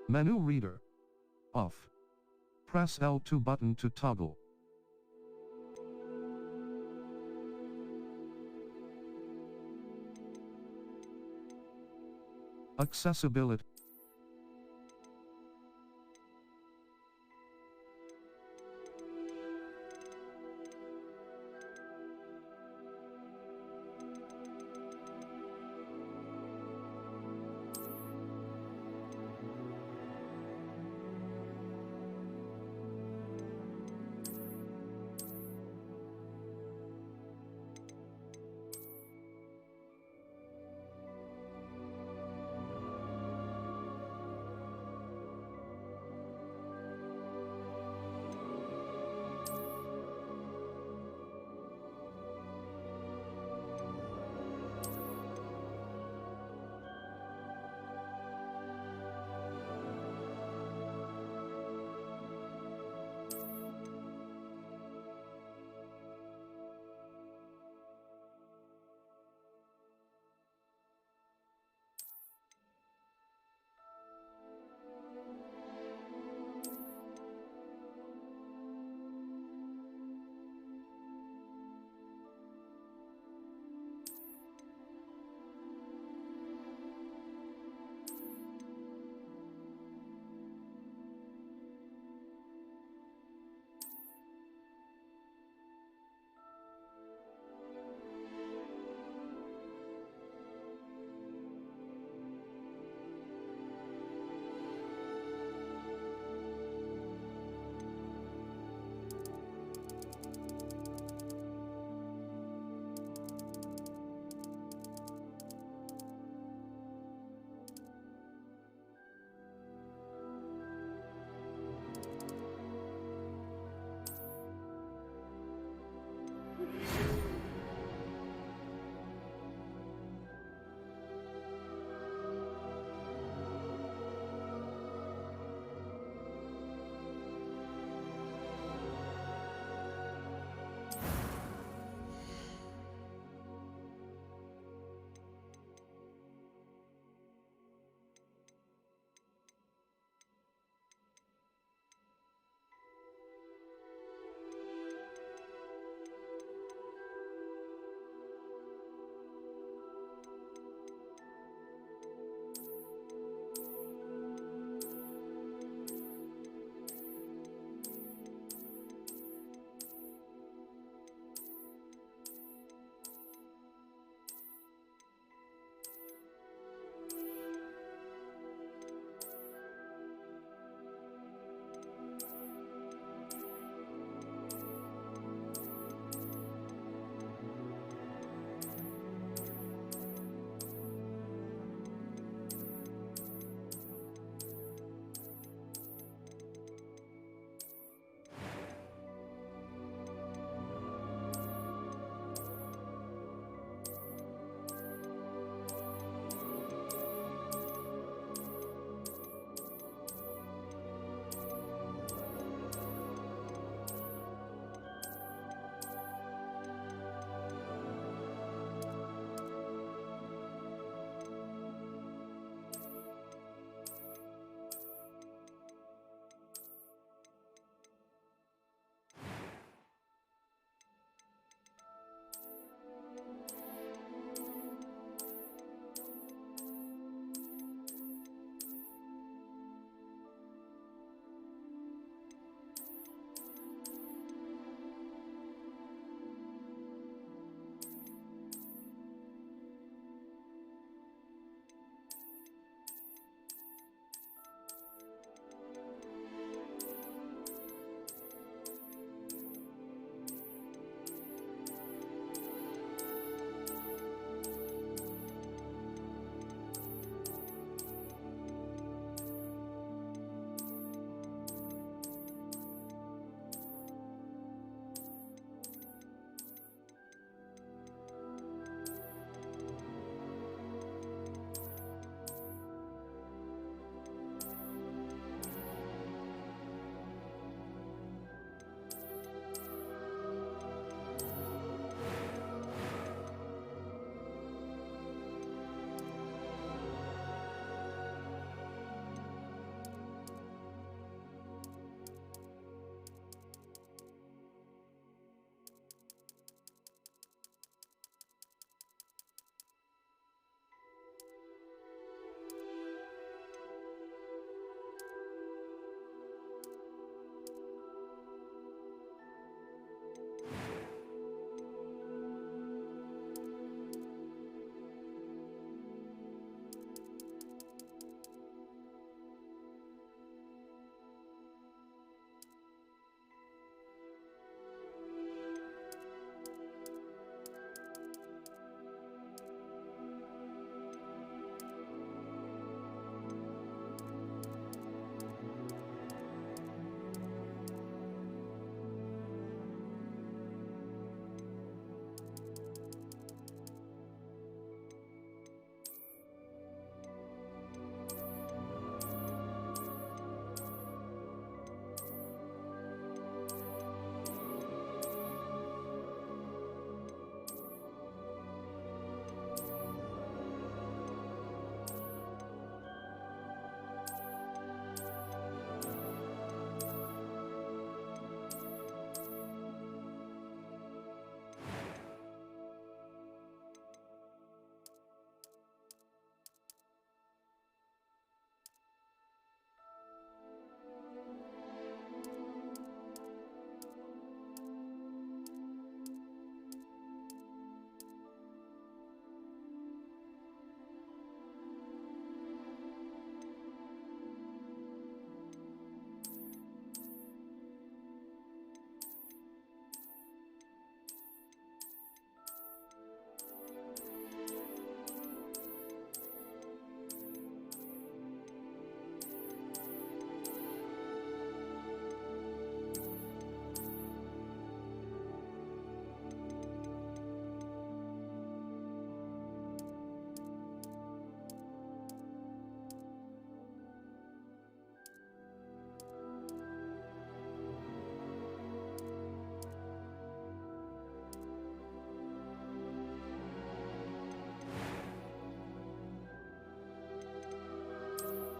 Menu reader. Off. Press L2 button to toggle. Accessibility.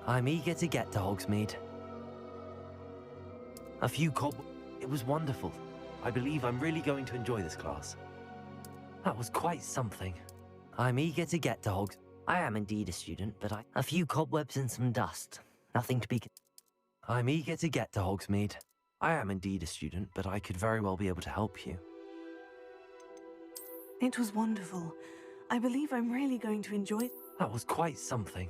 I'm eager to get to Hogsmeade. A few It was wonderful. I believe I'm really going to enjoy this class. That was quite something. I'm eager to get to Hogsmeade. I am indeed a student, but a few cobwebs and some dust. Nothing to be... I'm eager to get to Hogsmeade. I am indeed a student, but I could very well be able to help you. It was wonderful. I believe I'm really going to enjoy... That was quite something.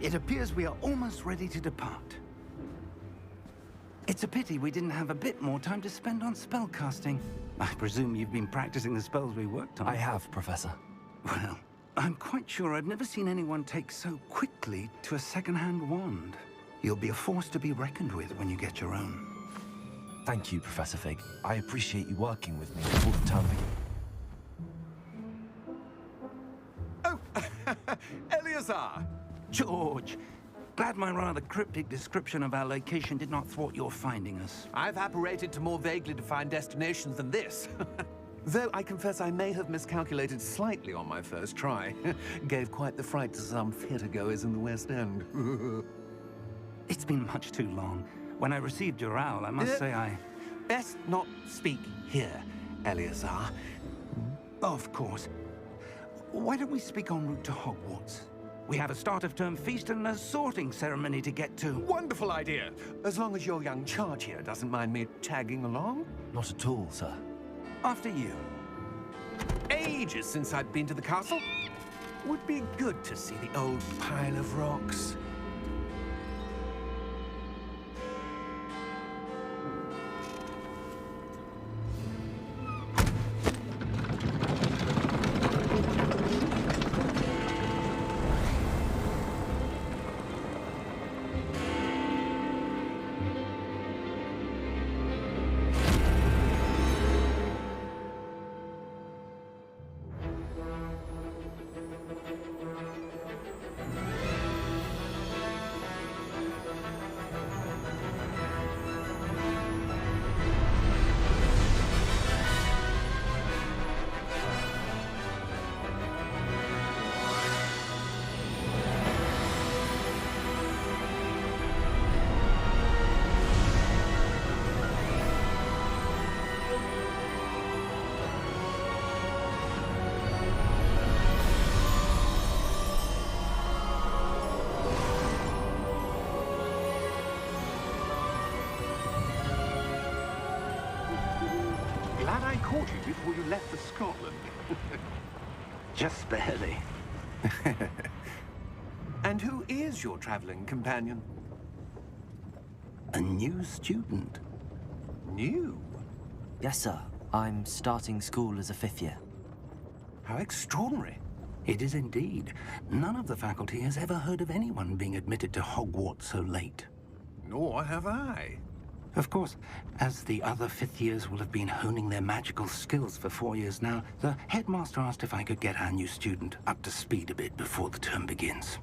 It appears we are almost ready to depart. It's a pity we didn't have a bit more time to spend on spellcasting. I presume you've been practicing the spells we worked on. I have, Professor. Well, I'm quite sure I've never seen anyone take so quickly to a second-hand wand. You'll be a force to be reckoned with when you get your own. Thank you, Professor Fig. I appreciate you working with me all the time. Oh, Eleazar! George, glad my rather cryptic description of our location did not thwart your finding us. I've apparated to more vaguely defined destinations than this. Though I confess I may have miscalculated slightly on my first try. Gave quite the fright to some theatergoers in the West End. It's been much too long. When I received your owl, I must say I... Best not speak here, Eleazar. Of course. Why don't we speak en route to Hogwarts? We have a start-of-term feast and a sorting ceremony to get to. Wonderful idea! As long as your young charge here doesn't mind me tagging along. Not at all, sir. After you. Ages since I'd been to the castle. Would be good to see the old pile of rocks. Glad I caught you before you left for Scotland. Just barely. And who is your traveling companion? A new student. New? Yes, sir. I'm starting school as a 5th year. How extraordinary. It is indeed. None of the faculty has ever heard of anyone being admitted to Hogwarts so late. Nor have I. Of course, as the other 5th years will have been honing their magical skills for 4 years now, the headmaster asked if I could get our new student up to speed a bit before the term begins.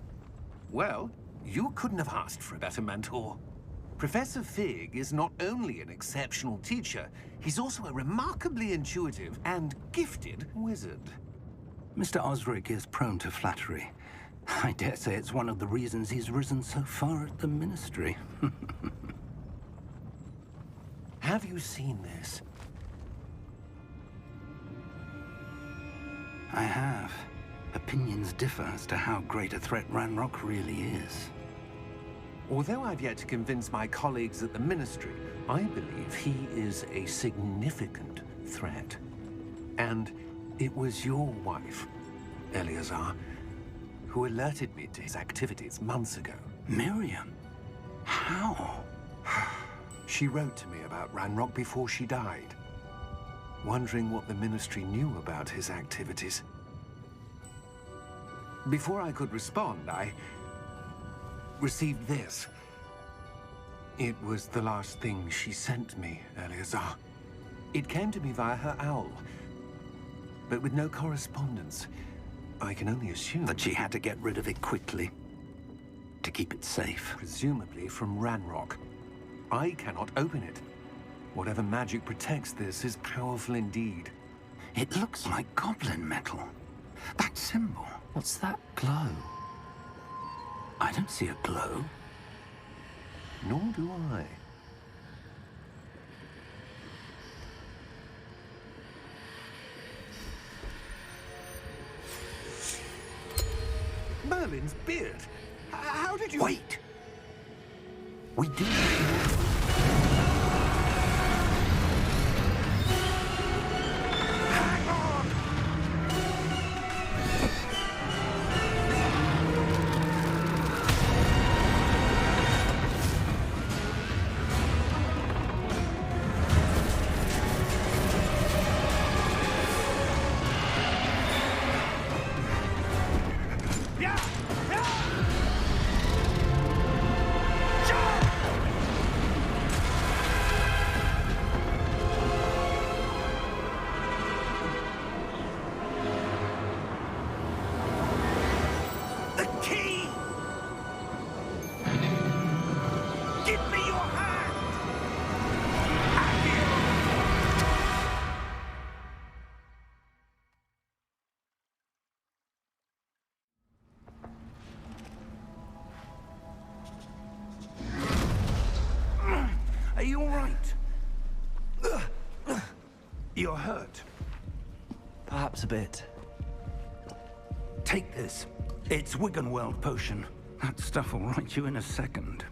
Well, you couldn't have asked for a better mentor. Professor Fig is not only an exceptional teacher, he's also a remarkably intuitive and gifted wizard. Mr. Osric is prone to flattery. I dare say it's one of the reasons he's risen so far at the Ministry. Have you seen this? I have. Opinions differ as to how great a threat Ranrock really is. Although I've yet to convince my colleagues at the Ministry, I believe he is a significant threat. And it was your wife, Eleazar, who alerted me to his activities months ago. Miriam? How? She wrote to me about Ranrock before she died, wondering what the Ministry knew about his activities. Before I could respond, I received this. It was the last thing she sent me, Eleazar. It came to me via her owl, but with no correspondence. I can only assume That she had to get rid of it quickly, to keep it safe. presumably from Ranrock. I cannot open it. Whatever magic protects this is powerful indeed. It looks like goblin metal. That symbol. What's that glow? I don't see a glow. Nor do I. Merlin's beard. How did you... Wait! We do. Hang on! Yeah! Yeah! Jump! The key! Give me your hand! Have you? Are you all right? You're hurt. Perhaps a bit. Take this. It's Wiggenweld potion. That stuff will right you in a second.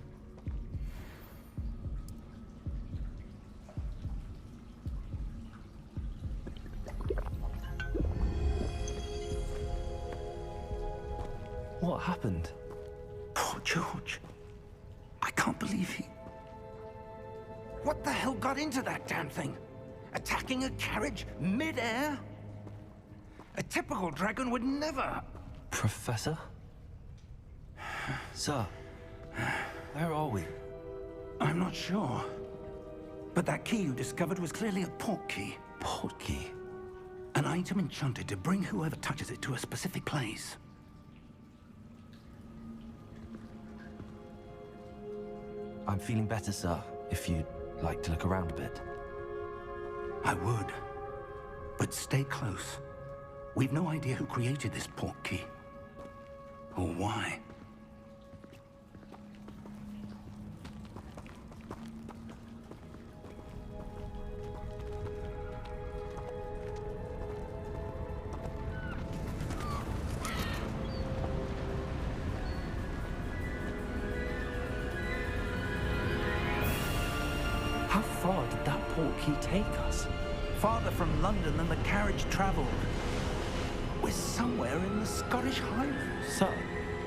What happened? Poor George. I can't believe he... What the hell got into that damn thing? Attacking a carriage mid-air? A typical dragon would never... Professor? Sir, where are we? I'm not sure. But that key you discovered was clearly a port key. Port key? An item enchanted to bring whoever touches it to a specific place. I'm feeling better, sir, if you'd like to look around a bit. I would. But stay close. We've no idea who created this port key. Or why. How far did that port key take us? Farther from London than the carriage traveled. We're somewhere in the Scottish Highlands. Sir,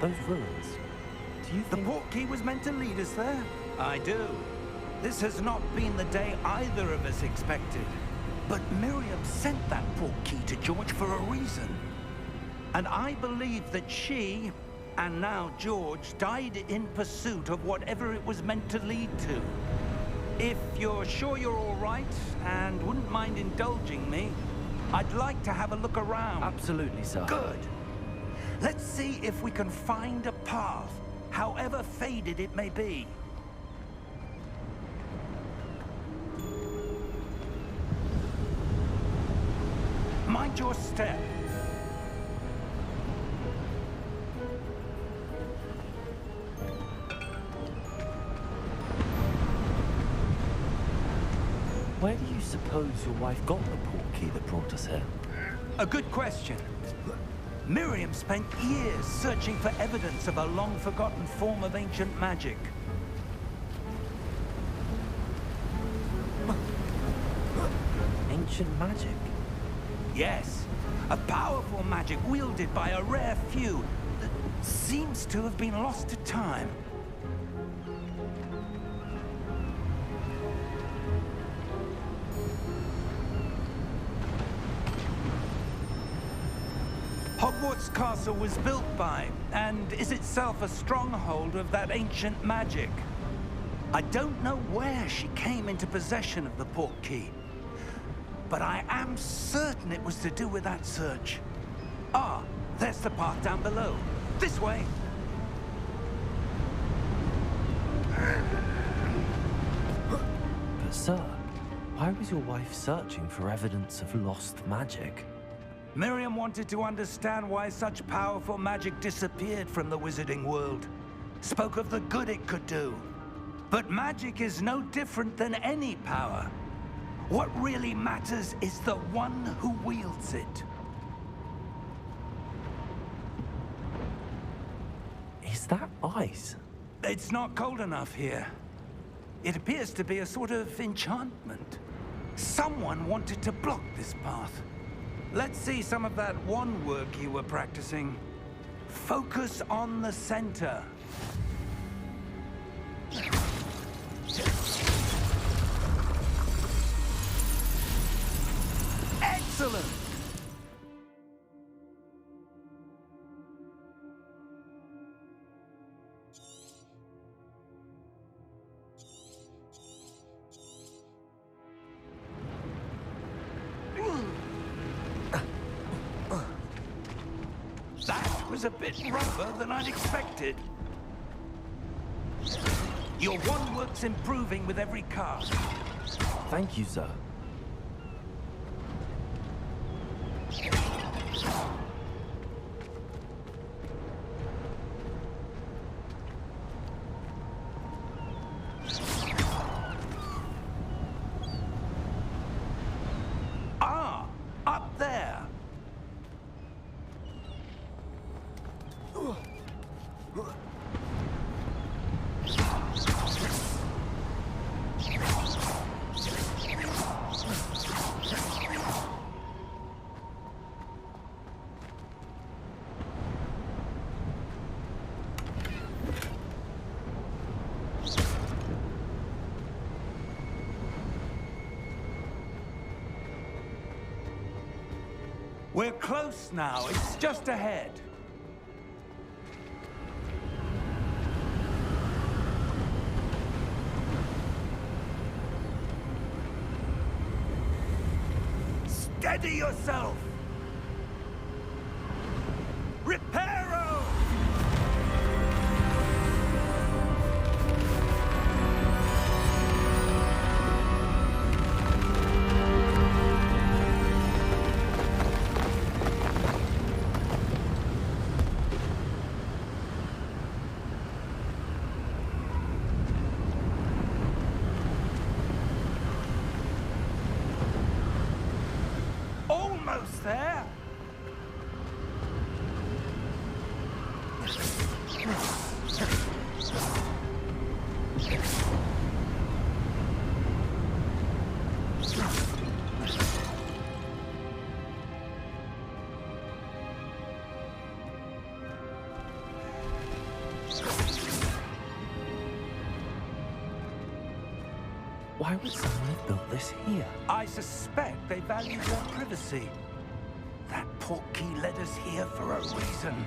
those ruins. Do you The think... port key was meant to lead us there? I do. This has not been the day either of us expected. But Miriam sent that portkey to George for a reason. And I believe that she, and now George, died in pursuit of whatever it was meant to lead to. If you're sure you're all right, and wouldn't mind indulging me, I'd like to have a look around. Absolutely, sir. Good. Let's see if we can find a path, however faded it may be. Mind your step. Where do you suppose your wife got the portkey that brought us here? A good question. Miriam spent years searching for evidence of a long-forgotten form of ancient magic. Ancient magic? Yes, a powerful magic wielded by a rare few that seems to have been lost to time. Hogwarts Castle was built by, and is itself a stronghold of that ancient magic. I don't know where she came into possession of the portkey, but I am certain it was to do with that search. Ah, there's the path down below. This way. But sir, why was your wife searching for evidence of lost magic? Miriam wanted to understand why such powerful magic disappeared from the wizarding world. Spoke of the good it could do. But magic is no different than any power. What really matters is the one who wields it. Is that ice? It's not cold enough here. It appears to be a sort of enchantment. Someone wanted to block this path. Let's see some of that wand work you were practicing. Focus on the center. Excellent! That was a bit rougher than I'd expected. Your wand work's improving with every cast. Thank you, sir. Ah, up there. We're close now. It's just ahead. Steady yourself! Reparo! Almost there. Why would someone have built this here? I suspect they value their privacy. That portkey led us here for a reason.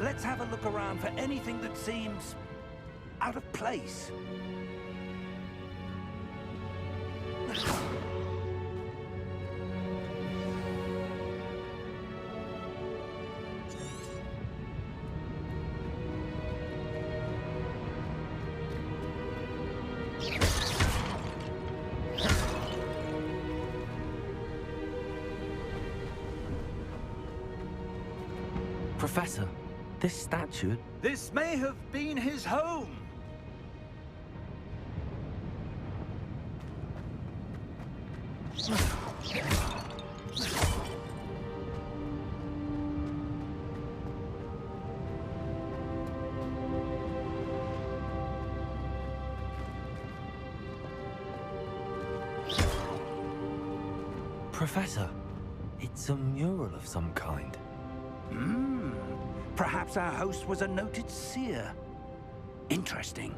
Let's have a look around for anything that seems out of place. Professor, this statue... This may have been his home. Professor, it's a mural of some kind. Perhaps our host was a noted seer. Interesting.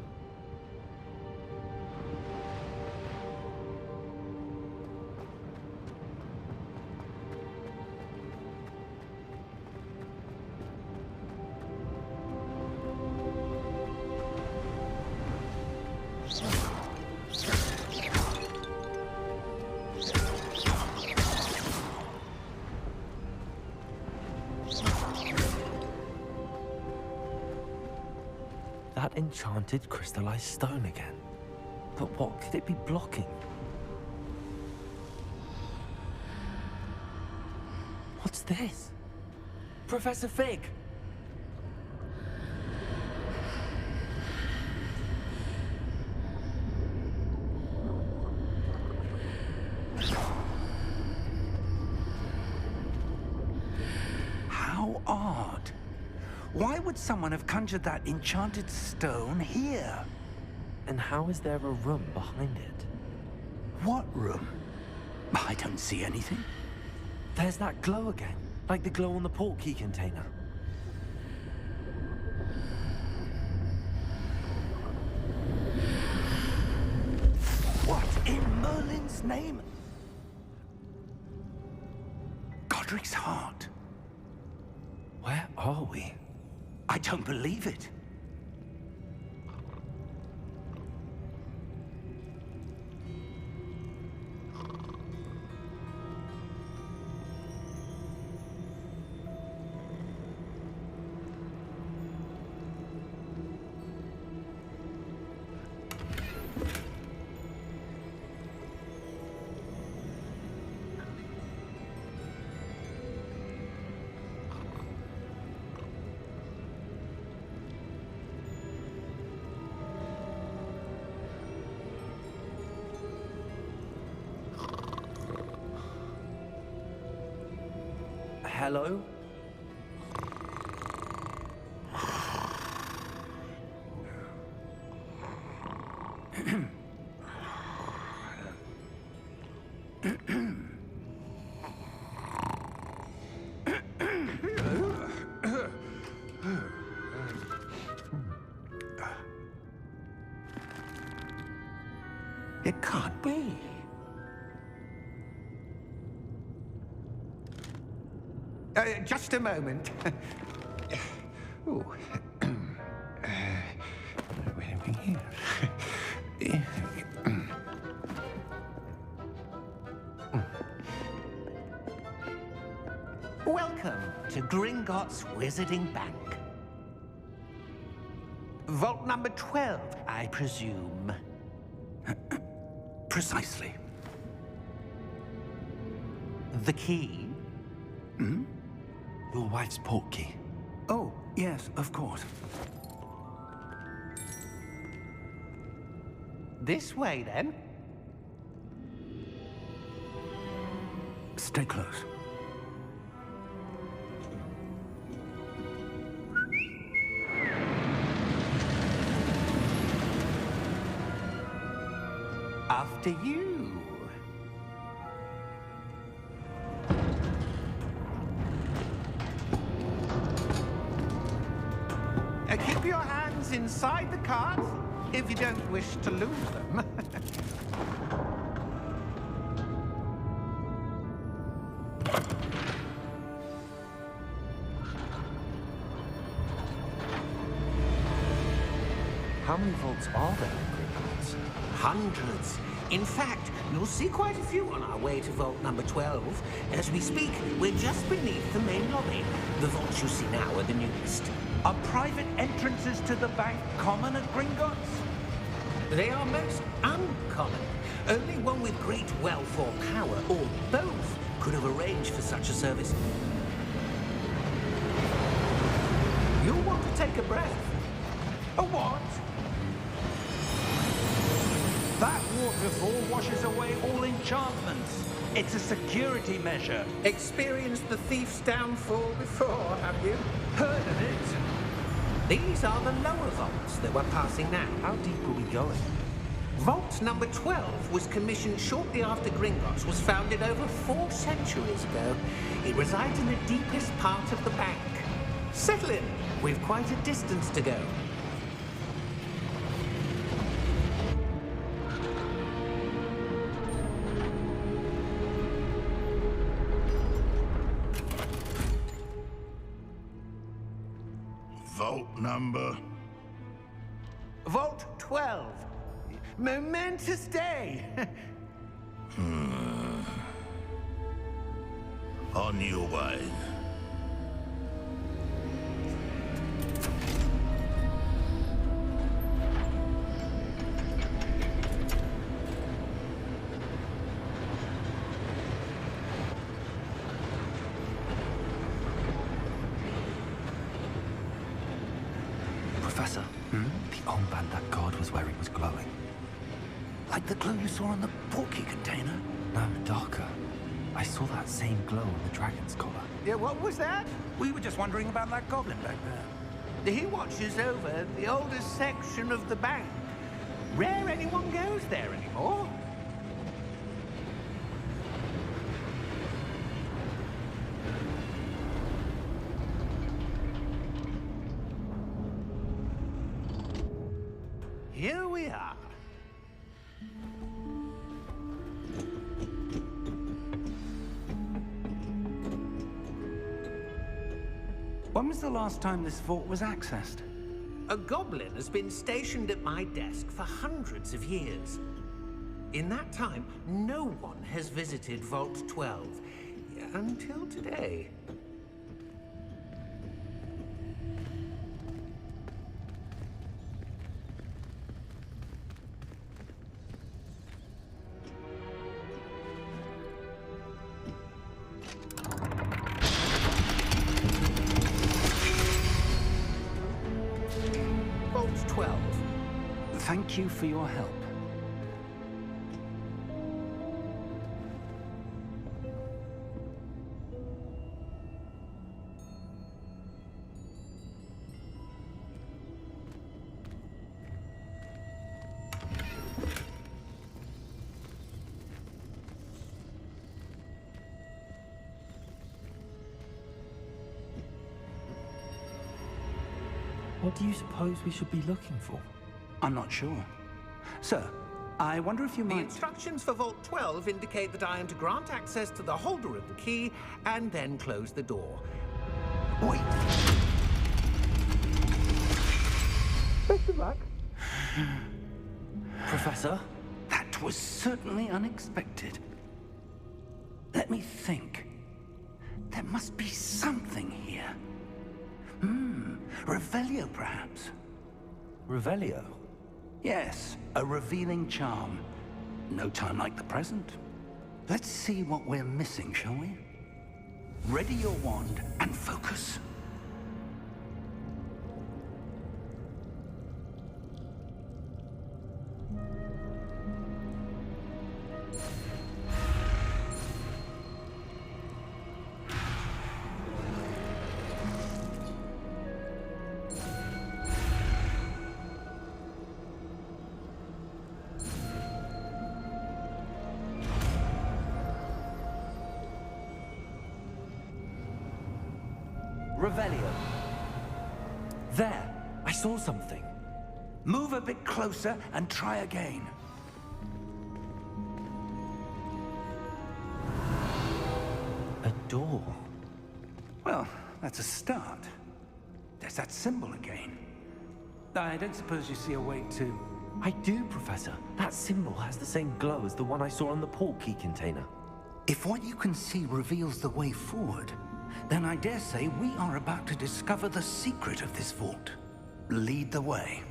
That enchanted crystallized stone again. But what could it be blocking? What's this? Professor Fig! How odd. Why would someone have conjured that enchanted stone here? And how is there a room behind it? What room? I don't see anything. There's that glow again, like the glow on the portkey container. What in Merlin's name? Godric's heart. Where are we? I don't believe it. Hello? It can't be. Just a moment. Ooh. Where are we here? Welcome to Gringotts Wizarding Bank. Vault number 12, I presume. Precisely. The key? Your wife's portkey. Oh, yes, of course. This way, then. Stay close. After you. Keep your hands inside the cart if you don't wish to lose them. How many vaults are there in Gringotts? Hundreds. In fact, you'll see quite a few on our way to vault number 12. As we speak, we're just beneath the main lobby. The vaults you see now are the newest. Are private entrances to the bank common at Gringotts? They are most uncommon. Only one with great wealth or power, or both, could have arranged for such a service. You'll want to take a breath. A what? That waterfall washes away all enchantments. It's a security measure. Experienced the thief's downfall before, have you? Heard of it? These are the lower vaults that we're passing now. How deep are we going? Vault number 12 was commissioned shortly after Gringotts was founded over 4 centuries ago. It resides in the deepest part of the bank. Settle in. We've quite a distance to go. Vault number? Vault 12. Momentous day. On your way. Professor, the armband that guard was wearing was glowing. Like the glow you saw on the porky container? No, darker. I saw that same glow on the dragon's collar. Yeah, what was that? We were just wondering about that goblin back there. He watches over the oldest section of the bank. Rare anyone goes there anymore. Here we are. When was the last time this vault was accessed? A goblin has been stationed at my desk for hundreds of years. In that time, no one has visited Vault 12. Until today. Vault 12. Thank you for your help. What do you suppose we should be looking for? I'm not sure. Sir, I wonder if you The might... instructions for Vault 12 indicate that I am to grant access to the holder of the key and then close the door. Wait! Best of luck. Professor? That was certainly unexpected. Let me think. There must be something here. Revelio, perhaps? Revelio? Yes, a revealing charm. No time like the present. Let's see what we're missing, shall we? Ready your wand and focus. Revelio. There! I saw something. Move a bit closer and try again. A door. Well, that's a start. There's that symbol again. I don't suppose you see a way to... I do, Professor. That symbol has the same glow as the one I saw on the portkey container. If what you can see reveals the way forward, then I dare say we are about to discover the secret of this vault. Lead the way.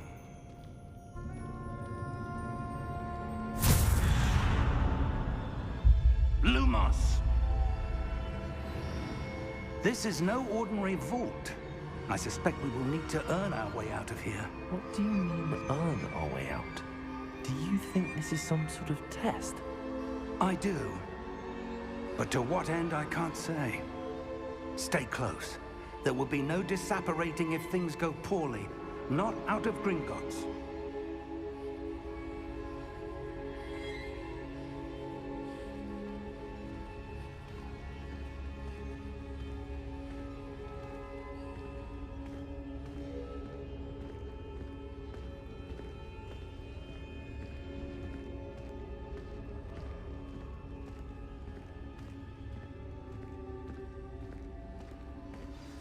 Lumos! This is no ordinary vault. I suspect we will need to earn our way out of here. What do you mean, earn our way out? Do you think this is some sort of test? I do. But to what end, I can't say. Stay close. There will be no disapparating if things go poorly. Not out of Gringotts.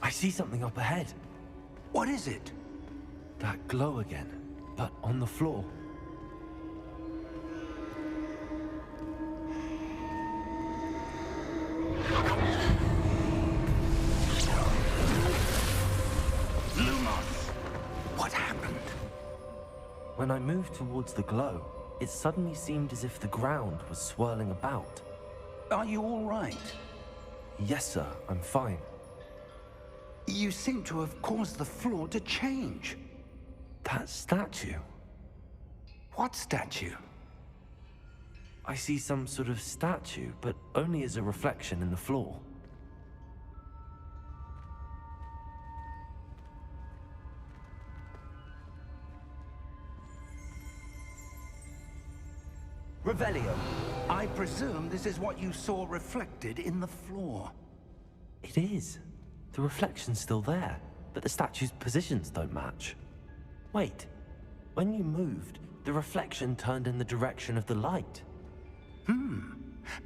I see something up ahead. What is it? That glow again, but on the floor. Lumos! What happened? When I moved towards the glow, it suddenly seemed as if the ground was swirling about. Are you all right? Yes, sir, I'm fine. You seem to have caused the floor to change. That statue. What statue? I see some sort of statue, but only as a reflection in the floor. Revelio, I presume this is what you saw reflected in the floor. It is. The reflection's still there, but the statue's positions don't match. Wait, when you moved, the reflection turned in the direction of the light.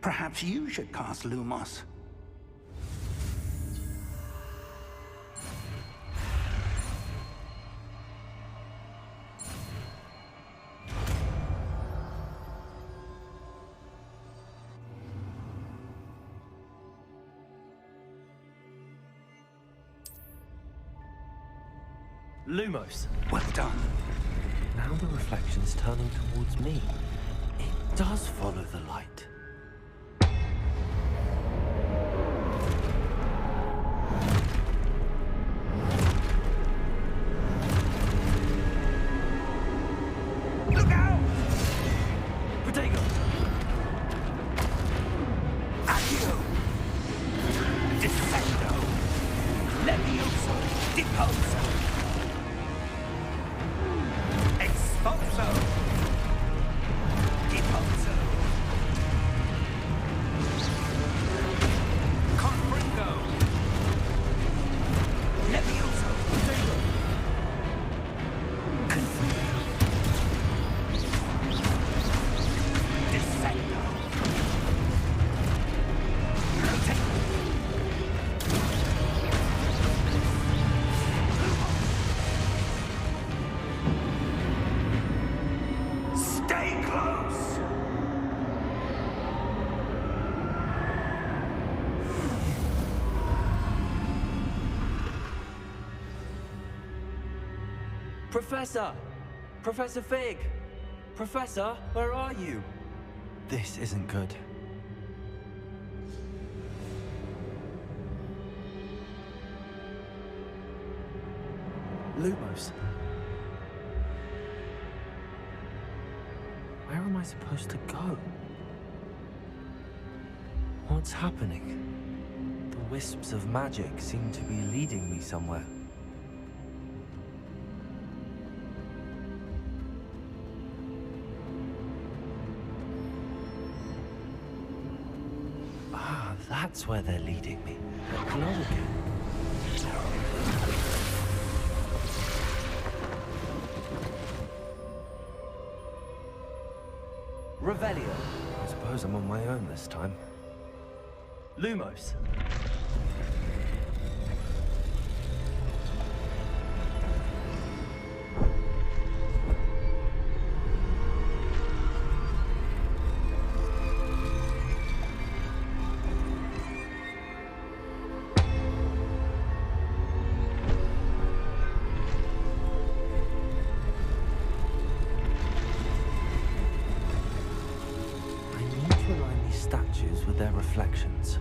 Perhaps you should cast Lumos. Lumos! Well done. Now the reflection's turning towards me. It does follow the light. Look out! Protego! Accio! Defendo! Levioso! Deposo! Expulso! Deposo! Confringo! Levioso! Protego! Confringo! Descendo! Protego! Stay close! Professor! Professor Fig! Professor, where are you? This isn't good. Lumos. Where am I supposed to go? What's happening? The wisps of magic seem to be leading me somewhere. Ah, that's where they're leading me. That glow again. Revelio. I suppose I'm on my own this time. Lumos. to align these statues with their reflections.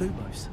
Lumos.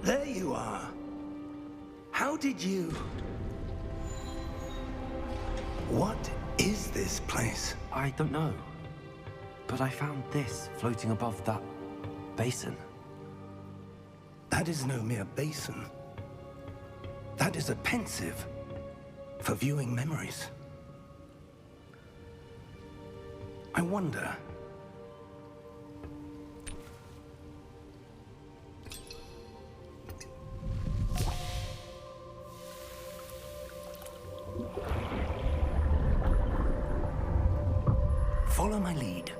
There you are. How did you... What is this place? I don't know. But I found this floating above that basin. That is no mere basin. That is a pensive for viewing memories. I wonder... Follow my lead.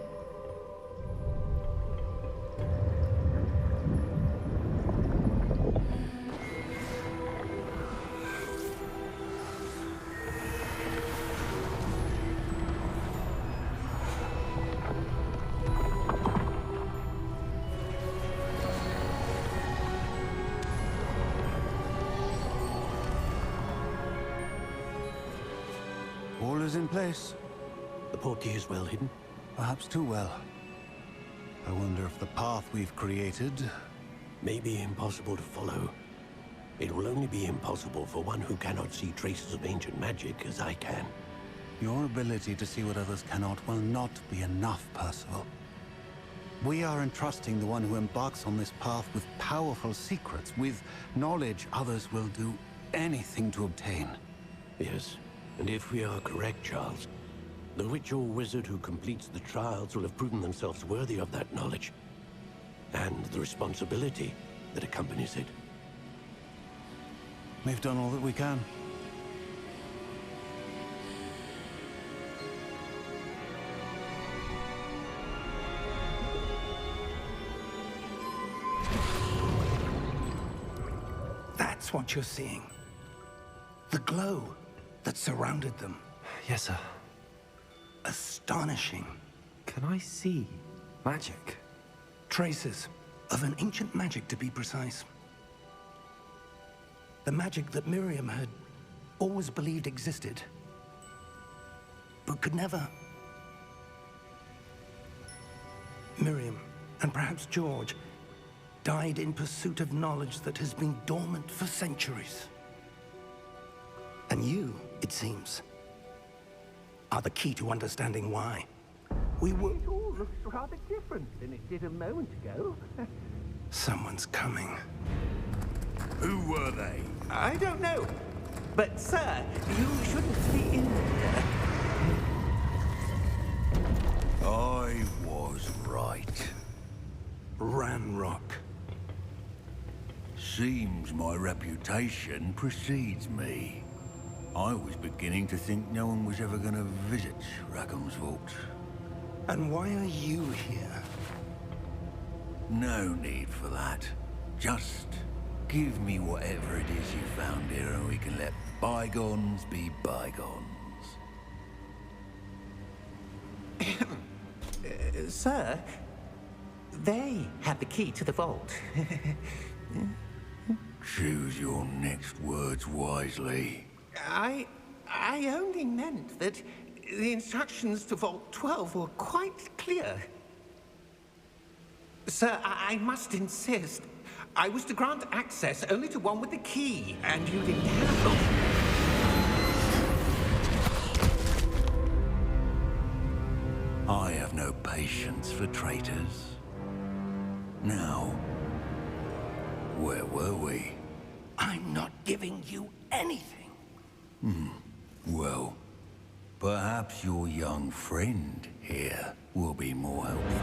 All is in place. The portkey is well hidden. Perhaps too well. I wonder if the path we've created... May be impossible to follow. It will only be impossible for one who cannot see traces of ancient magic as I can. Your ability to see what others cannot will not be enough, Percival. We are entrusting the one who embarks on this path with powerful secrets, with knowledge others will do anything to obtain. Yes, and if we are correct, Charles, The witch or wizard who completes the trials will have proven themselves worthy of that knowledge, and the responsibility that accompanies it. We've done all that we can. That's what you're seeing. The glow that surrounded them. Yes, sir. Astonishing. Can I see magic? Traces of an ancient magic, to be precise. The magic that Miriam had always believed existed, but could never. Miriam, and perhaps George, died in pursuit of knowledge that has been dormant for centuries. And you, it seems, are the key to understanding why. We were... It all looks rather different than it did a moment ago. Someone's coming. Who were they? I don't know. But, sir, you shouldn't be in here. I was right. Ranrock. Seems my reputation precedes me. I was beginning to think no one was ever going to visit Rackham's vault. And why are you here? No need for that. Just give me whatever it is you found here and we can let bygones be bygones. Sir, they have the key to the vault. Choose your next words wisely. I only meant that the instructions to Vault 12 were quite clear. Sir, I must insist. I was to grant access only to one with the key, and you didn't have it. I have no patience for traitors. Now, where were we? I'm not giving you anything. Well, perhaps your young friend here will be more helpful.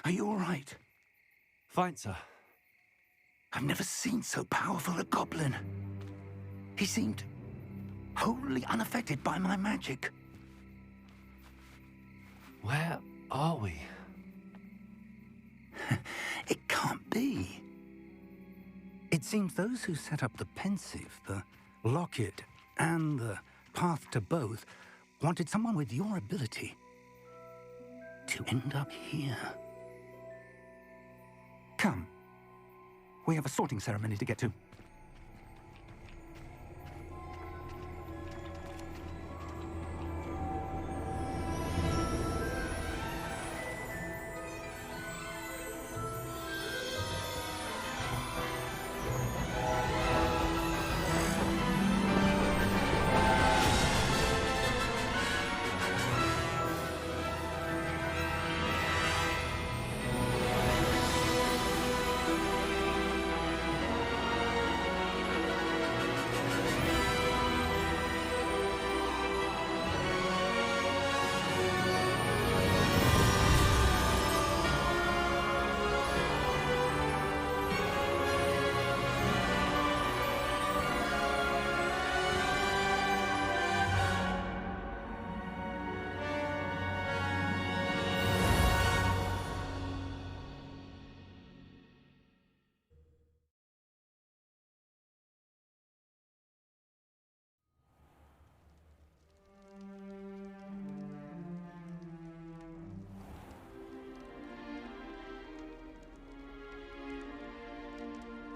Are you all right? Fine, sir. I've never seen so powerful a goblin. He seemed wholly unaffected by my magic. Where are we? It can't be. It seems those who set up the pensive, the locket, and the path to both wanted someone with your ability to end up here. Come. We have a sorting ceremony to get to.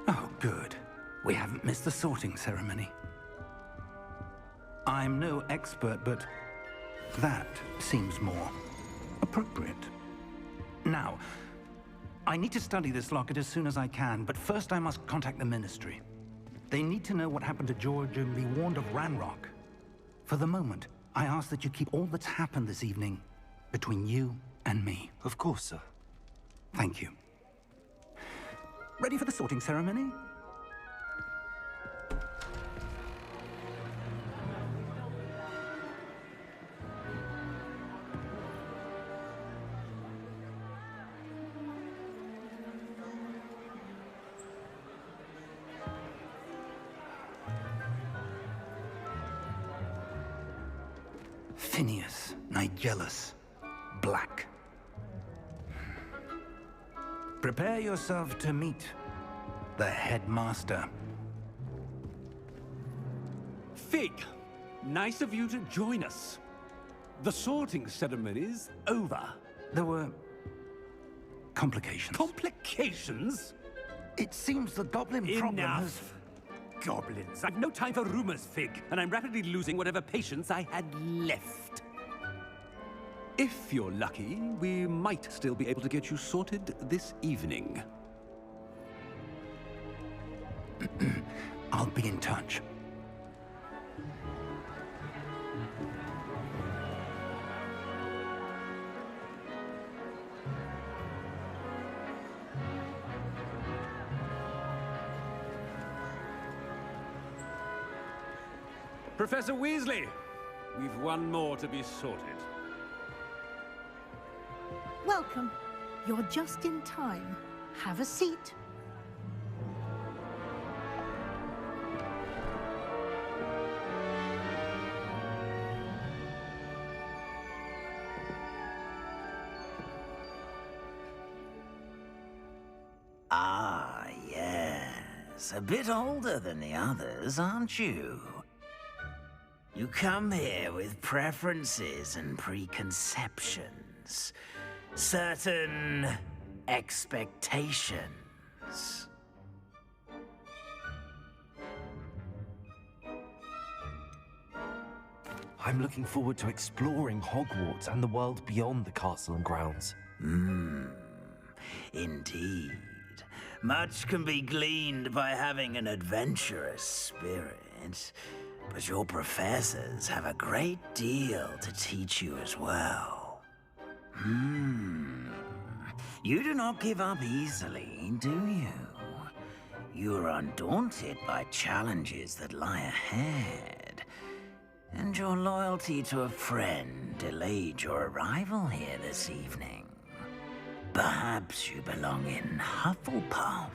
Oh, good. We haven't missed the sorting ceremony. I'm no expert, but that seems more appropriate. Now, I need to study this locket as soon as I can, but first I must contact the Ministry. They need to know what happened to George and be warned of Ranrock. For the moment, I ask that you keep all that's happened this evening between you and me. Of course, sir. Thank you. Ready for the sorting ceremony? Phineas, Nigellus, Black. Prepare yourself to meet the headmaster. Fig, nice of you to join us. The sorting ceremony's over. There were complications. Complications? It seems the goblin problem has... Enough. Goblins. I've no time for rumors, Fig, and I'm rapidly losing whatever patience I had left. If you're lucky, we might still be able to get you sorted this evening. I'll be in touch. Professor Weasley, we've one more to be sorted. Welcome. You're just in time. Have a seat. Ah, yes. A bit older than the others, aren't you? You come here with preferences and preconceptions. Certain expectations. I'm looking forward to exploring Hogwarts and the world beyond the castle and grounds. Indeed. Much can be gleaned by having an adventurous spirit, but your professors have a great deal to teach you as well. You do not give up easily, do you? You are undaunted by challenges that lie ahead. And your loyalty to a friend delayed your arrival here this evening. Perhaps you belong in Hufflepuff.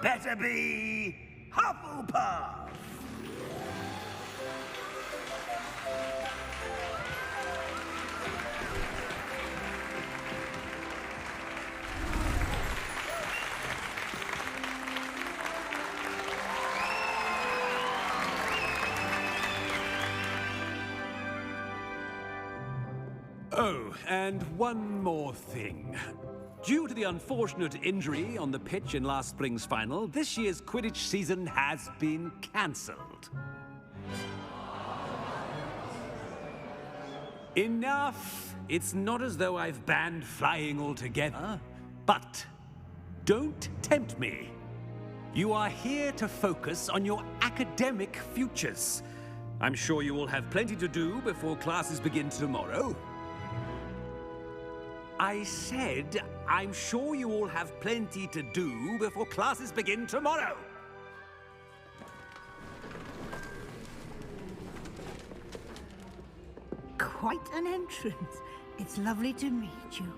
Better be Hufflepuff! Oh, and one more thing. Due to the unfortunate injury on the pitch in last spring's final, this year's Quidditch season has been cancelled. Enough! It's not as though I've banned flying altogether, but don't tempt me. You are here to focus on your academic futures. I'm sure you will have plenty to do before classes begin tomorrow. I said, I'm sure you all have plenty to do before classes begin tomorrow. Quite an entrance. It's lovely to meet you.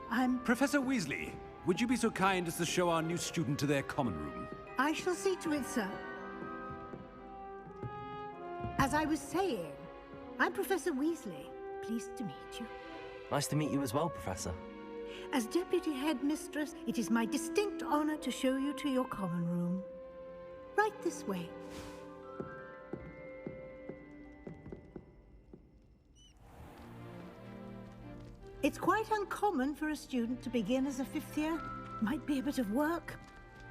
I'm... Professor Weasley, would you be so kind as to show our new student to their common room? I shall see to it, sir. As I was saying, I'm Professor Weasley. Pleased to meet you. Nice to meet you as well, Professor. As Deputy Headmistress, it is my distinct honor to show you to your common room. Right this way. It's quite uncommon for a student to begin as a fifth year. Might be a bit of work,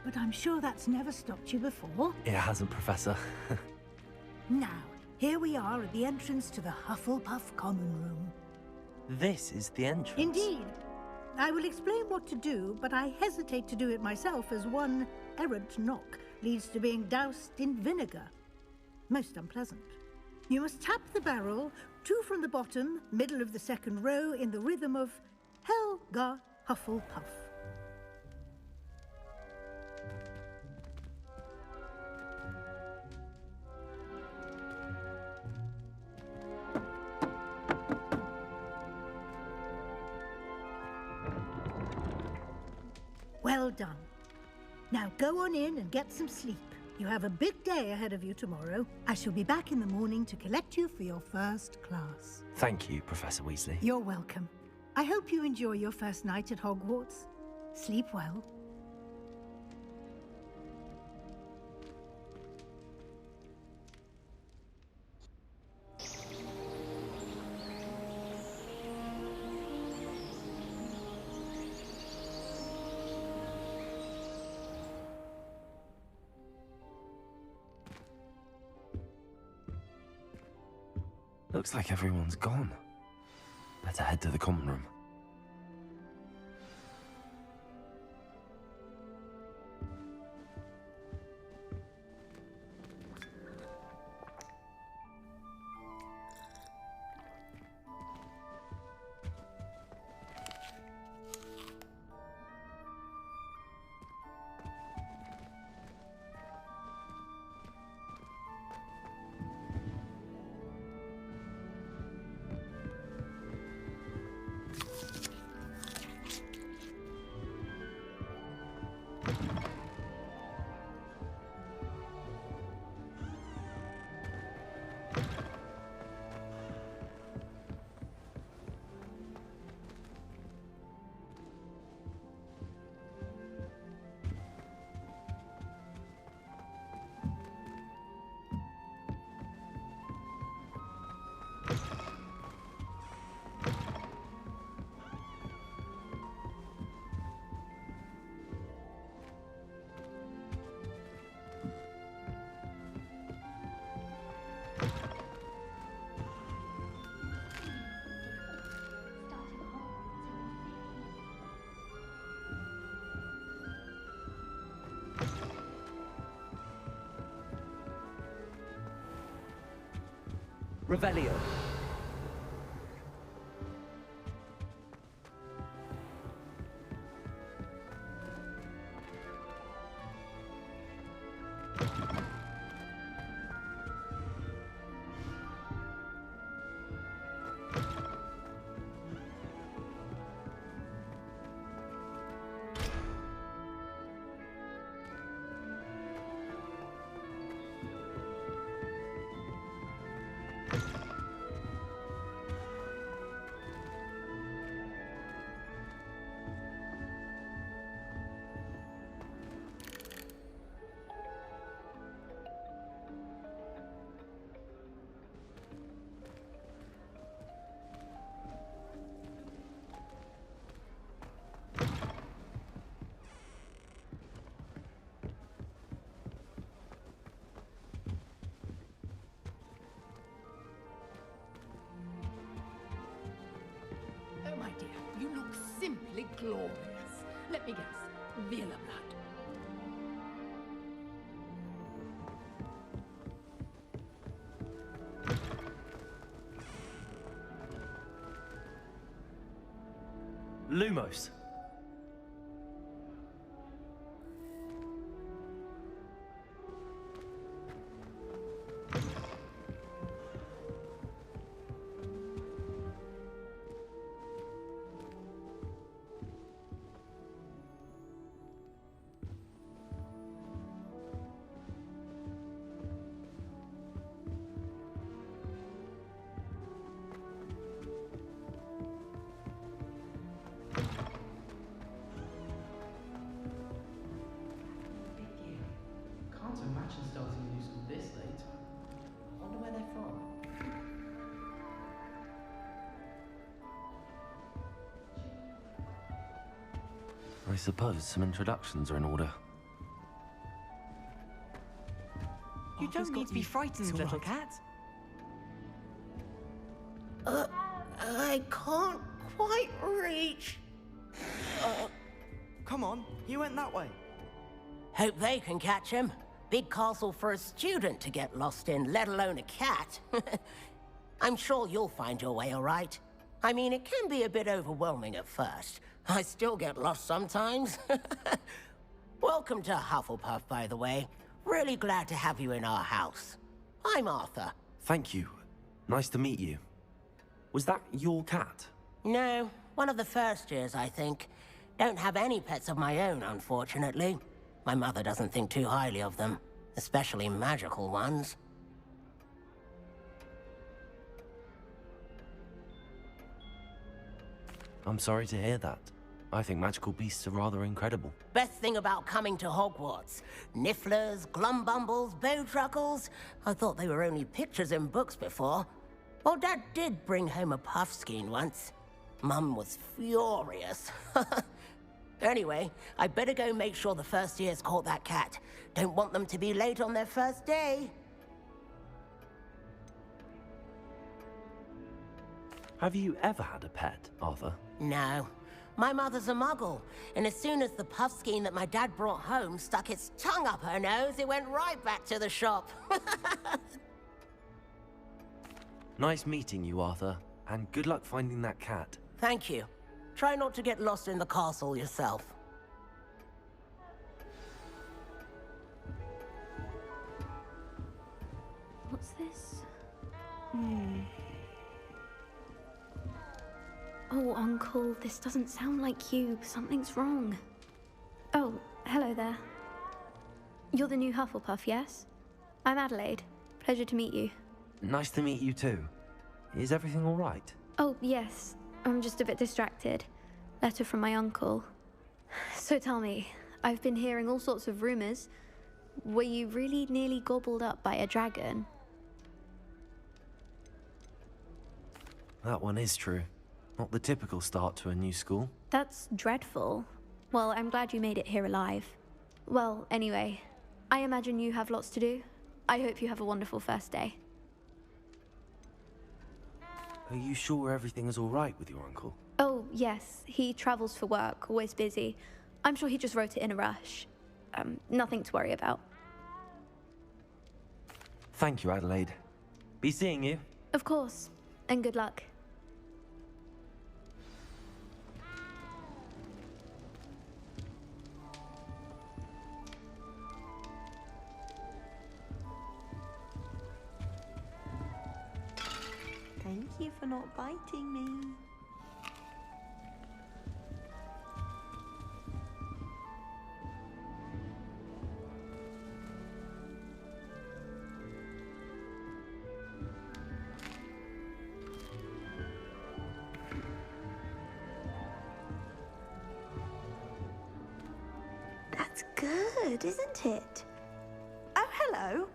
but I'm sure that's never stopped you before. It hasn't, Professor. Now, here we are at the entrance to the Hufflepuff common room. This is the entrance. Indeed. I will explain what to do, but I hesitate to do it myself as one errant knock leads to being doused in vinegar. Most unpleasant. You must tap the barrel, 2 from the bottom, middle of the second row, in the rhythm of Helga Hufflepuff. Well done. Now go on in and get some sleep. You have a big day ahead of you tomorrow. I shall be back in the morning to collect you for your first class. Thank you, Professor Weasley. You're welcome. I hope you enjoy your first night at Hogwarts. Sleep well. Looks like everyone's gone. Better head to the common room. Revelio. Oh, my dear, you look simply glorious. Let me guess, Vila blood. Lumos. imagine starting a new school this late. I wonder where they're from. I suppose some introductions are in order. You don't need to be frightened, little cat. I can't quite reach. Come on, you went that way. Hope they can catch him. Big castle for a student to get lost in, let alone a cat. I'm sure you'll find your way all right. I mean, it can be a bit overwhelming at first. I still get lost sometimes. Welcome to Hufflepuff, by the way. Really glad to have you in our house. I'm Arthur. Thank you. Nice to meet you. Was that your cat? No, one of the first years, I think. Don't have any pets of my own, unfortunately. My mother doesn't think too highly of them, especially magical ones. I'm sorry to hear that. I think magical beasts are rather incredible. Best thing about coming to Hogwarts. Nifflers, glumbumbles, bowtruckles. I thought they were only pictures in books before. Well, Dad did bring home a puffskein once. Mum was furious. Anyway, I better go make sure the first years caught that cat. Don't want them to be late on their first day. Have you ever had a pet, Arthur? No. My mother's a muggle, and as soon as the puffskein that my dad brought home stuck its tongue up her nose, it went right back to the shop. Nice meeting you, Arthur, and good luck finding that cat. Thank you. Try not to get lost in the castle yourself. What's this? Oh, Uncle, this doesn't sound like you. Something's wrong. Oh, hello there. You're the new Hufflepuff, yes? I'm Adelaide. Pleasure to meet you. Nice to meet you too. Is everything all right? Oh, yes. I'm just a bit distracted. Letter from my uncle. So tell me, I've been hearing all sorts of rumors. Were you really nearly gobbled up by a dragon? That one is true. Not the typical start to a new school. That's dreadful. Well, I'm glad you made it here alive. Well, anyway, I imagine you have lots to do. I hope you have a wonderful first day. Are you sure everything is all right with your uncle? Oh, yes. He travels for work, always busy. I'm sure he just wrote it in a rush. Nothing to worry about. Thank you, Adelaide. Be seeing you. Of course. And good luck. Thank you for not biting me. That's good, isn't it? Oh, hello.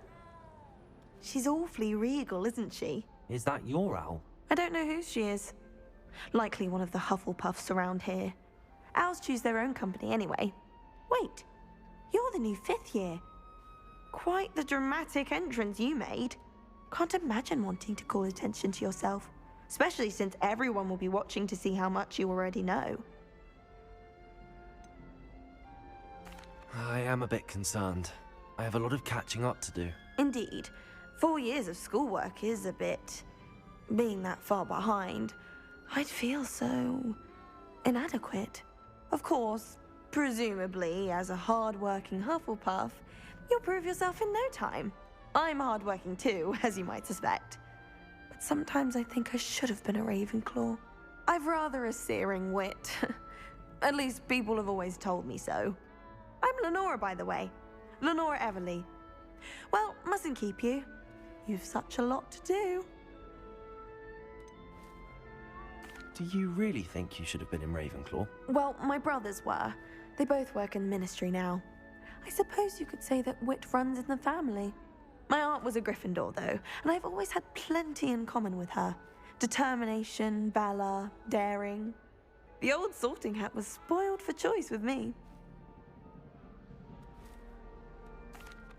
She's awfully regal, isn't she? Is that your owl? I don't know whose she is. Likely one of the Hufflepuffs around here. Owls choose their own company anyway. Wait, you're the new 5th year. Quite the dramatic entrance you made. Can't imagine wanting to call attention to yourself, especially since everyone will be watching to see how much you already know. I am a bit concerned. I have a lot of catching up to do. Indeed. 4 years of schoolwork is a bit... being that far behind, I'd feel so... inadequate. Of course, presumably, as a hard-working Hufflepuff, you'll prove yourself in no time. I'm hard-working too, as you might suspect. But sometimes I think I should have been a Ravenclaw. I've rather a searing wit. At least people have always told me so. I'm Lenora, by the way. Lenora Everly. Well, mustn't keep you. You've such a lot to do. Do you really think you should have been in Ravenclaw? Well, my brothers were. They both work in the ministry now. I suppose you could say that wit runs in the family. My aunt was a Gryffindor, though, and I've always had plenty in common with her. Determination, valor, daring. The old sorting hat was spoiled for choice with me.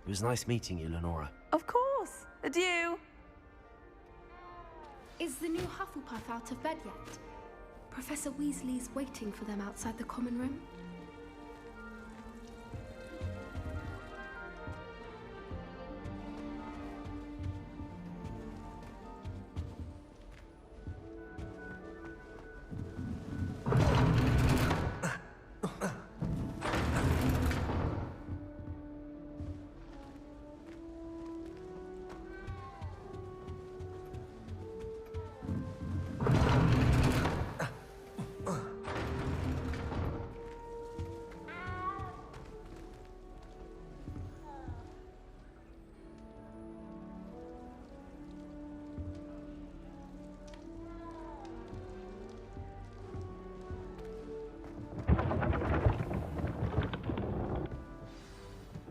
It was nice meeting you, Lenora. Of course. Adieu. Is the new Hufflepuff out of bed yet? Professor Weasley's waiting for them outside the common room.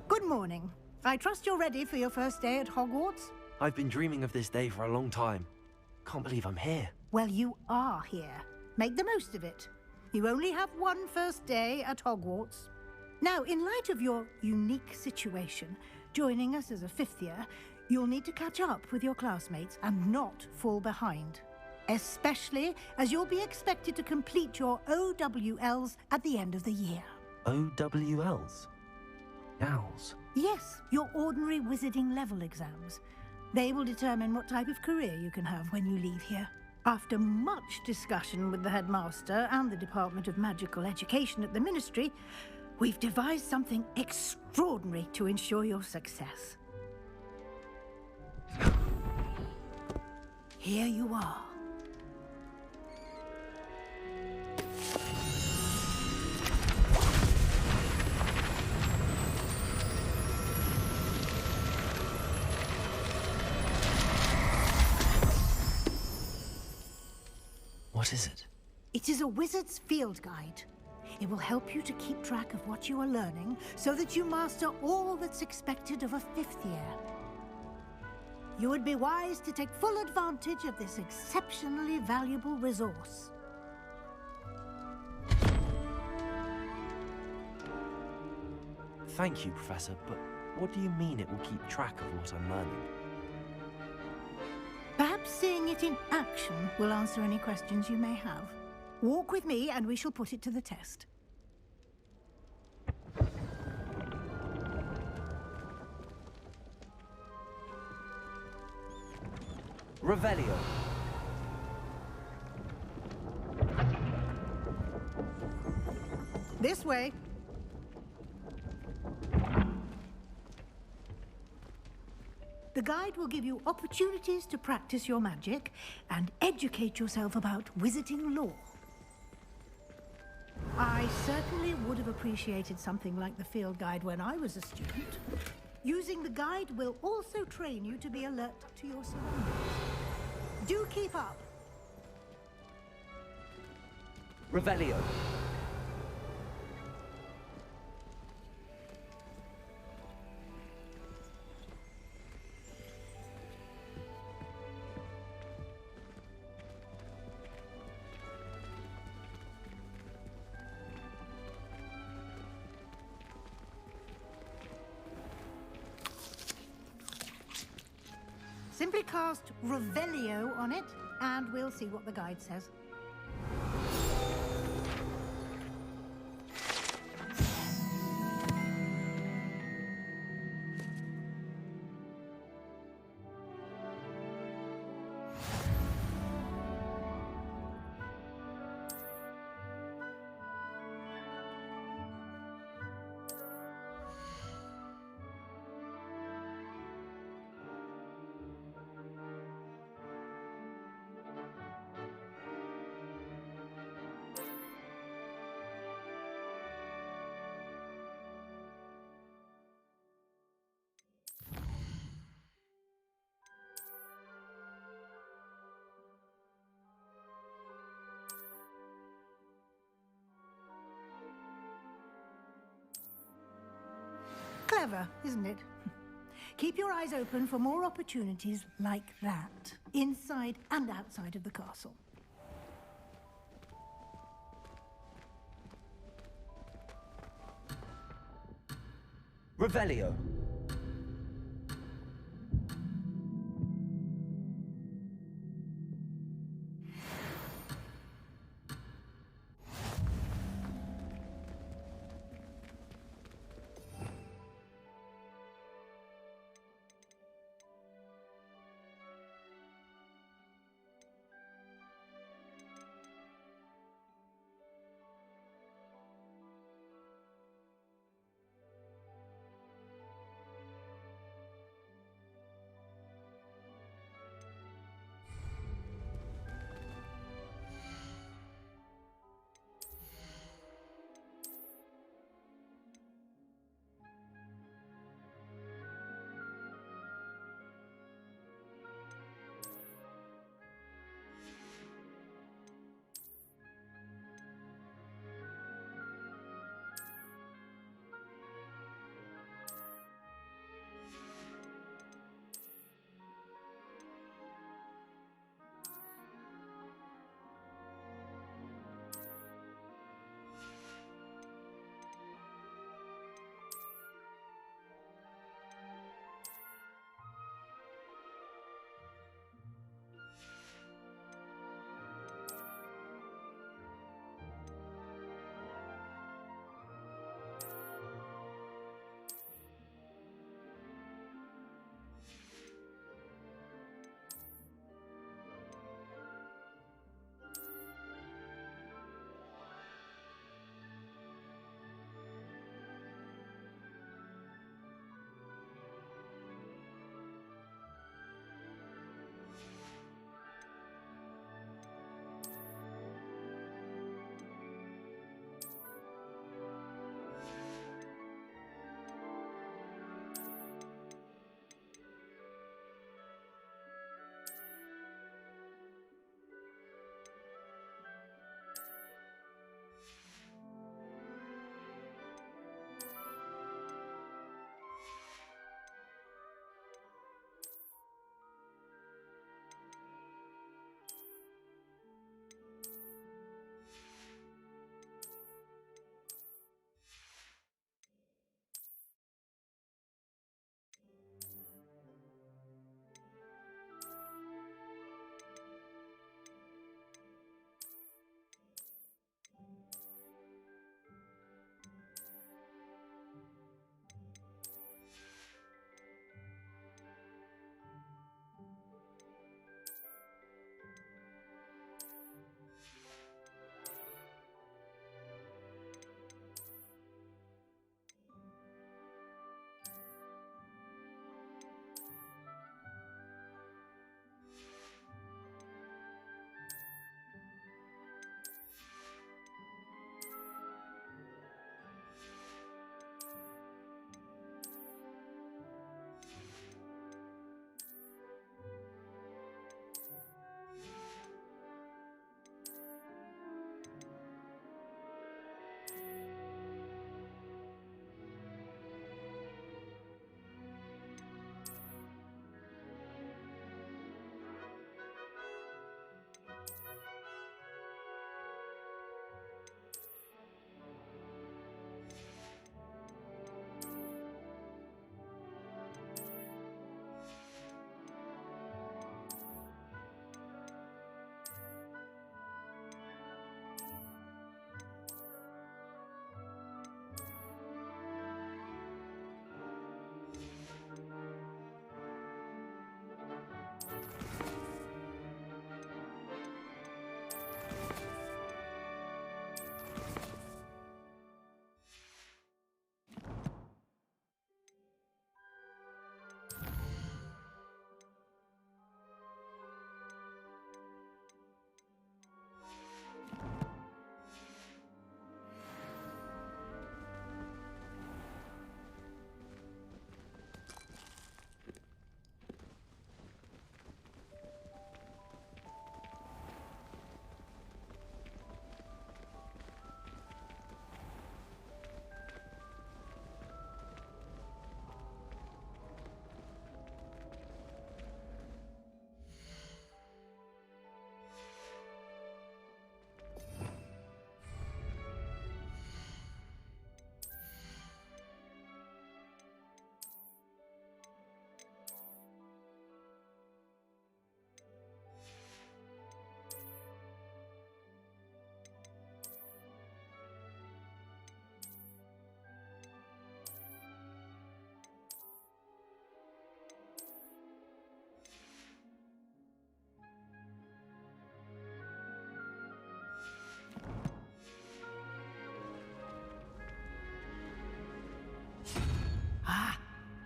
Good morning. I trust you're ready for your first day at Hogwarts? I've been dreaming of this day for a long time. Can't believe I'm here. Well, you are here. Make the most of it. You only have one first day at Hogwarts. Now, in light of your unique situation, joining us as a fifth year, you'll need to catch up with your classmates and not fall behind. Especially as you'll be expected to complete your OWLs at the end of the year. OWLs? Owls? Yes, your ordinary wizarding level exams. They will determine what type of career you can have when you leave here. After much discussion with the headmaster and the Department of Magical Education at the Ministry, we've devised something extraordinary to ensure your success. Here you are. What is it? It is a wizard's field guide. It will help you to keep track of what you are learning so that you master all that's expected of a fifth year. You would be wise to take full advantage of this exceptionally valuable resource. Thank you, Professor, but what do you mean it will keep track of what I'm learning? Perhaps seeing it in action will answer any questions you may have. Walk with me and we shall put it to the test. Revelio. This way. The guide will give you opportunities to practice your magic and educate yourself about wizarding lore. I certainly would have appreciated something like the field guide when I was a student. Using the guide will also train you to be alert to your surroundings. Do keep up. Revelio. Simply cast Revelio on it, and we'll see what the guide says. Clever, isn't it? Keep your eyes open for more opportunities like that, inside and outside of the castle. Revelio.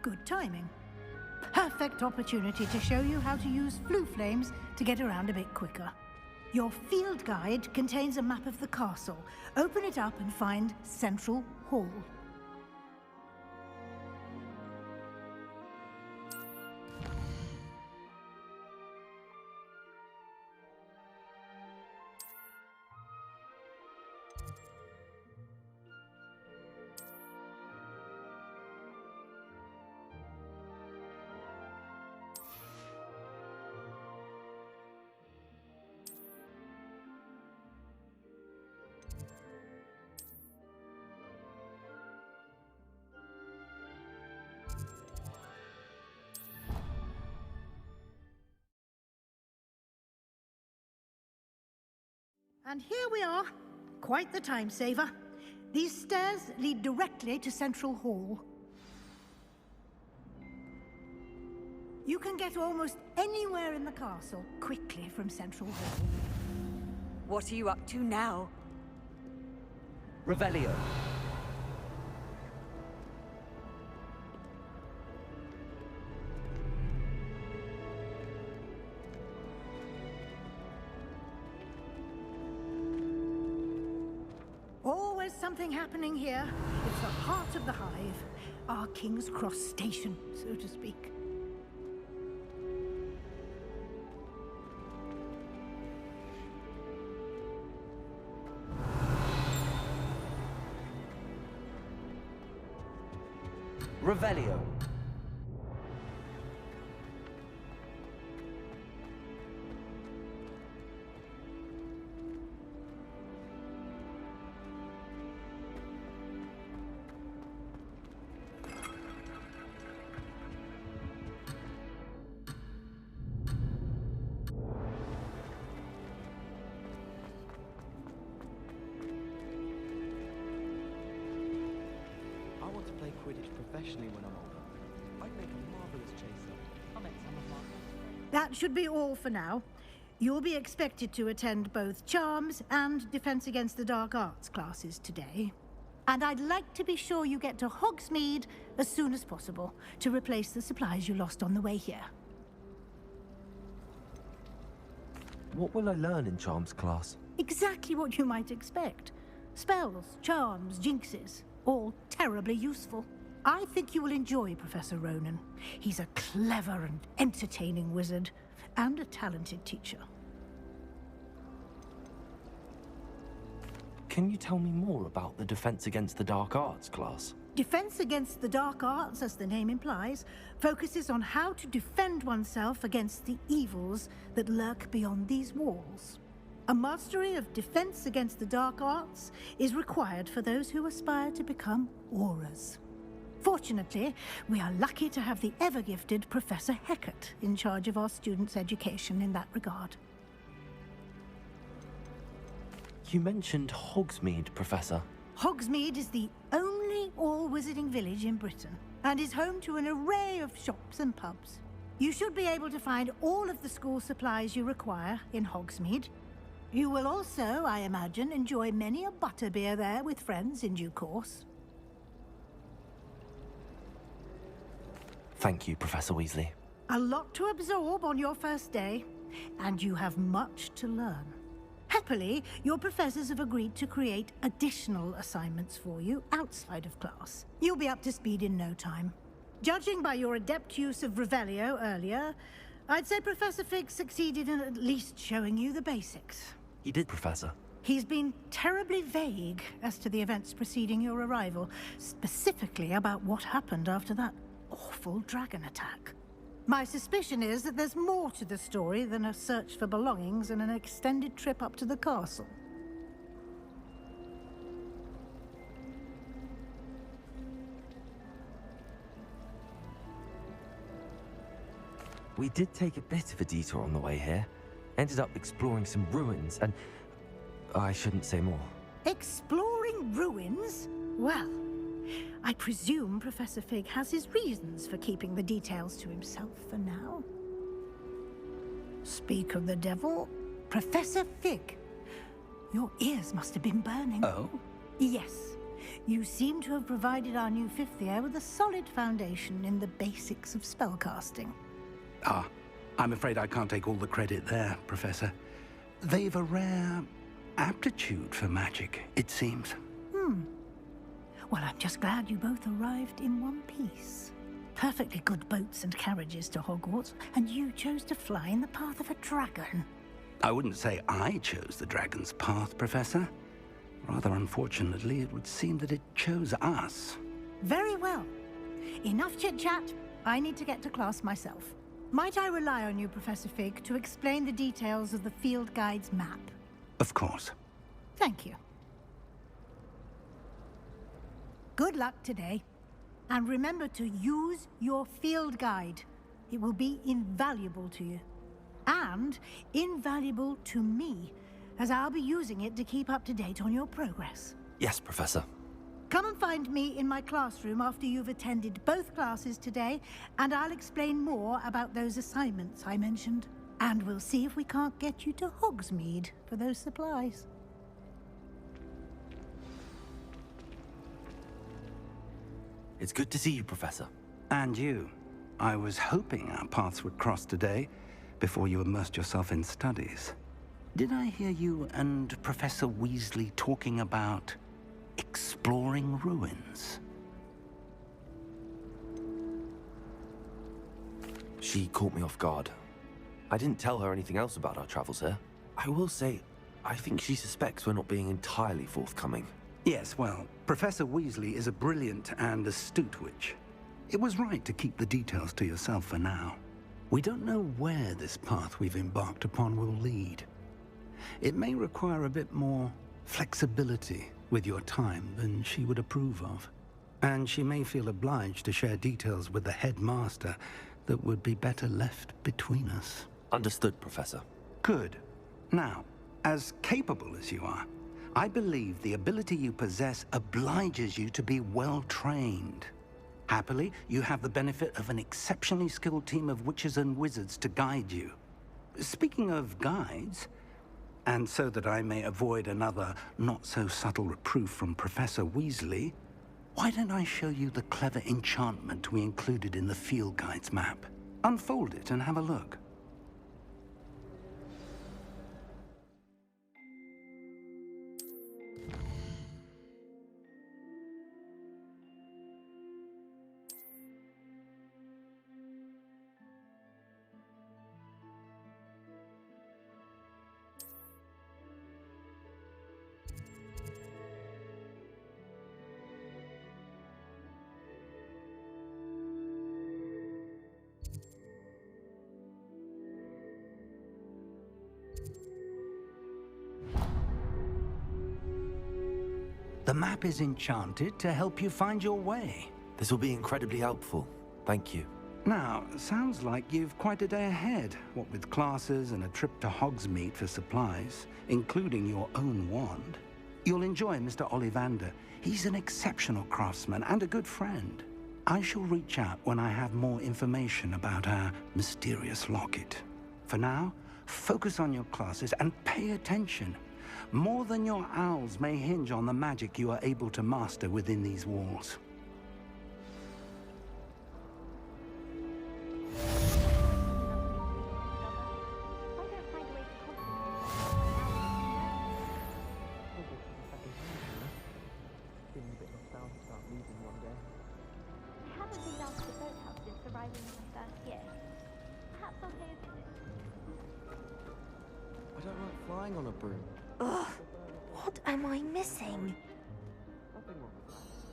Good timing. Perfect opportunity to show you how to use flue flames to get around a bit quicker. Your field guide contains a map of the castle. Open it up and find Central Hall. And here we are. Quite the time saver. These stairs lead directly to Central Hall. You can get almost anywhere in the castle quickly from Central Hall. What are you up to now? Revelio. Always something happening here. It's the heart of the hive. Our King's Cross station, so to speak. Revelio. I want to play Quidditch professionally when I'm older. I'd make a marvelous chaser. I'll make some of mine. That should be all for now. You'll be expected to attend both Charms and Defense Against the Dark Arts classes today. And I'd like to be sure you get to Hogsmeade as soon as possible to replace the supplies you lost on the way here. What will I learn in Charms class? Exactly what you might expect. Spells, charms, jinxes, all terribly useful. I think you will enjoy Professor Ronan. He's a clever and entertaining wizard, and a talented teacher. Can you tell me more about the Defense Against the Dark Arts class? Defense Against the Dark Arts, as the name implies, focuses on how to defend oneself against the evils that lurk beyond these walls. A mastery of Defense Against the Dark Arts is required for those who aspire to become Aurors. Fortunately, we are lucky to have the ever-gifted Professor Hecat in charge of our students' education in that regard. You mentioned Hogsmeade, Professor. Hogsmeade is the only all-wizarding village in Britain, and is home to an array of shops and pubs. You should be able to find all of the school supplies you require in Hogsmeade. You will also, I imagine, enjoy many a butterbeer there with friends in due course. Thank you, Professor Weasley. A lot to absorb on your first day, and you have much to learn. Happily, your professors have agreed to create additional assignments for you outside of class. You'll be up to speed in no time. Judging by your adept use of Revelio earlier, I'd say Professor Fig succeeded in at least showing you the basics. He did, Professor. He's been terribly vague as to the events preceding your arrival, specifically about what happened after that awful dragon attack. My suspicion is that there's more to the story than a search for belongings and an extended trip up to the castle. We did take a bit of a detour on the way here. Ended up exploring some ruins and... I shouldn't say more. Exploring ruins? Well, I presume Professor Fig has his reasons for keeping the details to himself for now. Speak of the devil, Professor Fig. Your ears must have been burning. Oh? Yes. You seem to have provided our new fifth year with a solid foundation in the basics of spellcasting. Ah, I'm afraid I can't take all the credit there, Professor. They've a rare aptitude for magic, it seems. Well, I'm just glad you both arrived in one piece. Perfectly good boats and carriages to Hogwarts, and you chose to fly in the path of a dragon. I wouldn't say I chose the dragon's path, Professor. Rather unfortunately, it would seem that it chose us. Very well. Enough chit-chat. I need to get to class myself. Might I rely on you, Professor Fig, to explain the details of the field guide's map? Of course. Thank you. Good luck today. And remember to use your field guide. It will be invaluable to you. And invaluable to me, as I'll be using it to keep up to date on your progress. Yes, Professor. Come and find me in my classroom after you've attended both classes today, and I'll explain more about those assignments I mentioned. And we'll see if we can't get you to Hogsmeade for those supplies. It's good to see you, Professor. And you. I was hoping our paths would cross today, before you immersed yourself in studies. Did I hear you and Professor Weasley talking about exploring ruins? She caught me off guard. I didn't tell her anything else about our travels here. I will say, I think she suspects we're not being entirely forthcoming. Yes, well, Professor Weasley is a brilliant and astute witch. It was right to keep the details to yourself for now. We don't know where this path we've embarked upon will lead. It may require a bit more flexibility with your time than she would approve of. And she may feel obliged to share details with the headmaster that would be better left between us. Understood, Professor. Good. Now, as capable as you are, I believe the ability you possess obliges you to be well-trained. Happily, you have the benefit of an exceptionally skilled team of witches and wizards to guide you. Speaking of guides, and so that I may avoid another not-so-subtle reproof from Professor Weasley, why don't I show you the clever enchantment we included in the field guide's map? Unfold it and have a look. The map is enchanted to help you find your way. This will be incredibly helpful. Thank you. Now, sounds like you've quite a day ahead, what with classes and a trip to Hogsmeade for supplies, including your own wand. You'll enjoy Mr. Ollivander. He's an exceptional craftsman and a good friend. I shall reach out when I have more information about our mysterious locket. For now, focus on your classes and pay attention. More than your owls may hinge on the magic you are able to master within these walls. I don't like flying on a broom. Ugh, what am I missing?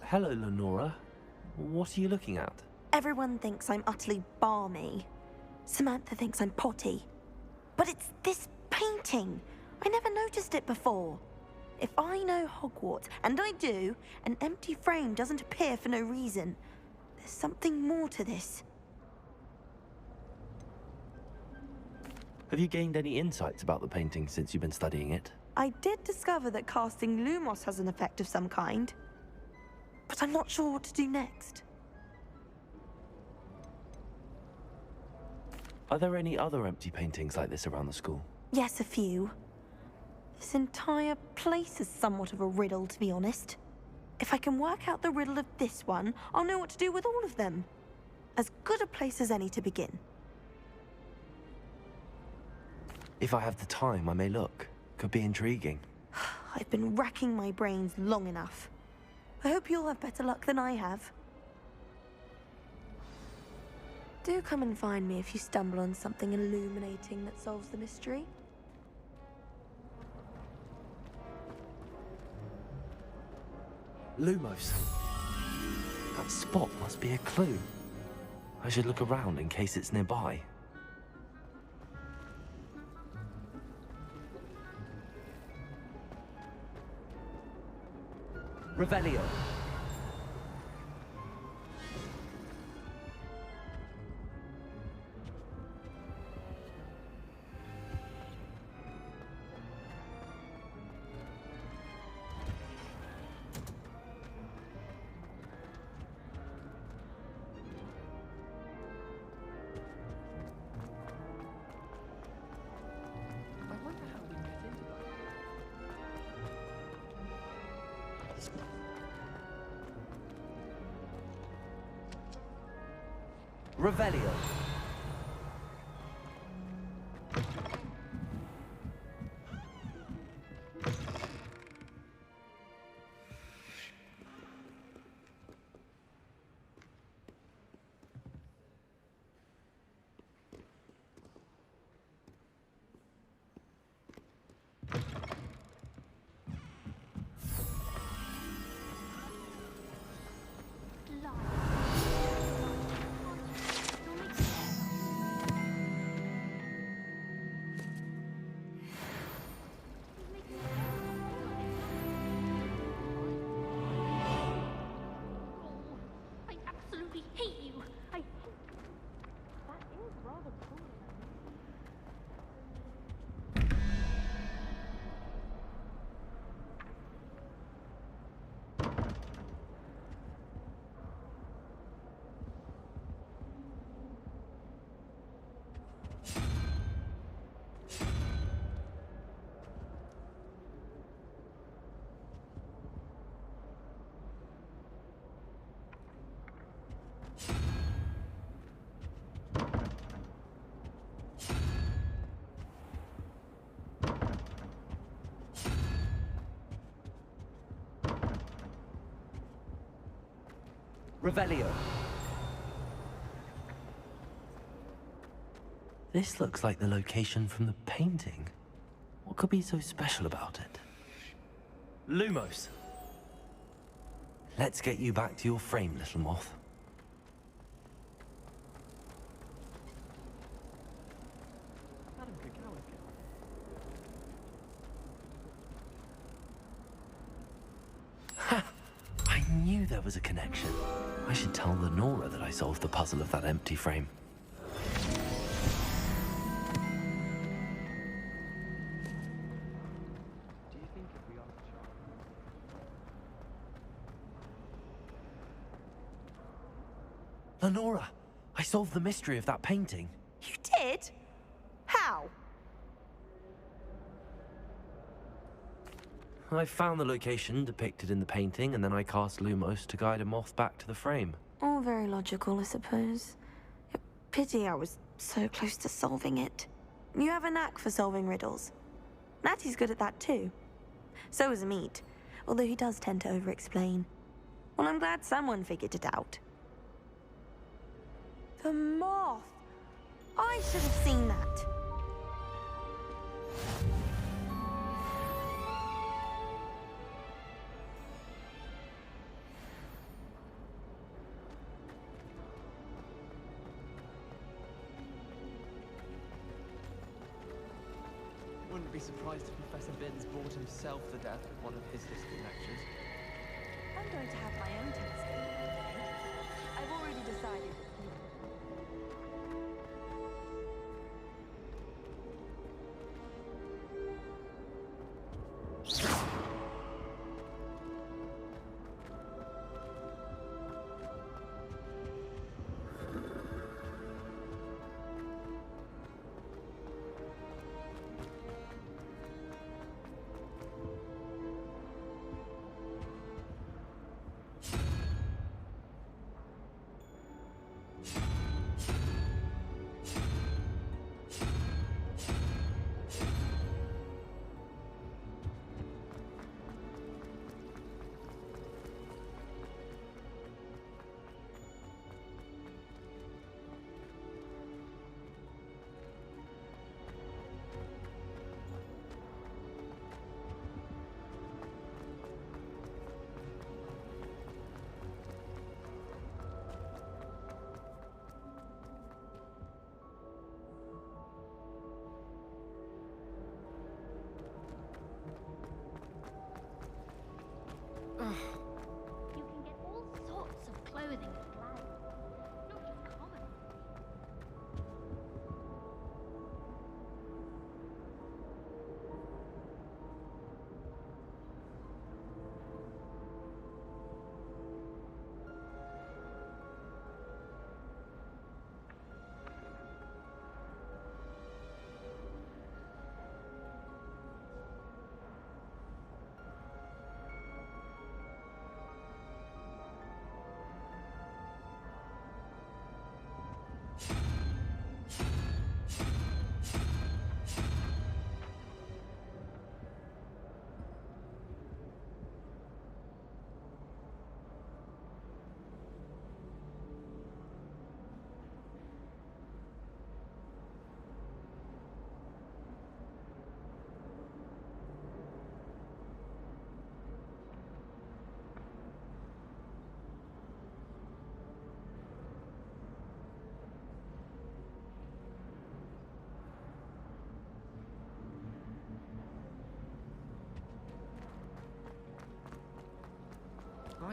Hello, Lenora. What are you looking at? Everyone thinks I'm utterly balmy. Samantha thinks I'm potty. But it's this painting. I never noticed it before. If I know Hogwarts, and I do, an empty frame doesn't appear for no reason. There's something more to this. Have you gained any insights about the painting since you've been studying it? I did discover that casting Lumos has an effect of some kind. But I'm not sure what to do next. Are there any other empty paintings like this around the school? Yes, a few. This entire place is somewhat of a riddle, to be honest. If I can work out the riddle of this one, I'll know what to do with all of them. As good a place as any to begin. If I have the time, I may look. Could be intriguing. I've been racking my brains long enough. I hope you'll have better luck than I have. Do come and find me if you stumble on something illuminating that solves the mystery. Lumos. That spot must be a clue. I should look around in case it's nearby. Revelio. Revelio. Revelio. This looks like the location from the painting. What could be so special about it? Lumos. Let's get you back to your frame, little moth. Ha! I knew there was a connection. I should tell Lenora that I solved the puzzle of that empty frame. Lenora, I solved the mystery of that painting. You did? How? I found the location depicted in the painting, and then I cast Lumos to guide a moth back to the frame. All very logical, I suppose. Pity I was so close to solving it. You have a knack for solving riddles. Natty's good at that too. So is Amit, although he does tend to over-explain. Well, I'm glad someone figured it out. The moth! I should have seen that. Wouldn't be surprised if Professor Binns bored himself to death with one of his history lectures. I'm going to have my own telescope. I've already decided.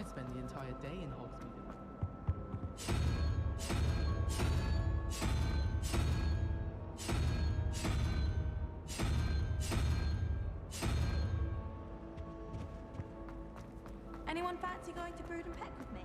spend the entire day in Hogsmeade. Anyone fancy going to Brood and Peck with me?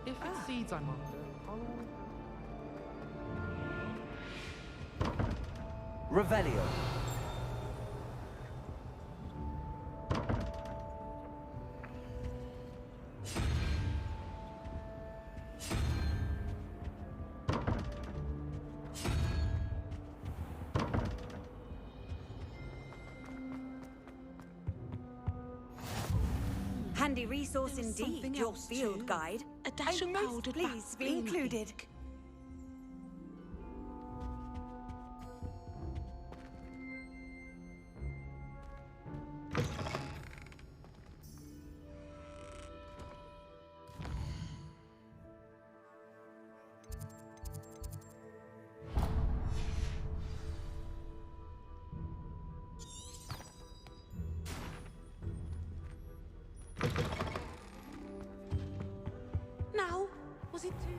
If it's seeds I'm after, Revelio. Handy resource indeed, your field guide. A dash of powdered please be included. Now, was it too...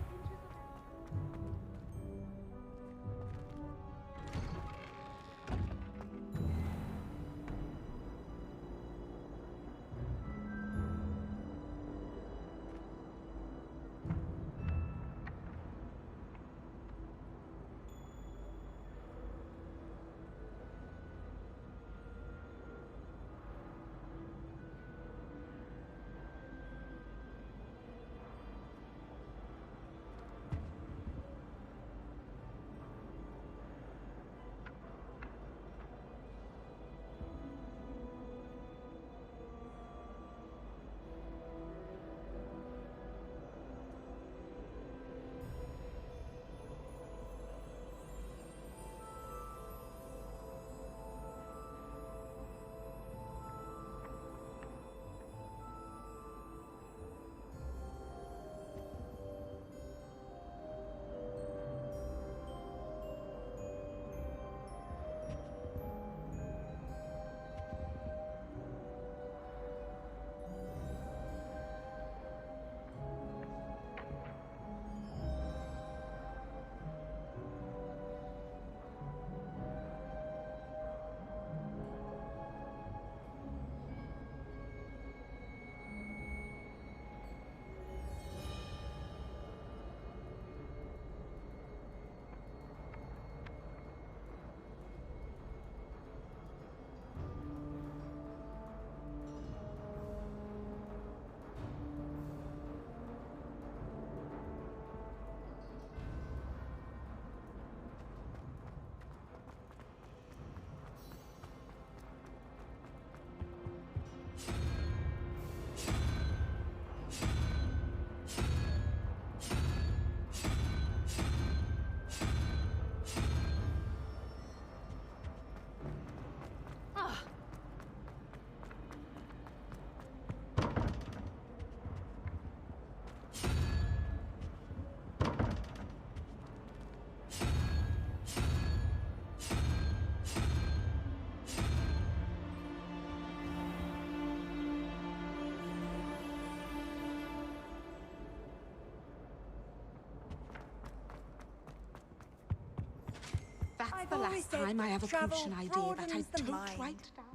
That's the last time I have a potion idea that I tote right down.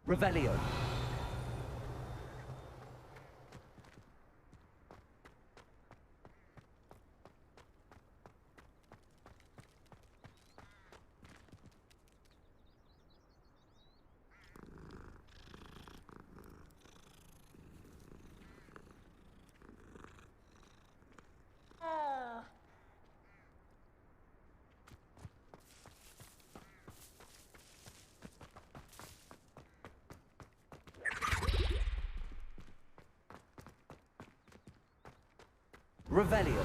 Revelio. Revelio.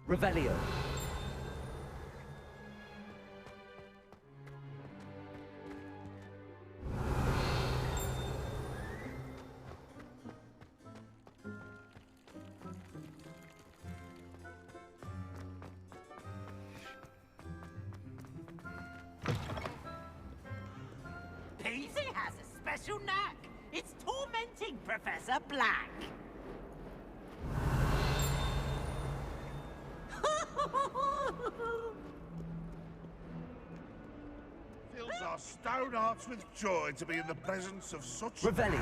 Revelio. Peasy has a special knack. It's tormenting Professor Black. Fills our stone hearts with joy to be in the presence of such... Revelio.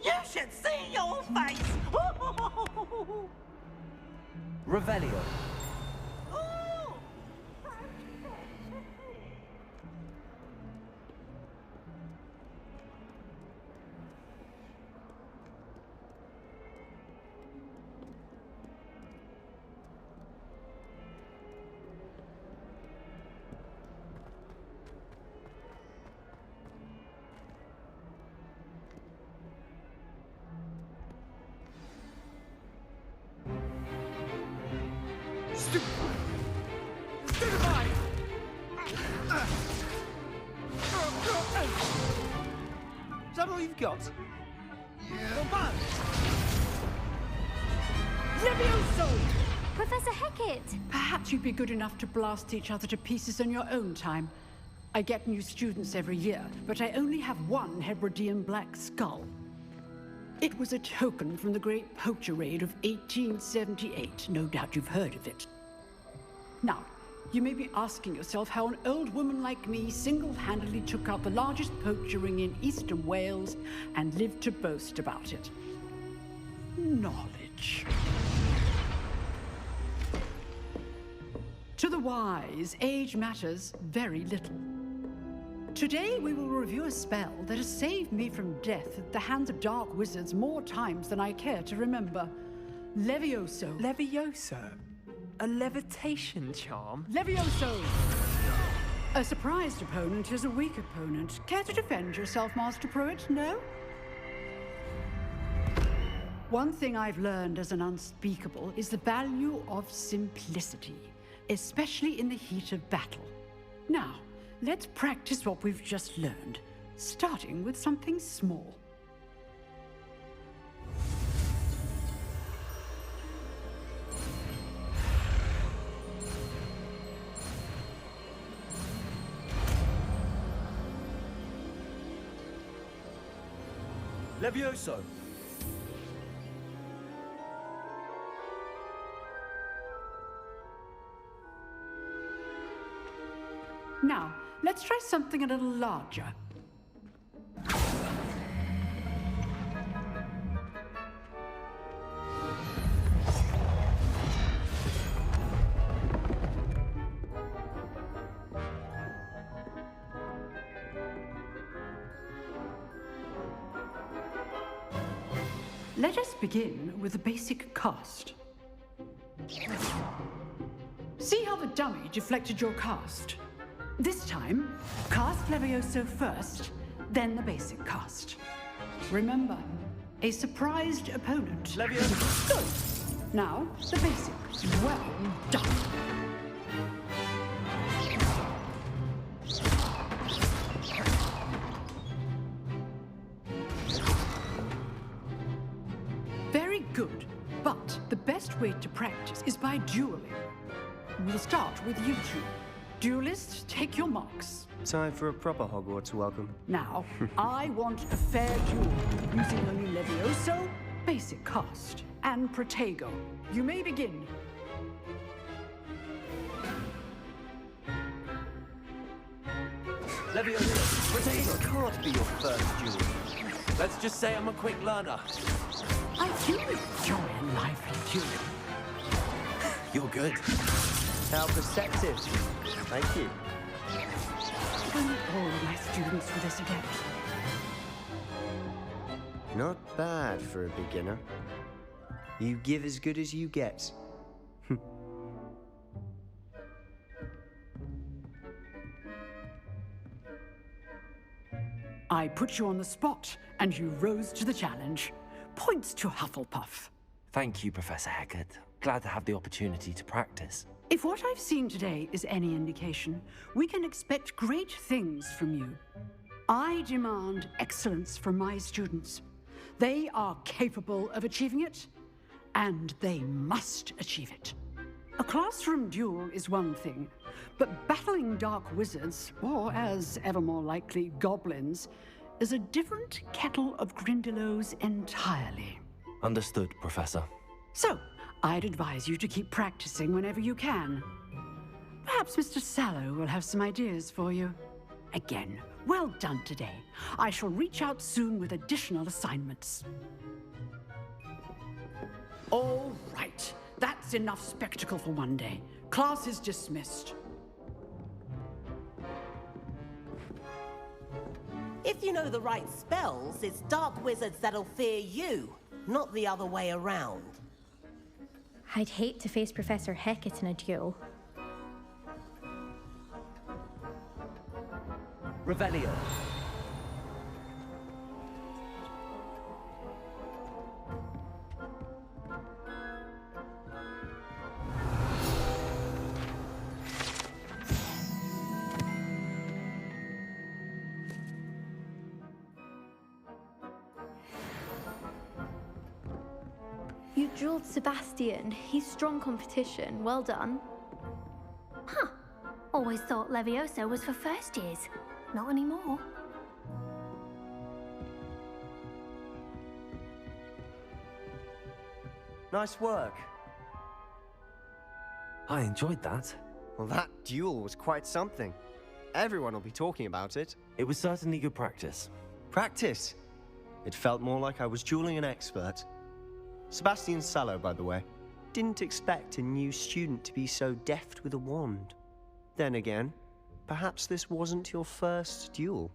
You should see your face! Revelio. Is that all you've got? Yeah. Levioso! Professor Hecat! Perhaps you'd be good enough to blast each other to pieces in your own time. I get new students every year, but I only have one Hebridean black skull. It was a token from the Great Poacher Raid of 1878. No doubt you've heard of it. Now, you may be asking yourself how an old woman like me single-handedly took out the largest poacher ring in eastern Wales and lived to boast about it. Knowledge. To the wise, age matters very little. Today we will review a spell that has saved me from death at the hands of dark wizards more times than I care to remember. A surprised opponent is a weak opponent. Care to defend yourself, Master Pruitt? No? One thing I've learned as an unspeakable is the value of simplicity, especially in the heat of battle. Now, let's practice what we've just learned, starting with something small. Levioso! Now, let's try something a little larger. Let us begin with the basic cast. See how the dummy deflected your cast? This time, cast Levioso first, then the basic cast. Remember, a surprised opponent. Levioso! Good. Now, the basic. Well done. Very good, but the best way to practice is by dueling. We'll start with you two. Duelists, take your marks. Time for a proper Hogwarts welcome. Now, I want a fair duel, using only Levioso, basic cast, and Protego. You may begin. Levioso, Protego can't be your first duel. Let's just say I'm a quick learner. I do enjoy a lively duel. You're good. How perceptive. Thank you. Can all of my students do this again? Not bad for a beginner. You give as good as you get. I put you on the spot, and you rose to the challenge. Points to Hufflepuff. Thank you, Professor Hecat. Glad to have the opportunity to practice. If what I've seen today is any indication, we can expect great things from you. I demand excellence from my students. They are capable of achieving it, and they must achieve it. A classroom duel is one thing, but battling dark wizards, or as ever more likely, goblins, is a different kettle of Grindylows entirely. Understood, Professor. So, I'd advise you to keep practicing whenever you can. Perhaps Mr. Sallow will have some ideas for you. Again, well done today. I shall reach out soon with additional assignments. All right. That's enough spectacle for one day. Class is dismissed. If you know the right spells, it's dark wizards that'll fear you, not the other way around. I'd hate to face Professor Hecat in a duel. Revelio. You dueled Sebastian. He's strong competition. Well done. Huh. Always thought Levioso was for first years. Not anymore. Nice work. I enjoyed that. Well, that duel was quite something. Everyone will be talking about it. It was certainly good practice. Practice? It felt more like I was dueling an expert. Sebastian Sallow, by the way. Didn't expect a new student to be so deft with a wand. Then again, perhaps this wasn't your first duel.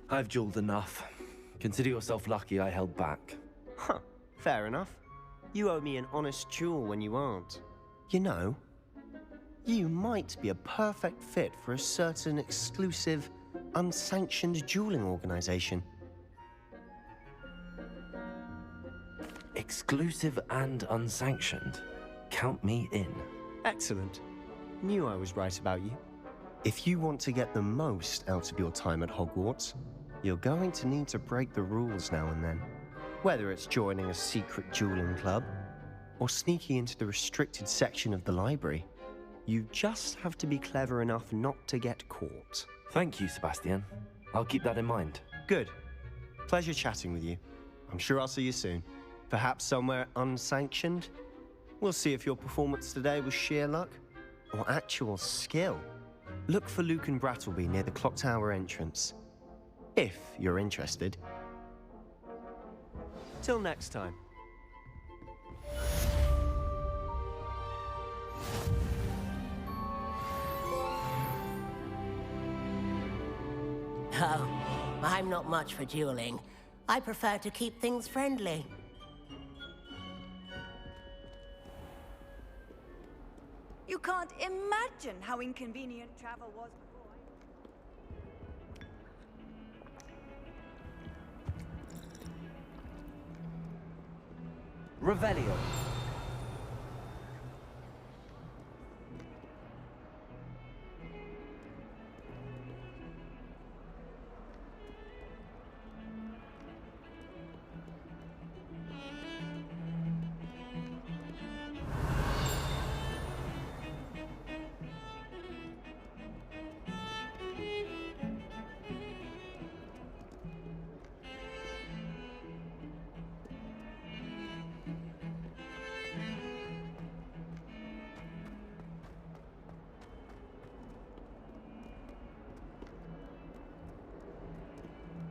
I've dueled enough. Consider yourself lucky I held back. Huh, fair enough. You owe me an honest duel when you aren't. You know, you might be a perfect fit for a certain exclusive, unsanctioned dueling organization. Exclusive and unsanctioned. Count me in. Excellent. Knew I was right about you. If you want to get the most out of your time at Hogwarts, you're going to need to break the rules now and then. Whether it's joining a secret dueling club, or sneaking into the restricted section of the library, you just have to be clever enough not to get caught. Thank you, Sebastian. I'll keep that in mind. Good. Pleasure chatting with you. I'm sure I'll see you soon. Perhaps somewhere unsanctioned? We'll see if your performance today was sheer luck or actual skill. Look for Luke and Brattleby near the clock tower entrance, if you're interested. Till next time. Oh, I'm not much for dueling. I prefer to keep things friendly. You can't imagine how inconvenient travel was before. Revelio.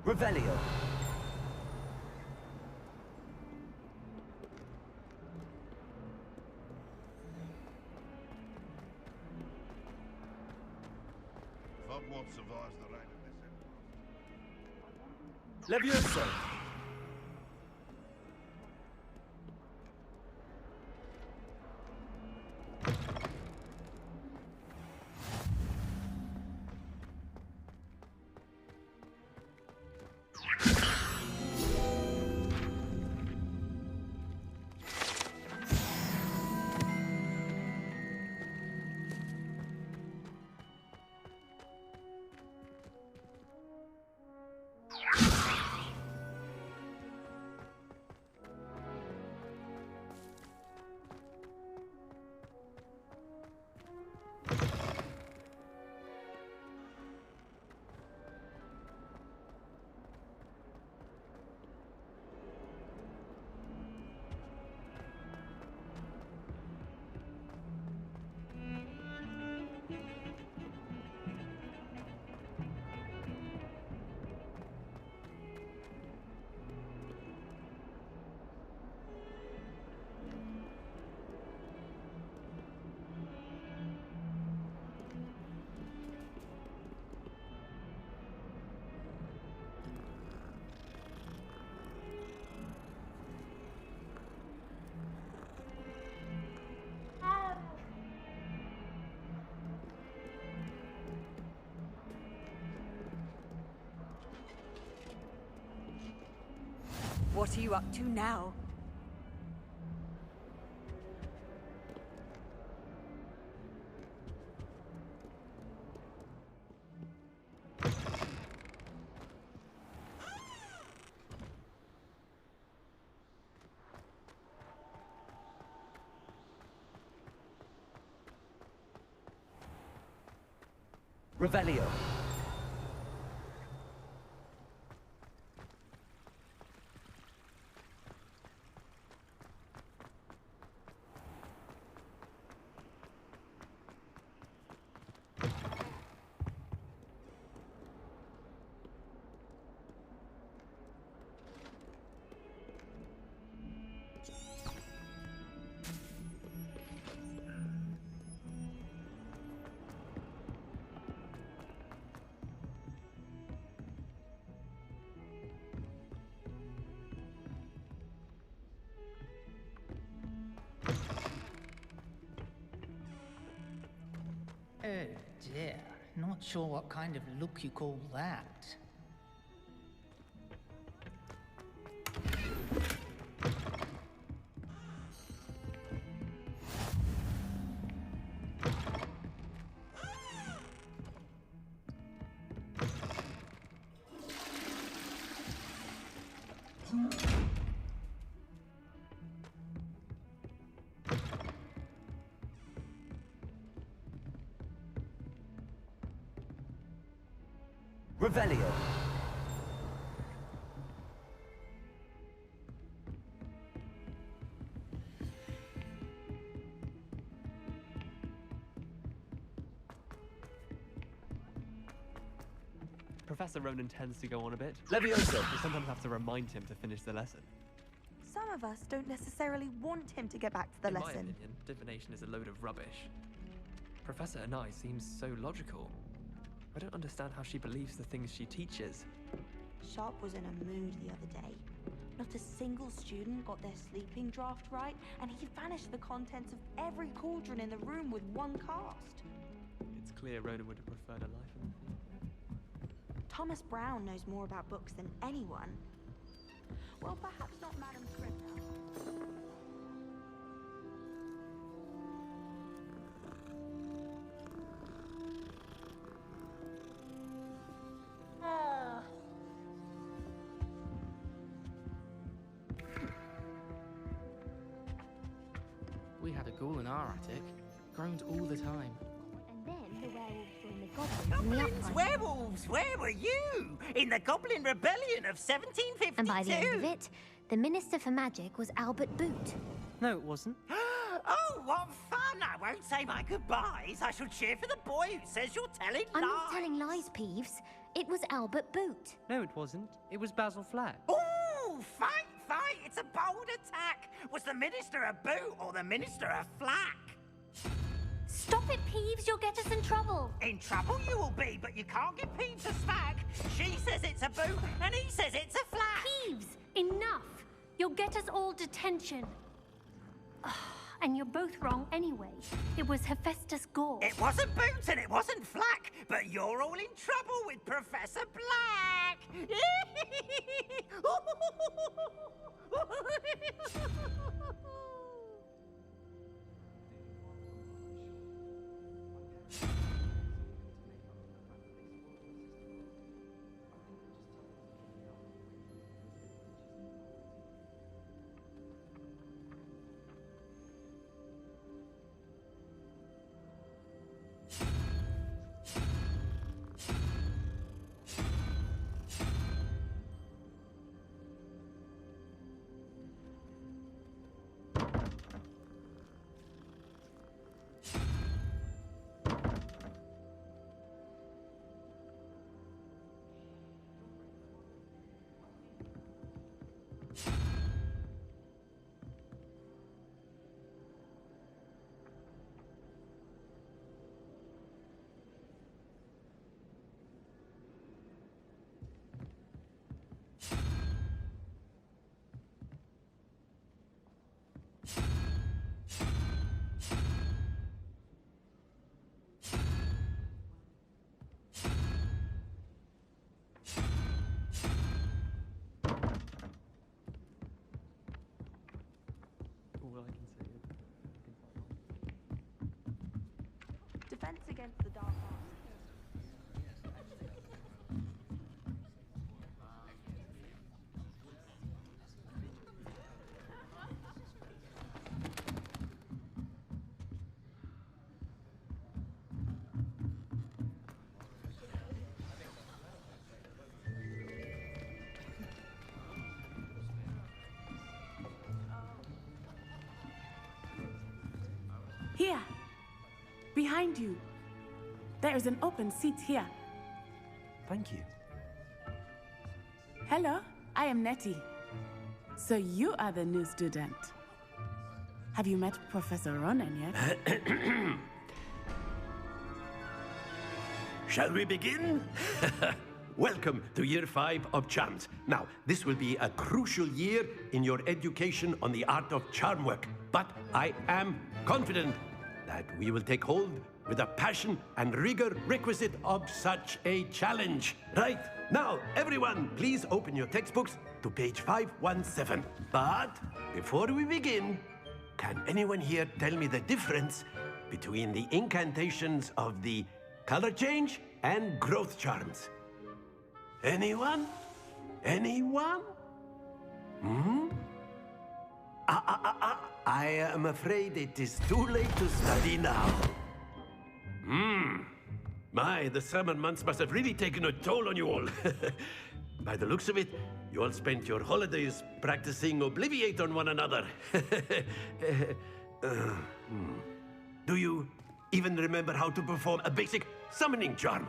Revelio. Hogwarts survives the reign of this Levioso. What are you up to now? Revelio. Not sure what kind of look you call that. Revelio. Professor Ronan tends to go on a bit. Levioso. We sometimes have to remind him to finish the lesson. Some of us don't necessarily want him to get back to the In my lesson. opinion, divination is a load of rubbish. Professor Anai seems so logical. I don't understand how she believes the things she teaches. Sharp was in a mood the other day. Not a single student got their sleeping draft right, and he vanished the contents of every cauldron in the room with one cast. It's clear Ronan would have preferred a life in the theatre. Thomas Brown knows more about books than anyone. Well, perhaps not Madam Scribner. We had a ghoul in our attic. Groaned all the time. And then the werewolves joined the goblins in the Goblins, uprising. werewolves, where were you? In the Goblin Rebellion of 1752? And by the end of it, the Minister for Magic was Albert Boot. No, it wasn't. Oh, what fun! I won't say my goodbyes. I shall cheer for the boy who says you're telling I'm lies. not telling lies, Peeves. It was Albert Boot. No, it wasn't. It was Basil Flack. Ooh, fight, fight! It's a bold attack. Was the Minister a boot or the Minister a flack? Stop it, Peeves. You'll get us in trouble. In trouble you will be, but you can't give Peeves a smack. She says it's a boot, and he says it's a flack. Peeves, enough. You'll get us all detention. And you're both wrong anyway. It was Hephaestus Gore. It wasn't boot and it wasn't flack, but you're all in trouble with Professor Black. Defense against the dark arts. Here, behind you. There is an open seat here. Thank you. Hello, I am Nettie. So you are the new student. Have you met Professor Ronan yet? Shall we begin? Welcome to Year 5 of Charms. Now, this will be a crucial year in your education on the art of charm work, but I am confident that we will take hold with the passion and rigor requisite of such a challenge. Right, now, everyone, please open your textbooks to page 517. But before we begin, can anyone here tell me the difference between the incantations of the color change and growth charms? Anyone? Anyone? Hmm? I am afraid it is too late to study now. The summer months must have really taken a toll on you all. By the looks of it, you all spent your holidays practicing Obliviate on one another. Do you even remember how to perform a basic summoning charm?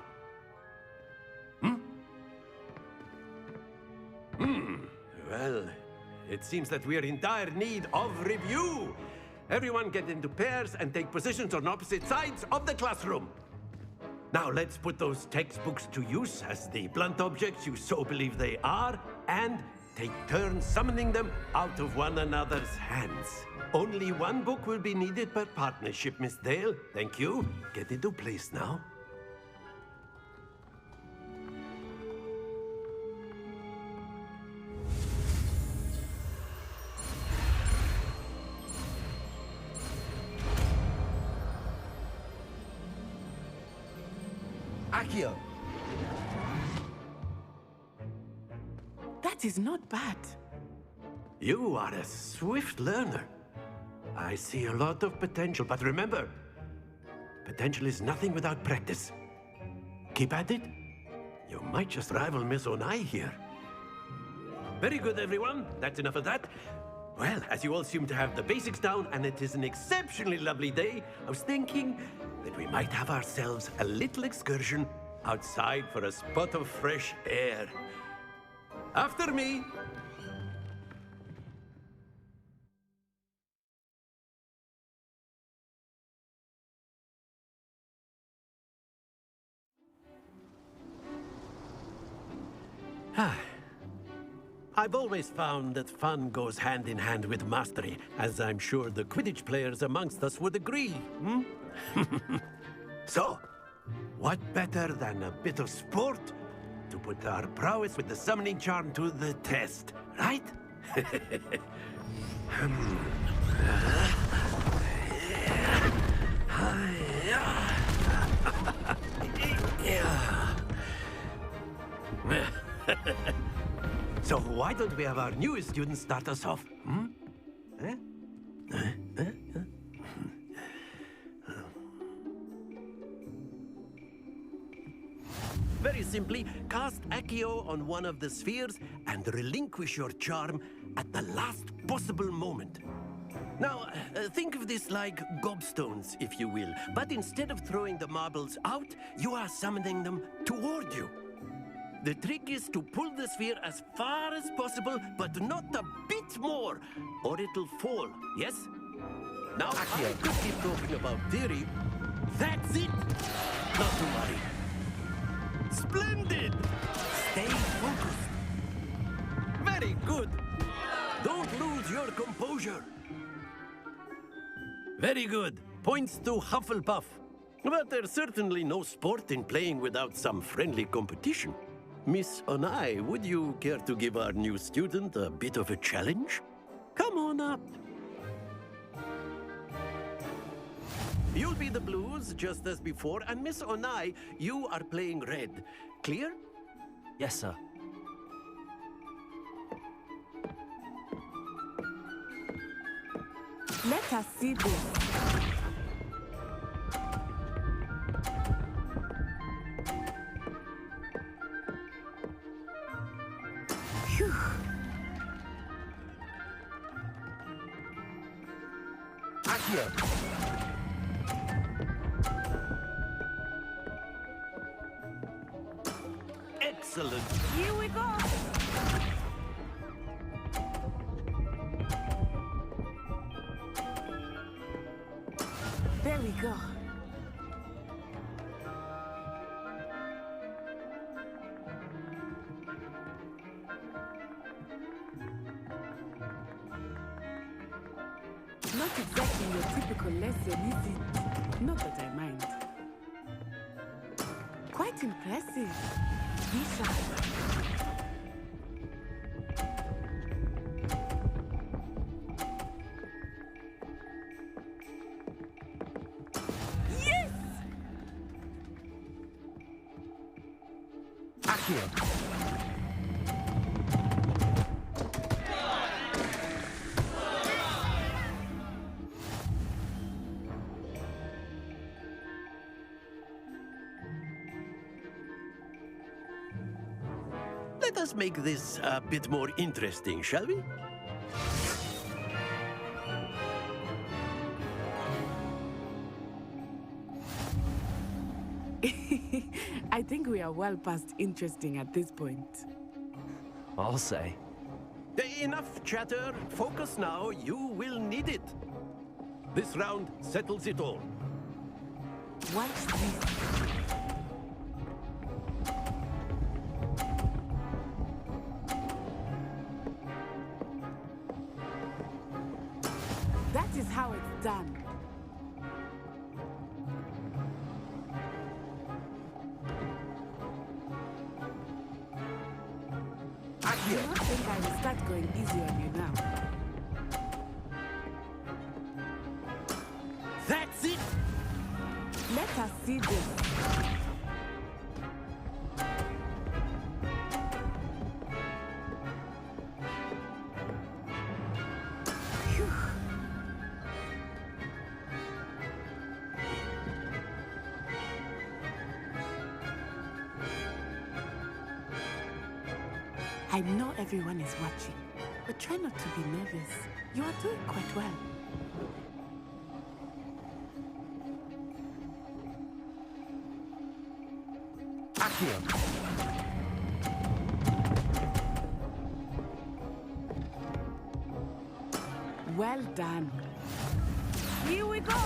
Well, it seems that we are in dire need of review. Everyone get into pairs and take positions on opposite sides of the classroom. Now let's put those textbooks to use as the blunt objects you so believe they are, and take turns summoning them out of one another's hands. Only one book will be needed per partnership, Miss Dale. Thank you. Get into place now. Accio! That is not bad. You are a swift learner. I see a lot of potential, but remember, potential is nothing without practice. Keep at it. You might just rival Miss Onai here. Very good, everyone. That's enough of that. Well, as you all seem to have the basics down, and it is an exceptionally lovely day, I was thinking that we might have ourselves a little excursion outside for a spot of fresh air. After me. I've always found that fun goes hand in hand with mastery, as I'm sure the Quidditch players amongst us would agree, So, what better than a bit of sport to put our prowess with the summoning charm to the test, right? So why don't we have our newest student start us off? Very simply, cast Accio on one of the spheres and relinquish your charm at the last possible moment. Now, think of this like gobstones, if you will. But instead of throwing the marbles out, you are summoning them toward you. The trick is to pull the sphere as far as possible, but not a bit more, or it'll fall, yes? Now, I could keep talking about theory. That's it! Not to worry. Splendid! Stay focused. Very good. Don't lose your composure. Very good. Points to Hufflepuff. But there's certainly no sport in playing without some friendly competition. Miss Onai, would you care to give our new student a bit of a challenge? Come on up. You'll be the blues, just as before, and Miss Onai, you are playing red. Clear? Yes, sir. Let us see this. Phew. Accio! Excellent. Here we go. There we go. Not Not exactly your typical lesson, is it? Not that I mind. Quite impressive. Be sharp. Yes! Accio. Let us make this a bit more interesting, shall we? I think we are well past interesting at this point. I'll say. Enough chatter. Focus now. You will need it. This round settles it all. Watch this. That is how it's done. I do not think I will start going easy on you now. That's it! Let us see this. I know everyone is watching, but try not to be nervous. You are doing quite well. Accio. Well done. Here we go.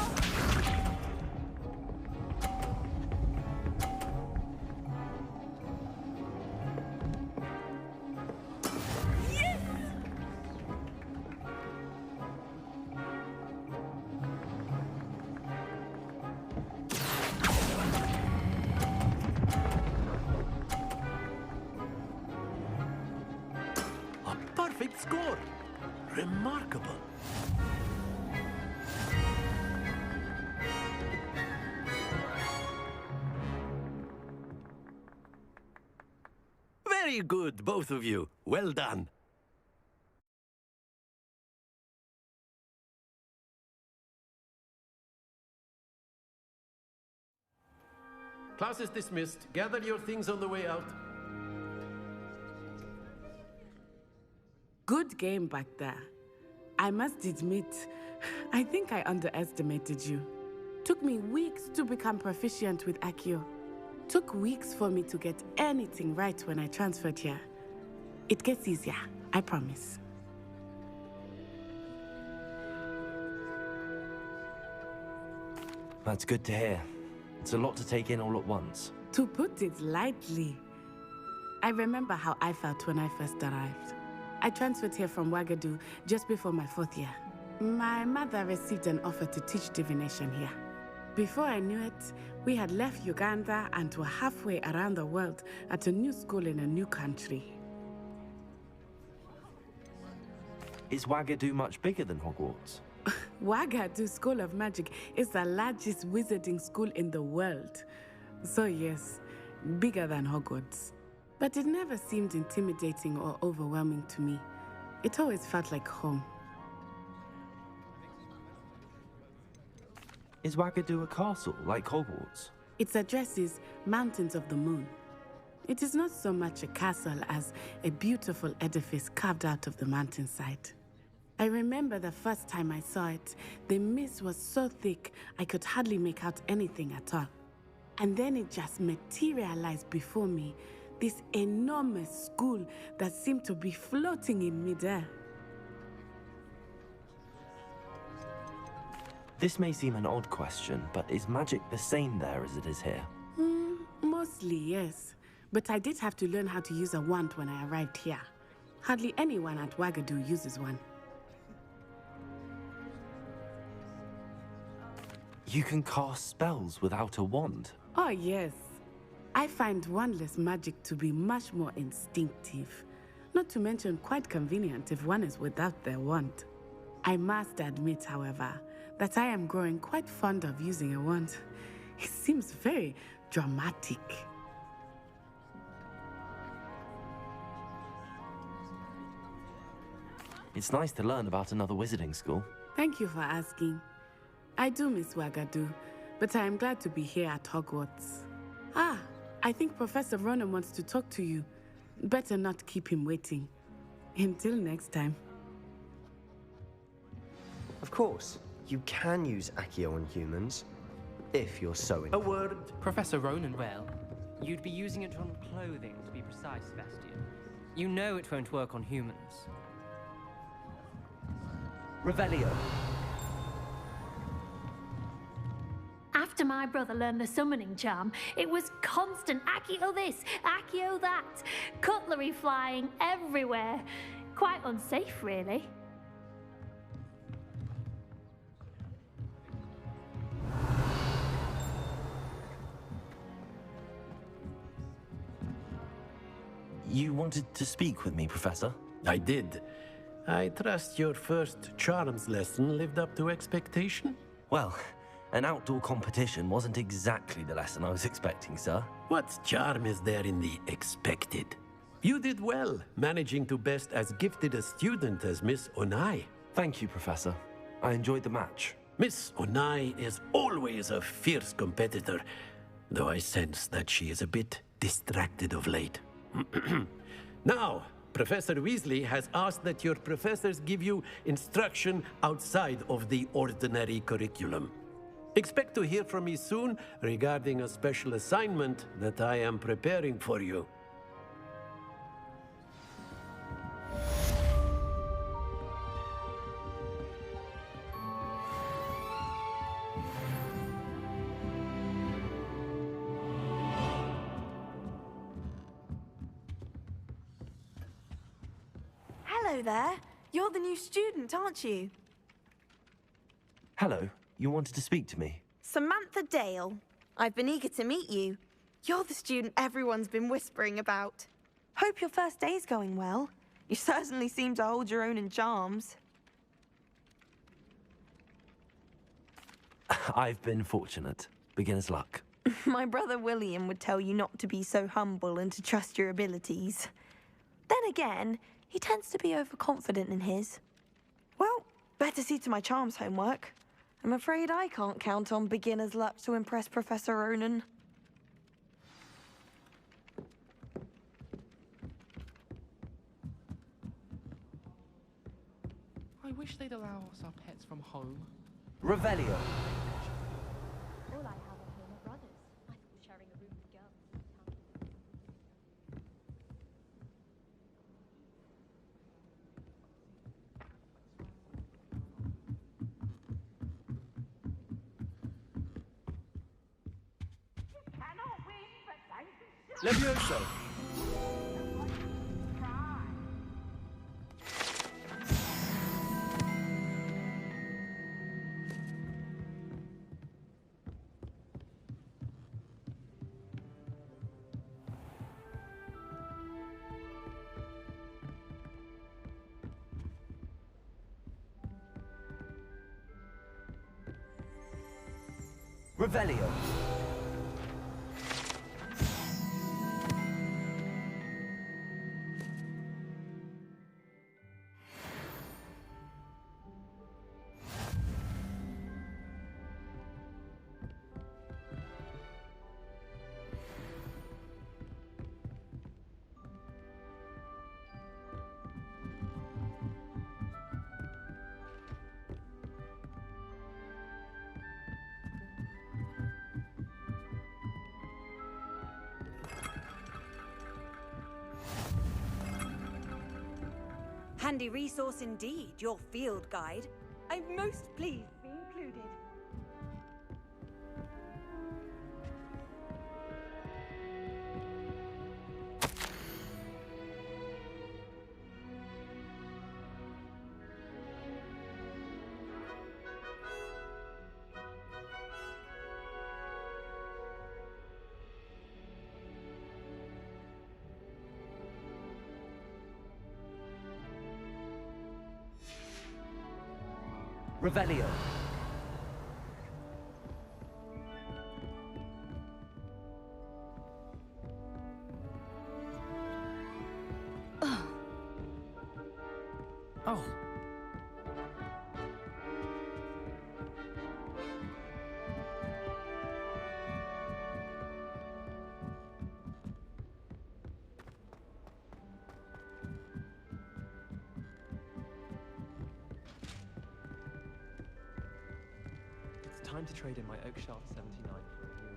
Perfect score. Remarkable. Very good, both of you. Well done. Class is dismissed. Gather your things on the way out. Good game back there. I must admit, I think I underestimated you. Took me weeks to become proficient with Accio. Took weeks for me to get anything right when I transferred here. It gets easier, I promise. That's good to hear. It's a lot to take in all at once. To put it lightly, I remember how I felt when I first arrived. I transferred here from Ouagadougou just before my 4th year. My mother received an offer to teach divination here. Before I knew it, we had left Uganda and were halfway around the world at a new school in a new country. Is Ouagadougou much bigger than Hogwarts? Ouagadougou School of Magic is the largest wizarding school in the world. So yes, bigger than Hogwarts. But it never seemed intimidating or overwhelming to me. It always felt like home. Is Ouagadougou a castle, like Hogwarts? Its address is Mountains of the Moon. It is not so much a castle as a beautiful edifice carved out of the mountainside. I remember the first time I saw it, the mist was so thick I could hardly make out anything at all. And then it just materialized before me, this enormous school that seemed to be floating in midair. This may seem an odd question, but is magic the same there as it is here? Mostly, yes. But I did have to learn how to use a wand when I arrived here. Hardly anyone at Ouagadougou uses one. You can cast spells without a wand. Oh, yes. I find wandless magic to be much more instinctive. Not to mention quite convenient if one is without their wand. I must admit, however, that I am growing quite fond of using a wand. It seems very dramatic. It's nice to learn about another wizarding school. Thank you for asking. I do miss Wagadu, but I am glad to be here at Hogwarts. Ah, I think Professor Ronan wants to talk to you. Better not keep him waiting. Until next time. Of course, you can use Accio on humans, if you're so A word. Professor Ronan. Well, you'd be using it on clothing, to be precise, Sebastian. You know it won't work on humans. Revelio. After my brother learned the summoning charm, it was constant Accio this, Accio that. Cutlery flying everywhere. Quite unsafe, really. You wanted to speak with me, Professor? I did. I trust your first charms lesson lived up to expectation? Well, an outdoor competition wasn't exactly the lesson I was expecting, sir. What charm is there in the expected? You did well, managing to best as gifted a student as Miss Onai. Thank you, Professor. I enjoyed the match. Miss Onai is always a fierce competitor, though I sense that she is a bit distracted of late. Now, Professor Weasley has asked that your professors give you instruction outside of the ordinary curriculum. Expect to hear from me soon regarding a special assignment that I am preparing for you. Hello there. You're the new student, aren't you? Hello. You wanted to speak to me? Samantha Dale. I've been eager to meet you. You're the student everyone's been whispering about. Hope your first day's going well. You certainly seem to hold your own in charms. I've been fortunate. Beginner's luck. My brother William would tell you not to be so humble and to trust your abilities. Then again, he tends to be overconfident in his. Well, better see to my charms homework. I'm afraid I can't count on beginner's luck to impress Professor Ronan. I wish they'd allow us our pets from home. Revelio. All I have at home are brothers. I thought sharing a room with girls. Levioso. Revelio. Handy resource indeed, your field guide. I'm most pleased to be included. Revelio. Oh. It's time to trade in my Oakshaft 79 for a new...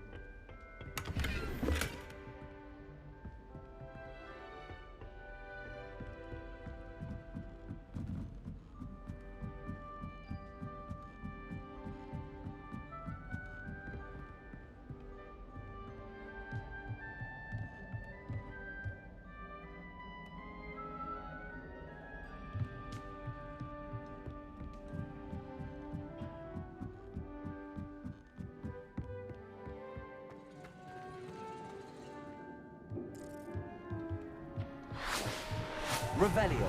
Revelio.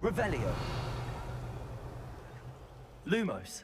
Revelio. Lumos.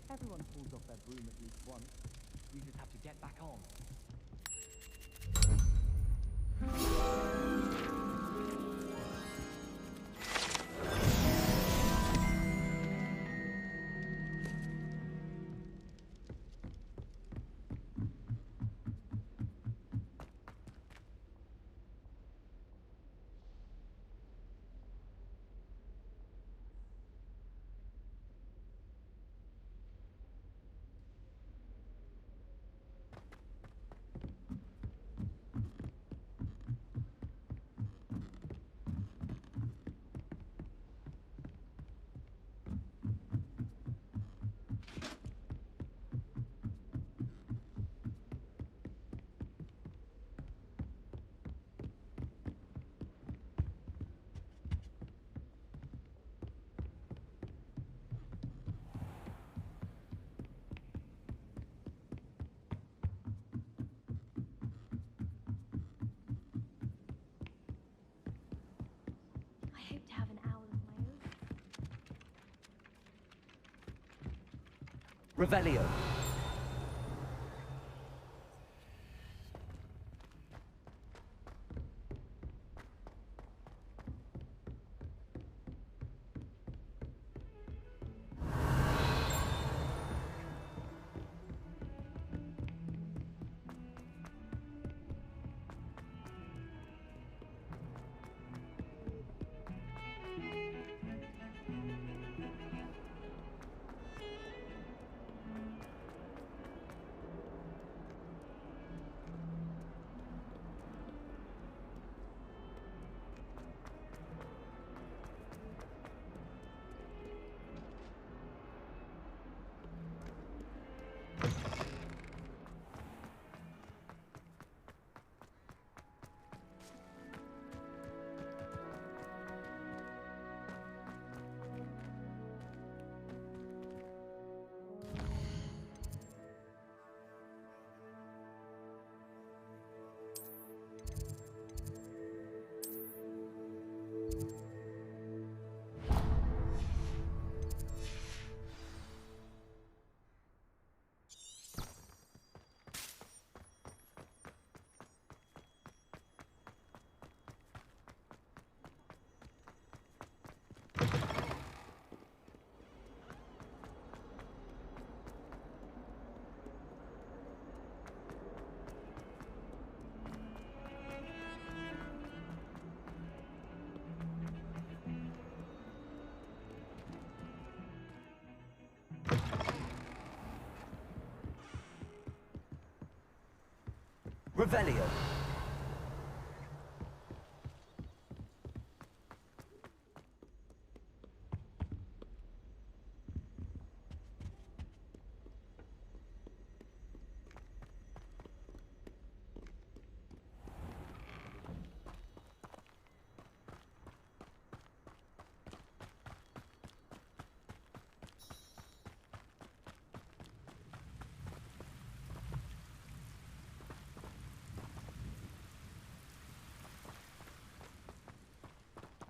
Everyone falls off their broom at least once. You just have to get back on. I hope to have an owl of my own. Revelio. Revelio.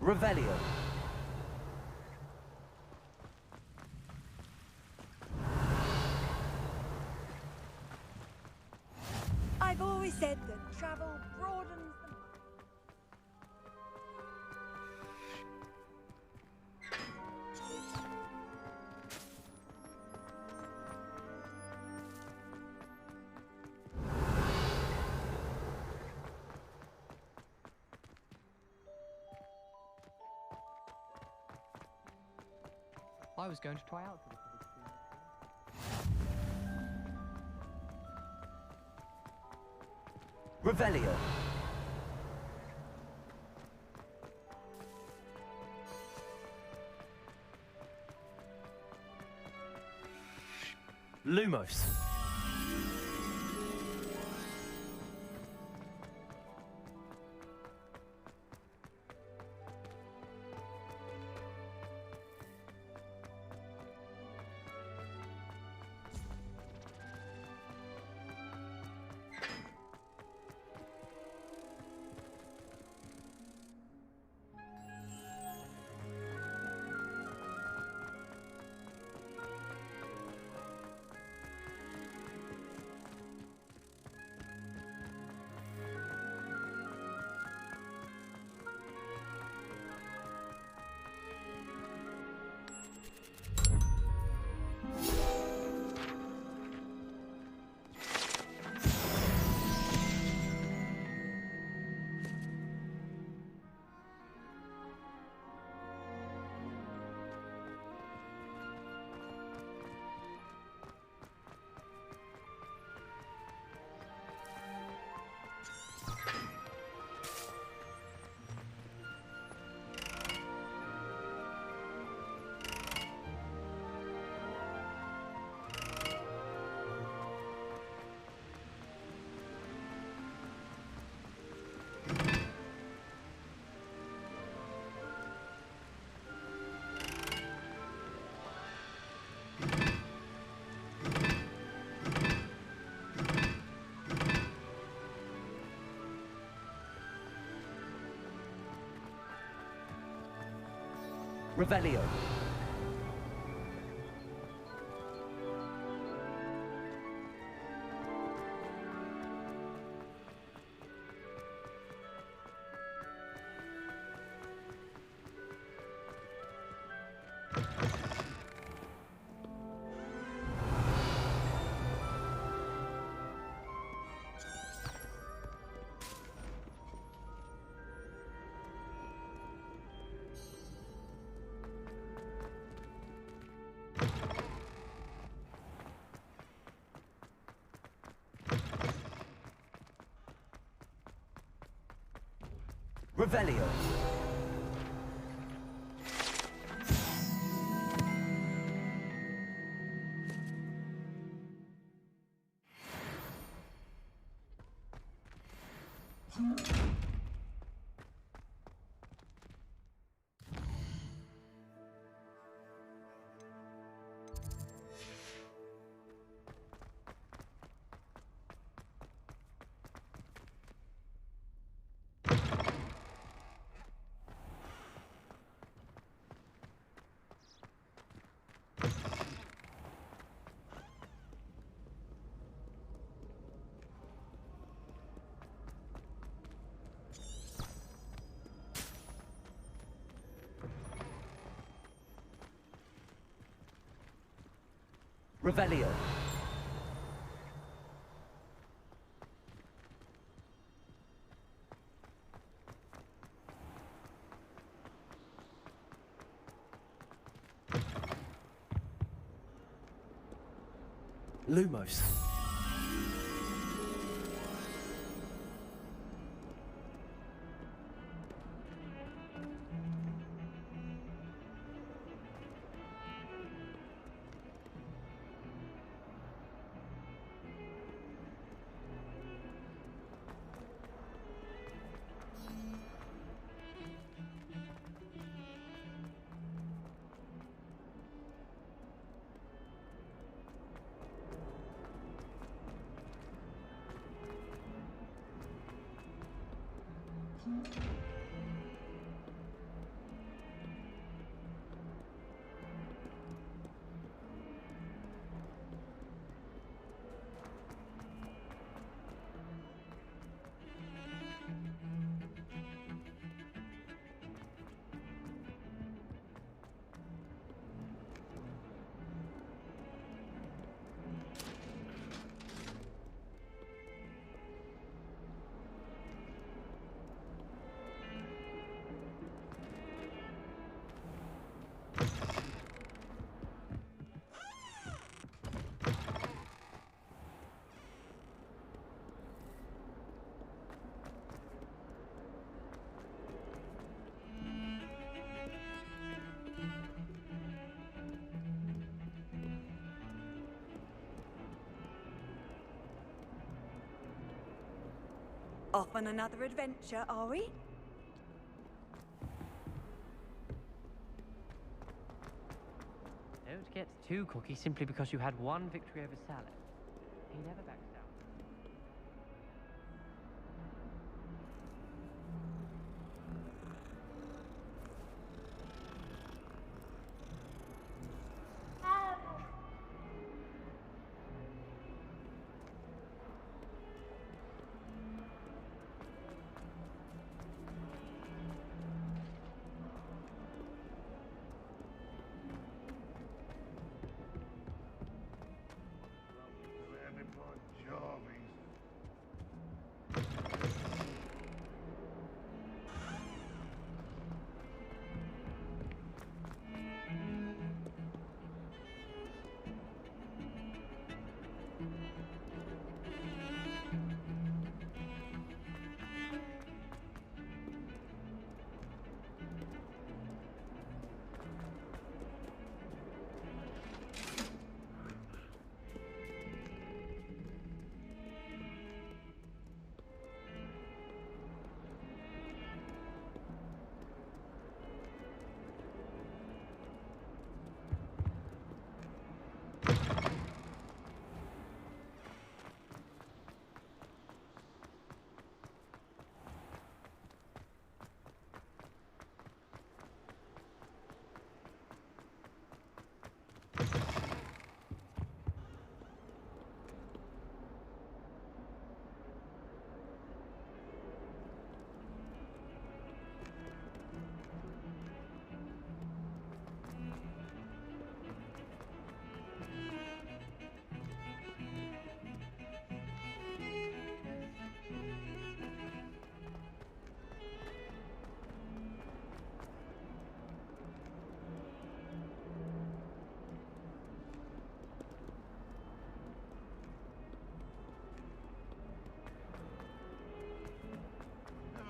Revelio. I've always said that travel broadens the mind. I was going to try out for the Revelio. Lumos. Revelio. Revelio. Revelio. Lumos. Off on another adventure, are we? Don't get too cocky simply because you had one victory over Sallow. He never backs down.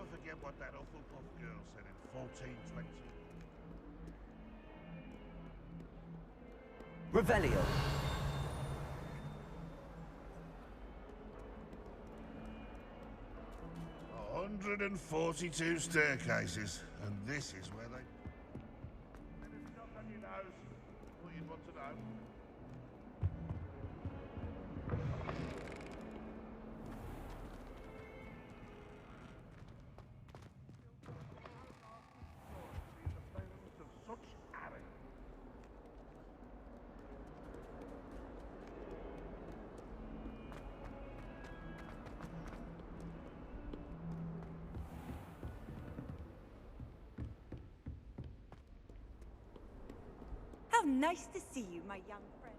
Forget what that Hufflepuff girl said in 1420. Revelio. 142 staircases, and this is where they... Anything else on your nose? What you'd want to know? How nice to see you, my young friend.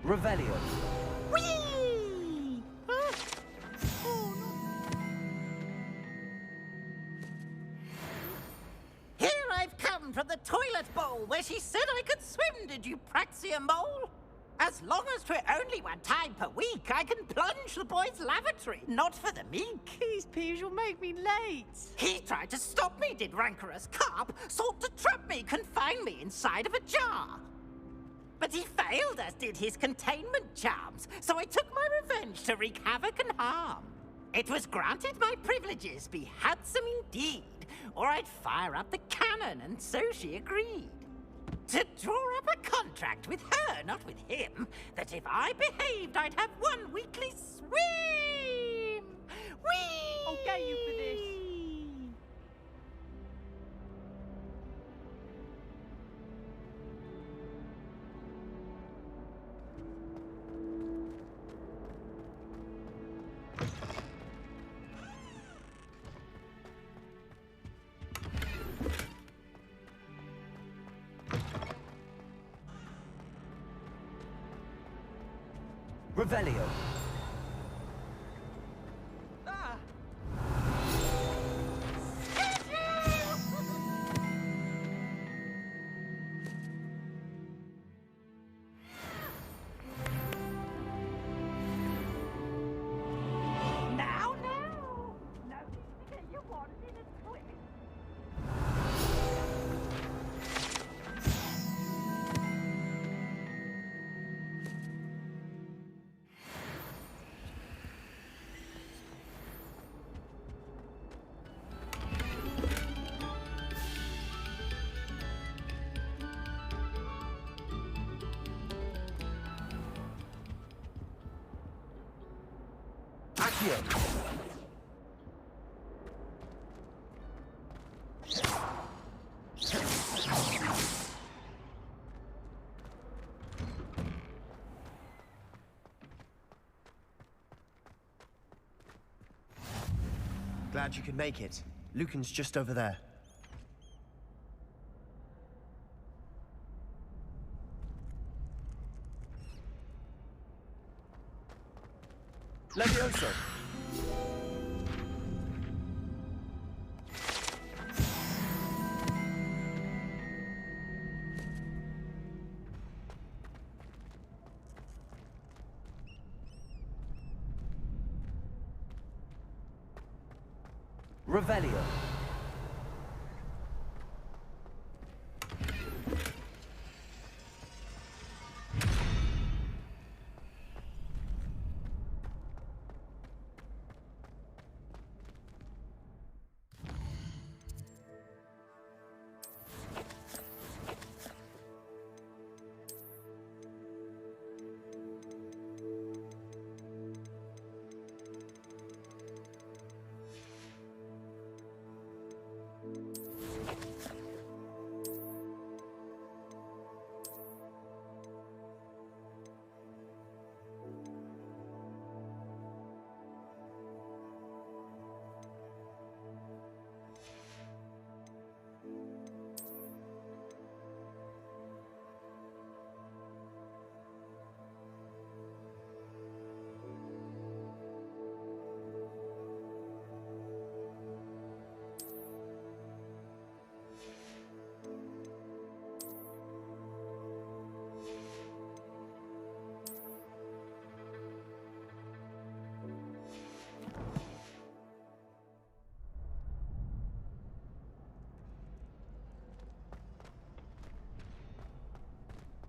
Revelio. Whee! Here I've come from the toilet bowl where she said I could swim, did you praxia mole? As long as 'twere only one time per week, I can plunge the boy's lavatory, not for the meek. These peas will make me late. He tried to stop me, did rancorous carp, sought to trap me, confine me inside of a jar. But he failed, as did his containment charms, so I took my revenge to wreak havoc and harm. It was granted my privileges be handsome indeed, or I'd fire up the cannon, and so she agreed. To draw up a contract with her, not with him, that if I behaved, I'd have one weekly swim! Whee! I'll get you for this. Revelio. Glad you could make it. Lucan's just over there. Levioso! Revelio.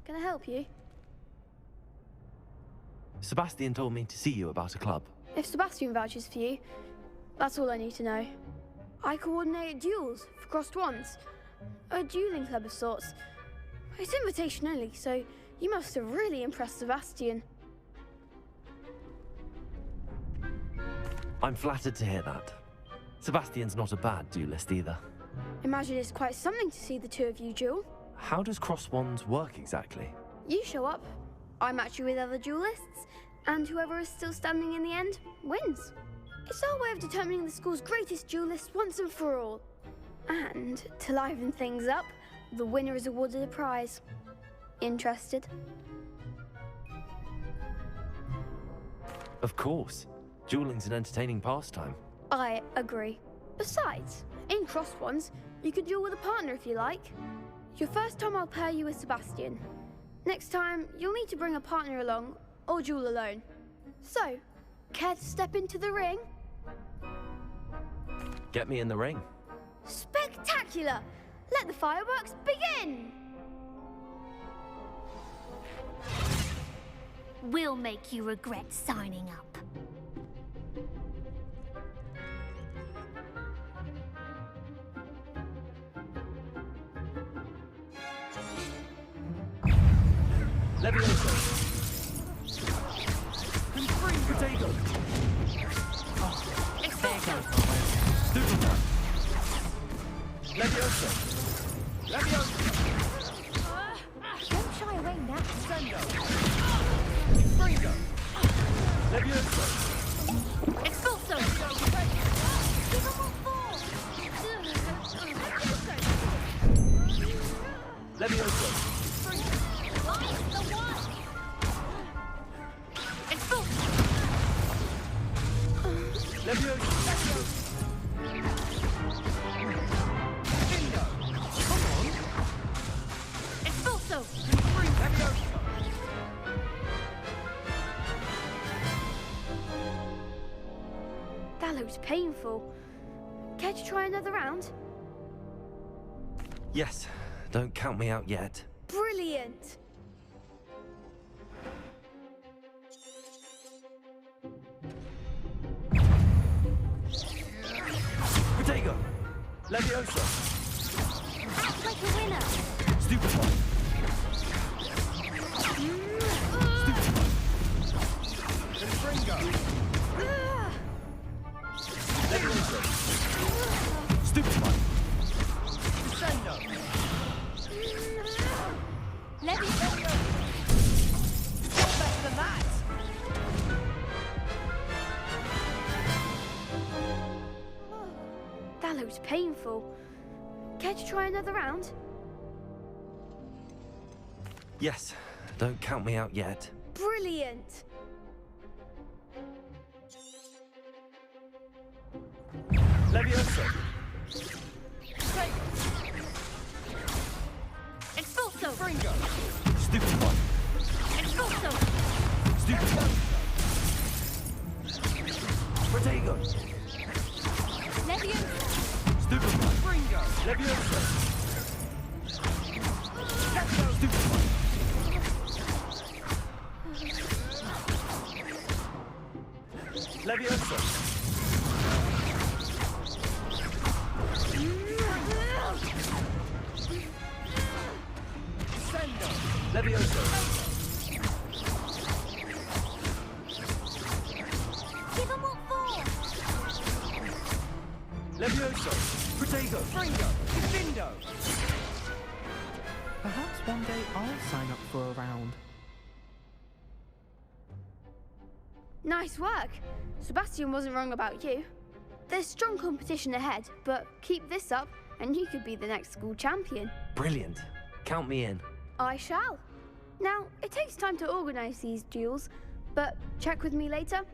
Can I help you? Sebastian told me to see you about a club. If Sebastian vouches for you, that's all I need to know. I coordinate duels for crossed wands. A dueling club of sorts. It's invitation only, so you must have really impressed Sebastian. I'm flattered to hear that. Sebastian's not a bad duelist either. Imagine it's quite something to see the two of you duel. How does cross wands work exactly? You show up, I match you with other duelists, and whoever is still standing in the end wins. It's our way of determining the school's greatest duelist once and for all. And to liven things up, the winner is awarded a prize. Interested? Of course. Dueling's an entertaining pastime. I agree. Besides, in cross wands, you can duel with a partner if you like. Your first time I'll pair you with Sebastian. Next time, you'll need to bring a partner along, or duel alone. So, care to step into the ring? Get me in the ring. Spectacular! Let the fireworks begin! We'll make you regret signing up. Levioso. Confring potato. Levioso. Levioso. Don't shy away now. Sendo. Springo. Levioso. Expulso. Give him a fall. Levioso. I'm the one. Leviosa! Bingo! Come on! Expulso! Leviosa! That looks painful. Care to try another round? Yes, don't count me out yet. Brilliant! Protego! Leviosa! Act like a winner! Stupefy! Confringo! Leviosa! Stupefy! Descendo! Leviosa! You're better than that! That looks painful. Care to try another round? Yes, don't count me out yet. Brilliant! Leviosa! Expulso! Fringo! Stupefy! Expulso! Stupefy! Protego! Leviosa! Stupefy! Fringo! Leviosa! Stupefy! Leviosa! Descendo! Leviosa! Give him what for! Leviosa! Protego! Fringo! Defendo! Perhaps one day I'll sign up for a round. Nice work! Sebastian wasn't wrong about you. There's strong competition ahead, but keep this up and you could be the next school champion. Brilliant. Count me in. I shall. Now, it takes time to organise these duels, but check with me later.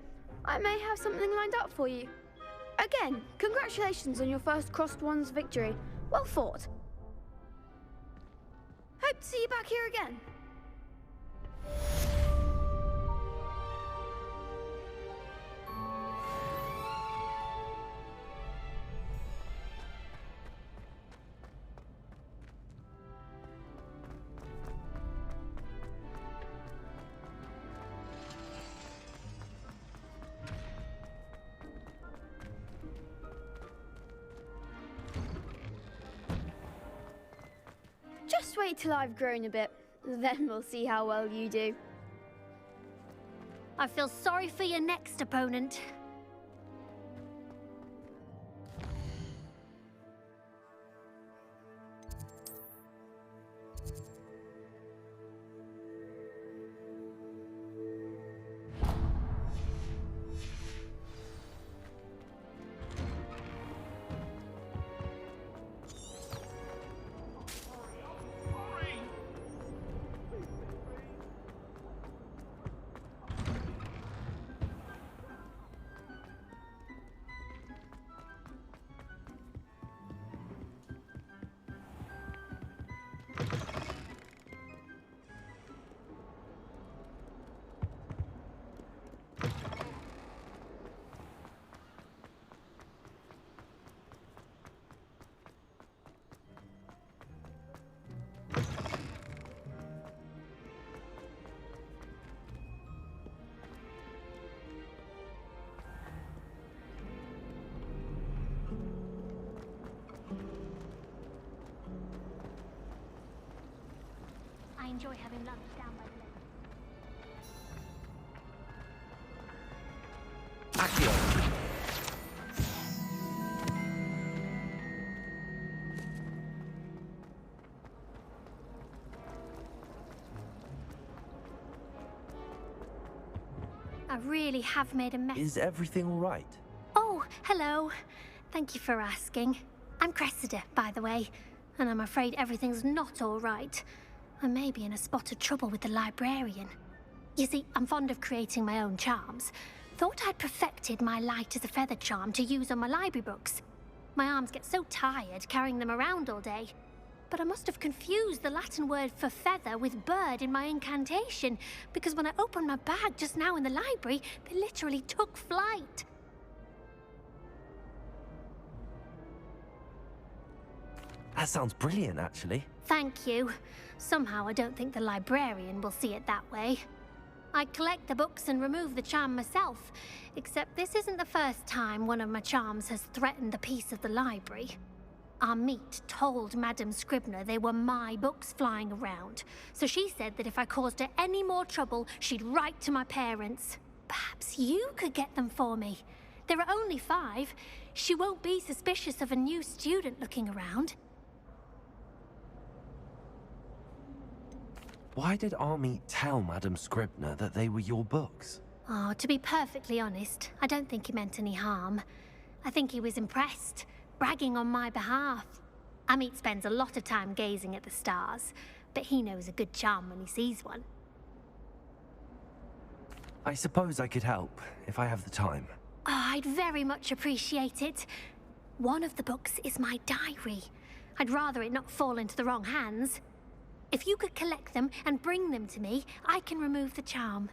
I may have something lined up for you. Again, congratulations on your first Crossed Ones victory. Well fought. Hope to see you back here again. Just wait till I've grown a bit, then we'll see how well you do. I feel sorry for your next opponent. I enjoy having lunch down by the lake. Accio! I really have made a mess. Is everything all right? Oh, hello. Thank you for asking. I'm Cressida, by the way, and I'm afraid everything's not all right. I may be in a spot of trouble with the librarian. You see, I'm fond of creating my own charms, Thought I'd perfected my light as a feather charm to use on my library books. My arms get so tired carrying them around all day. But I must have confused the Latin word for feather with bird in my incantation, because when I opened my bag just now in the library, they literally took flight. That sounds brilliant, actually. Thank you. Somehow I don't think the librarian will see it that way. I collect the books and remove the charm myself, except this isn't the first time one of my charms has threatened the peace of the library. Our meet told Madame Scribner they were my books flying around, so she said that if I caused her any more trouble, she'd write to my parents. Perhaps you could get them for me. There are only 5. She won't be suspicious of a new student looking around. Why did Army tell Madame Scribner that they were your books? Oh, to be perfectly honest, I don't think he meant any harm. I think he was impressed, bragging on my behalf. Amit spends a lot of time gazing at the stars, but he knows a good charm when he sees one. I suppose I could help, if I have the time. Oh, I'd very much appreciate it. One of the books is my diary. I'd rather it not fall into the wrong hands. If you could collect them and bring them to me, I can remove the charm.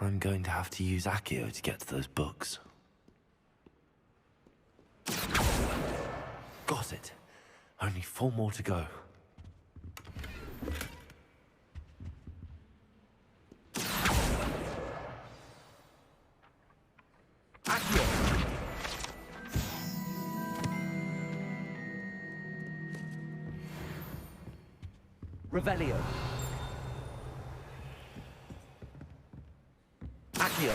I'm going to have to use Accio to get to those books. Got it. Only 4 more to go. Revelio. Accio.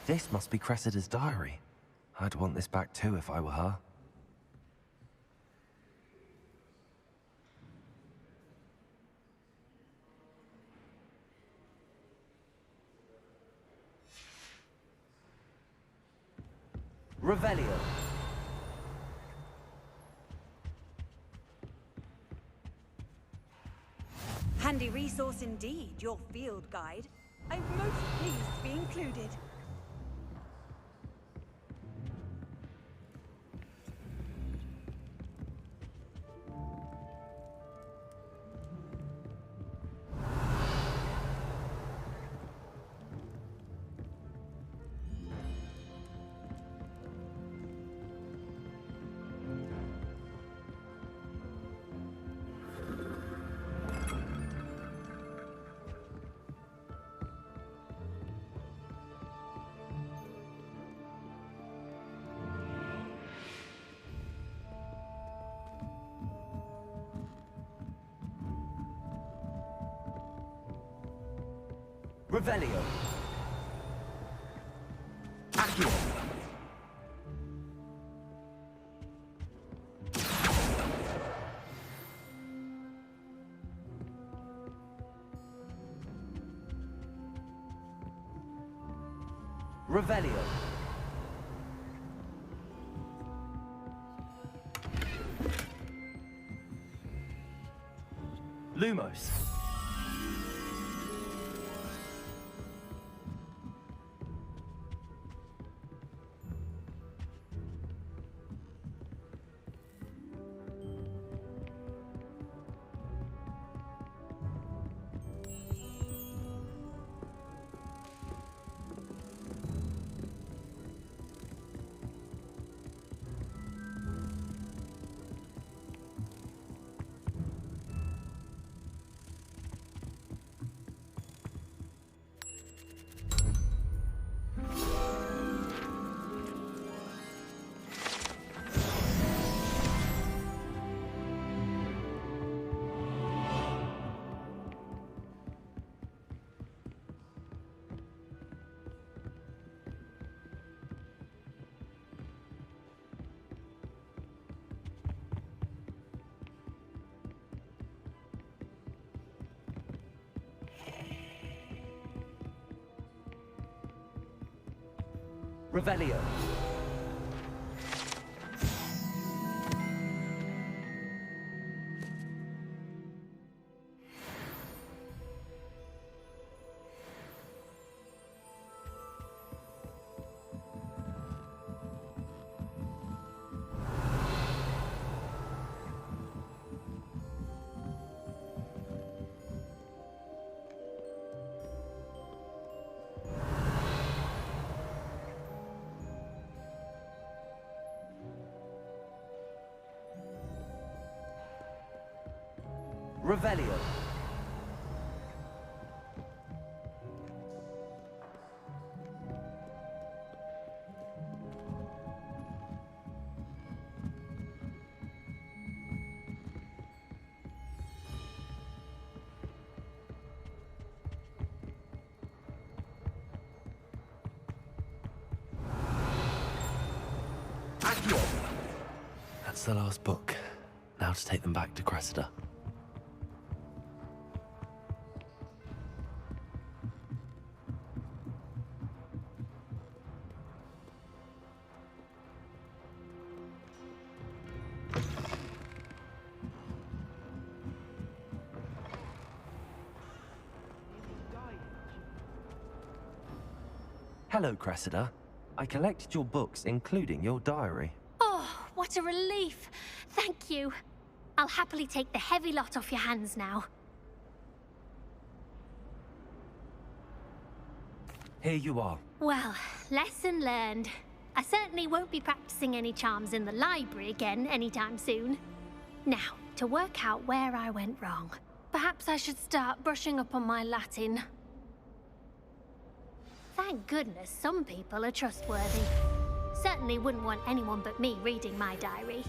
This must be Cressida's diary. I'd want this back too if I were her. Revelio. Handy resource indeed, your field guide. I'm most pleased to be included. Revelio. Accio. Revelio. Lumos. Revelio. Revelio. That's the last book. Now to take them back to Cressida. Hello, Cressida. I collected your books, including your diary. Oh, what a relief. Thank you. I'll happily take the heavy lot off your hands now. Here you are. Well, lesson learned. I certainly won't be practicing any charms in the library again anytime soon. Now, to work out where I went wrong. Perhaps I should start brushing up on my Latin. Thank goodness some people are trustworthy. Certainly wouldn't want anyone but me reading my diary.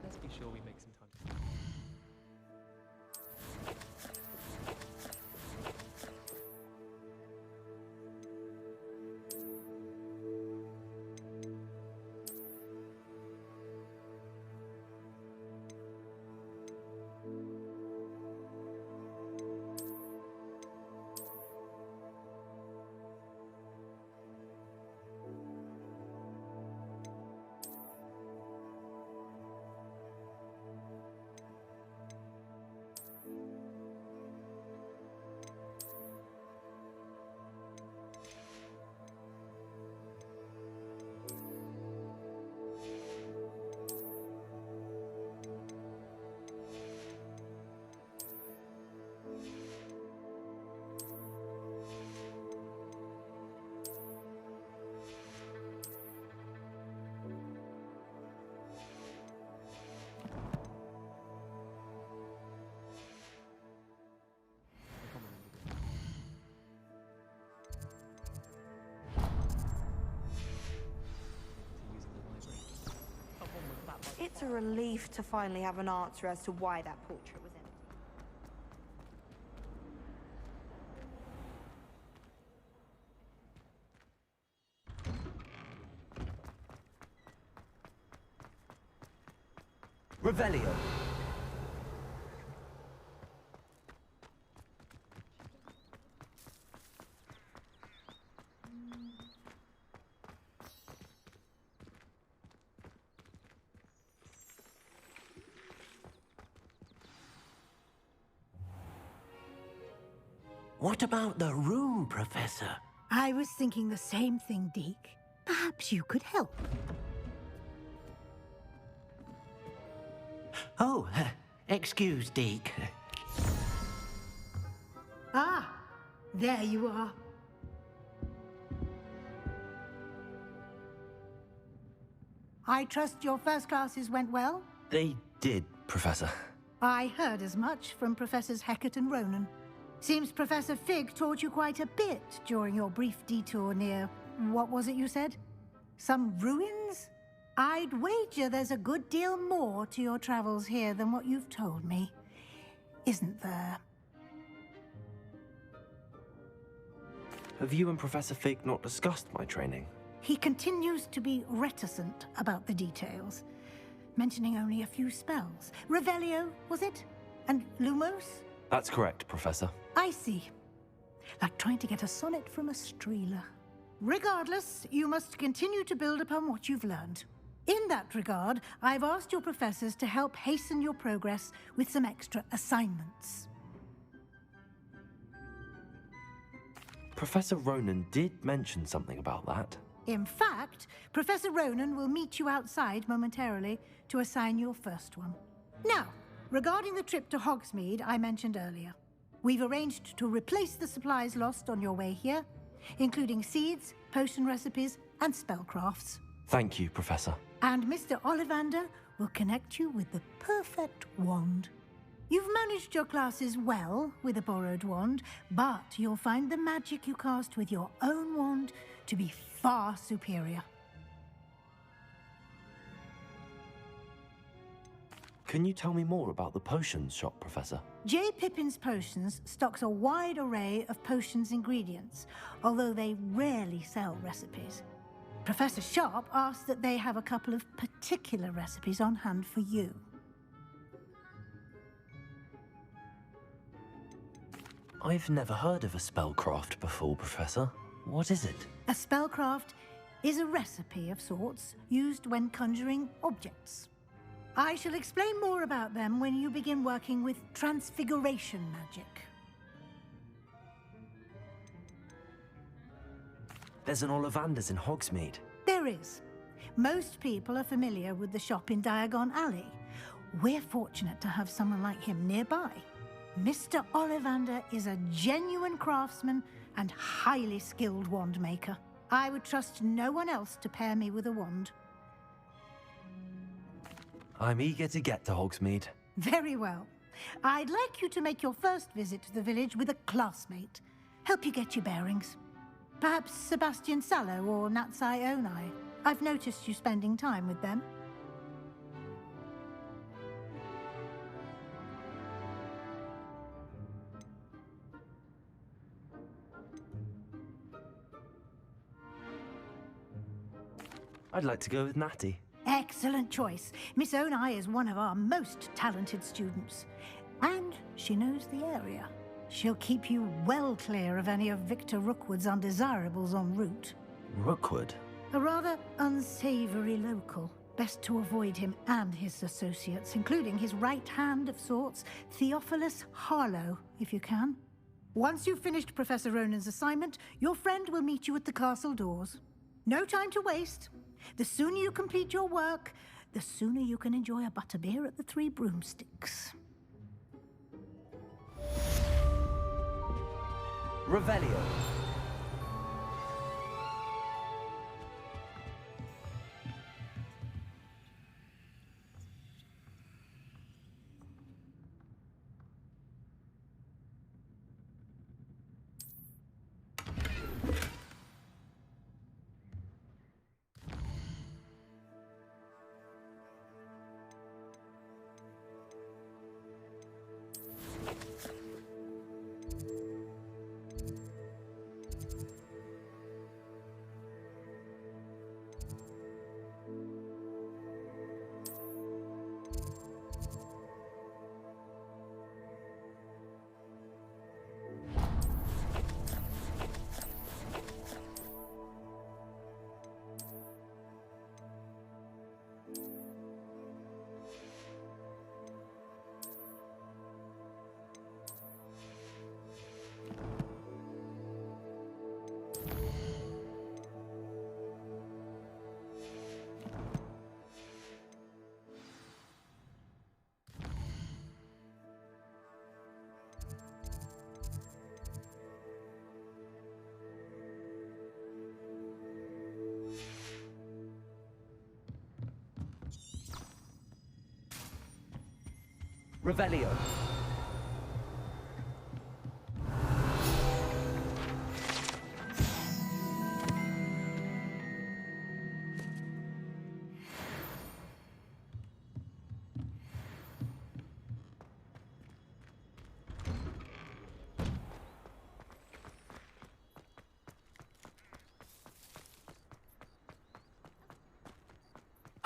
Let's be sure we make some time. It's a relief to finally have an answer as to why that portrait was empty. Revelio. What about the room, Professor? I was thinking the same thing, Deke. Perhaps you could help. Oh, excuse, Deke. Ah, there you are. I trust your first classes went well? They did, Professor. I heard as much from Professors Hecat and Ronan. Seems Professor Fig taught you quite a bit during your brief detour near... what was it you said? Some ruins? I'd wager there's a good deal more to your travels here than what you've told me. Isn't there? Have you and Professor Fig not discussed my training? He continues to be reticent about the details, mentioning only a few spells. Revelio, was it? And Lumos? That's correct, Professor. I see. Like trying to get a sonnet from a streeler. Regardless, you must continue to build upon what you've learned. In that regard, I've asked your professors to help hasten your progress with some extra assignments. Professor Ronan did mention something about that. In fact, Professor Ronan will meet you outside momentarily to assign your first one. Now, regarding the trip to Hogsmeade I mentioned earlier, we've arranged to replace the supplies lost on your way here, including seeds, potion recipes, and spellcrafts. Thank you, Professor. And Mr. Ollivander will connect you with the perfect wand. You've managed your classes well with a borrowed wand, but you'll find the magic you cast with your own wand to be far superior. Can you tell me more about the potions shop, Professor? J. Pippin's Potions stocks a wide array of potions ingredients, although they rarely sell recipes. Professor Sharp asked that they have a couple of particular recipes on hand for you. I've never heard of a spellcraft before, Professor. What is it? A spellcraft is a recipe of sorts used when conjuring objects. I shall explain more about them when you begin working with transfiguration magic. There's an Ollivander's in Hogsmeade. There is. Most people are familiar with the shop in Diagon Alley. We're fortunate to have someone like him nearby. Mr. Ollivander is a genuine craftsman and highly skilled wand maker. I would trust no one else to pair me with a wand. I'm eager to get to Hogsmeade. Very well. I'd like you to make your first visit to the village with a classmate. Help you get your bearings. Perhaps Sebastian Sallow or Natsai Onai. I've noticed you spending time with them. I'd like to go with Natty. Excellent choice. Miss Onai is one of our most talented students. And she knows the area. She'll keep you well clear of any of Victor Rookwood's undesirables en route. Rookwood? A rather unsavory local. Best to avoid him and his associates, including his right hand of sorts, Theophilus Harlow, if you can. Once you've finished Professor Ronan's assignment, your friend will meet you at the castle doors. No time to waste. The sooner you complete your work, the sooner you can enjoy a butterbeer at the Three Broomsticks. Revelio. Revelio.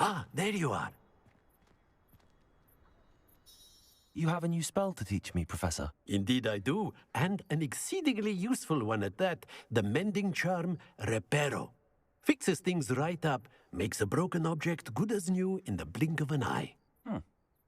Ah, there you are. You have a new spell to teach me, Professor. Indeed I do, and an exceedingly useful one at that. The mending charm, Reparo. Fixes things right up, makes a broken object good as new in the blink of an eye.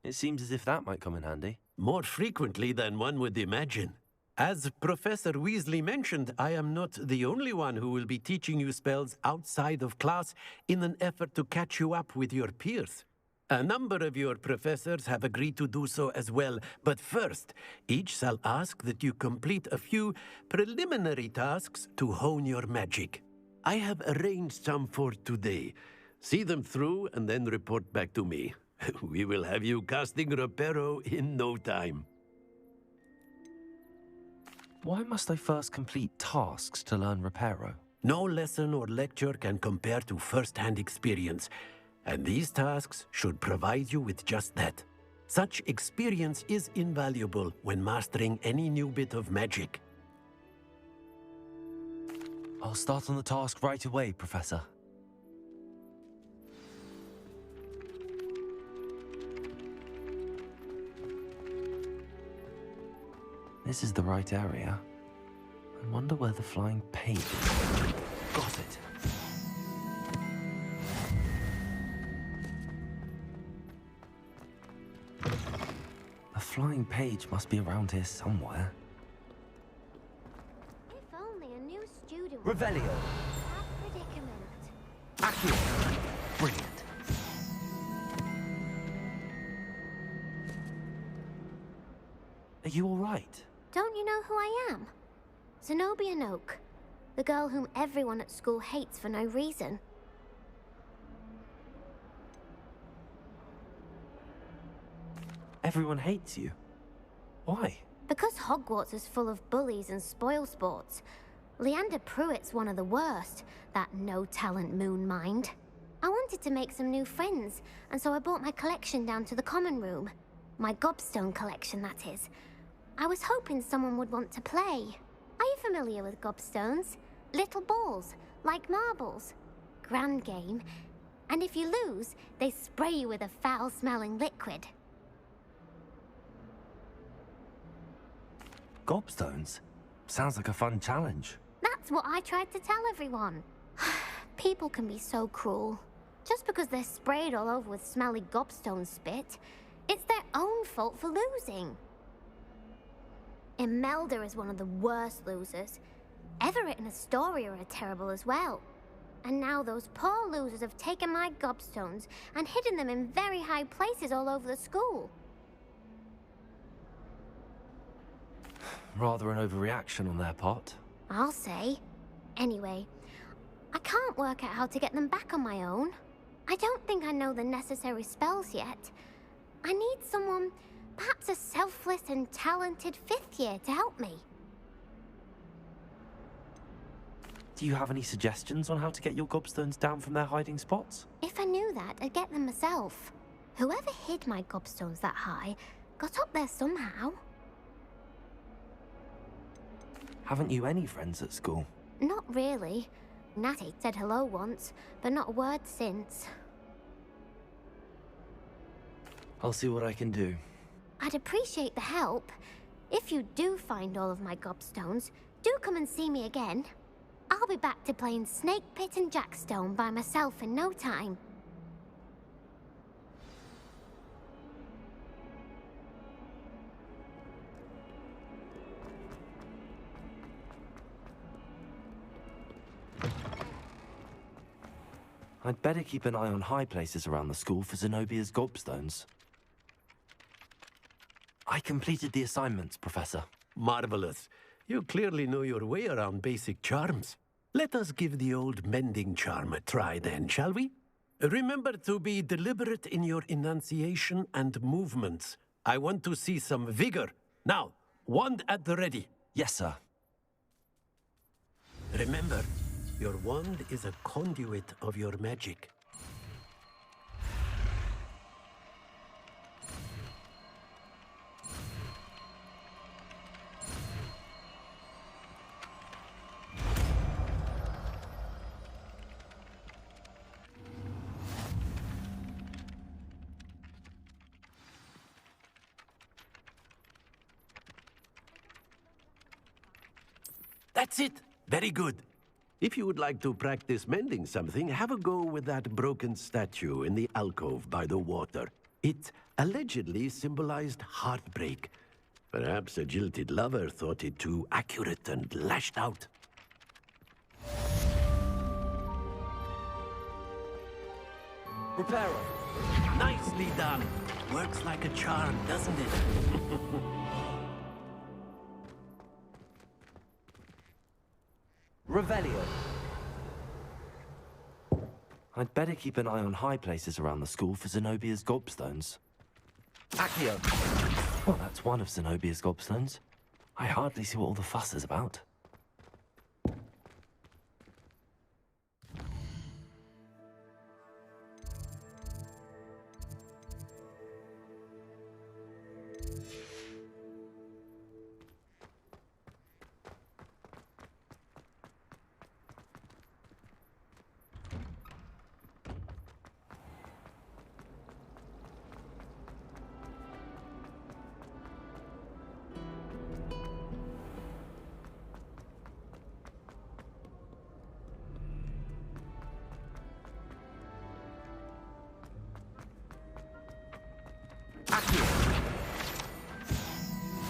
It seems as if that might come in handy. More frequently than one would imagine. As Professor Weasley mentioned, I am not the only one who will be teaching you spells outside of class in an effort to catch you up with your peers. A number of your professors have agreed to do so as well, but first, each shall ask that you complete a few preliminary tasks to hone your magic. I have arranged some for today. See them through and then report back to me. We will have you casting Reparo in no time. Why must I first complete tasks to learn Reparo? No lesson or lecture can compare to first-hand experience, and these tasks should provide you with just that. Such experience is invaluable when mastering any new bit of magic. I'll start on the task right away, Professor. This is the right area. I wonder where the flying page is. Got it. The flying page must be around here somewhere. If only a new student Revelio. that predicament. Accio. Brilliant. Are you all right? Don't you know who I am? Zenobia Noak, the girl whom everyone at school hates for no reason. Everyone hates you. Why? Because Hogwarts is full of bullies and spoilsports. Leander Pruitt's one of the worst, that no-talent moon mind. I wanted to make some new friends, and so I brought my collection down to the common room. My gobstone collection, that is. I was hoping someone would want to play. Are you familiar with gobstones? Little balls, like marbles. Grand game. And if you lose, they spray you with a foul-smelling liquid. Gobstones? Sounds like a fun challenge. That's what I tried to tell everyone. People can be so cruel. Just because they're sprayed all over with smelly gobstone spit, it's their own fault for losing. Imelda is one of the worst losers. Everett and Astoria are terrible as well. And now those poor losers have taken my gobstones and hidden them in very high places all over the school. Rather an overreaction on their part. I'll say. Anyway, I can't work out how to get them back on my own. I don't think I know the necessary spells yet. I need someone, perhaps a selfless and talented 5th year to help me. Do you have any suggestions on how to get your gobstones down from their hiding spots? If I knew that, I'd get them myself. Whoever hid my gobstones that high got up there somehow. Haven't you any friends at school? Not really. Natty said hello once, but not a word since. I'll see what I can do. I'd appreciate the help. If you do find all of my gobstones, do come and see me again. I'll be back to playing Snake Pit and Jackstone by myself in no time. I'd better keep an eye on high places around the school for Zenobia's gobstones. I completed the assignments, Professor. Marvelous. You clearly know your way around basic charms. Let us give the old mending charm a try then, shall we? Remember to be deliberate in your enunciation and movements. I want to see some vigor. Now, wand at the ready. Yes, sir. Remember, your wand is a conduit of your magic. That's it. Very good. If you would like to practice mending something, have a go with that broken statue in the alcove by the water. It allegedly symbolized heartbreak. Perhaps a jilted lover thought it too accurate and lashed out. Reparo. Nicely done. Works like a charm, doesn't it? Revelio. I'd better keep an eye on high places around the school for Zenobia's gobstones. Accio. Well, that's one of Zenobia's gobstones. I hardly see what all the fuss is about.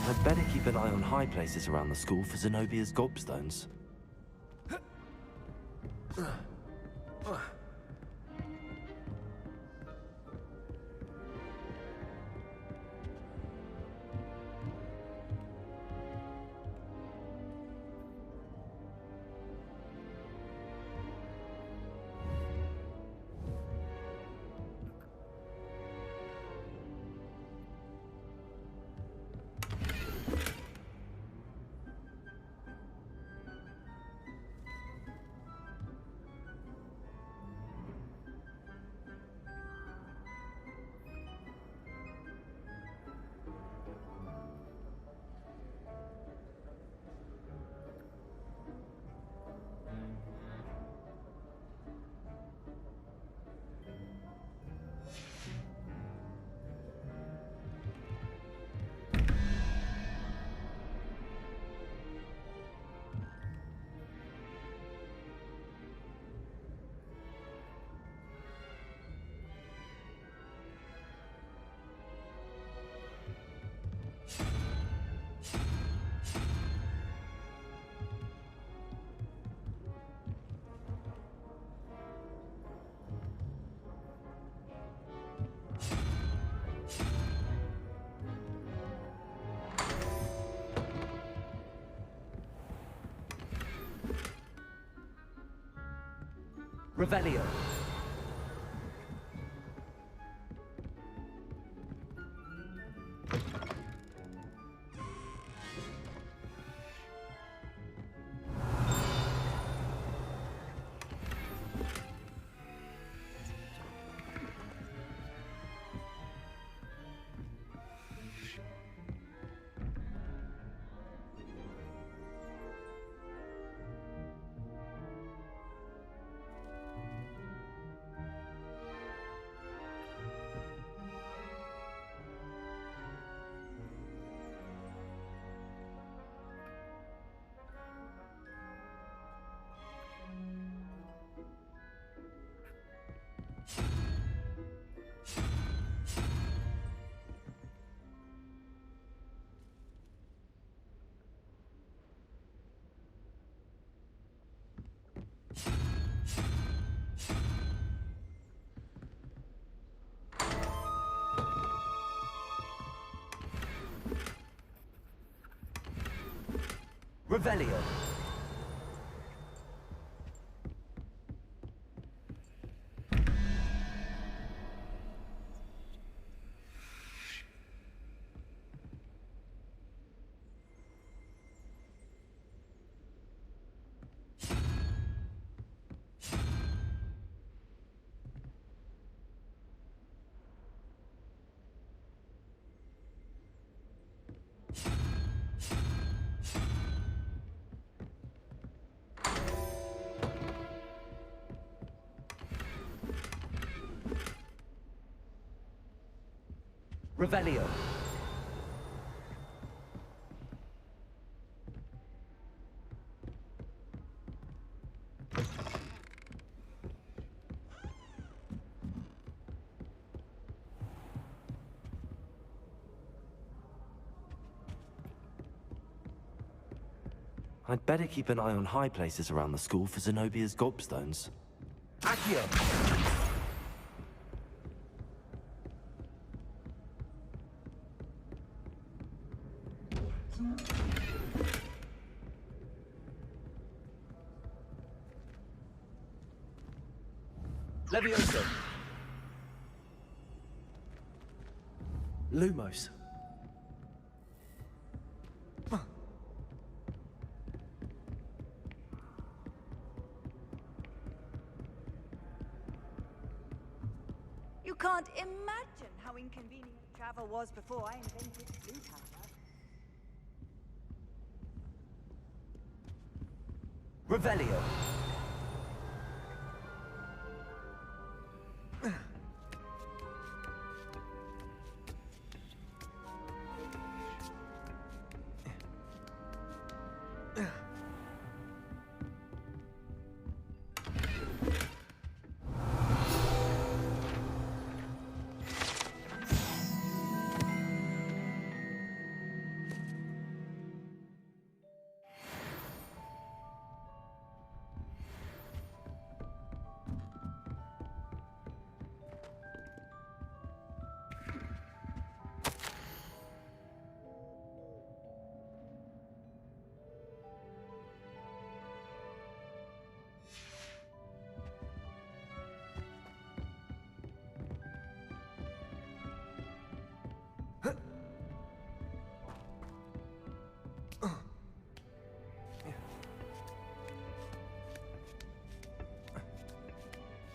I'd better keep an eye on high places around the school for Zenobia's gobstones. Revelio. Revelio. Revelio. I'd better keep an eye on high places around the school for Zenobia's gobstones. Accio. Levioso. Lumos. You can't imagine how inconvenient travel was before I invented blue powder. Revelio.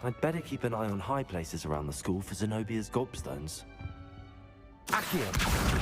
I'd better keep an eye on high places around the school for Zenobia's gobstones. Accio.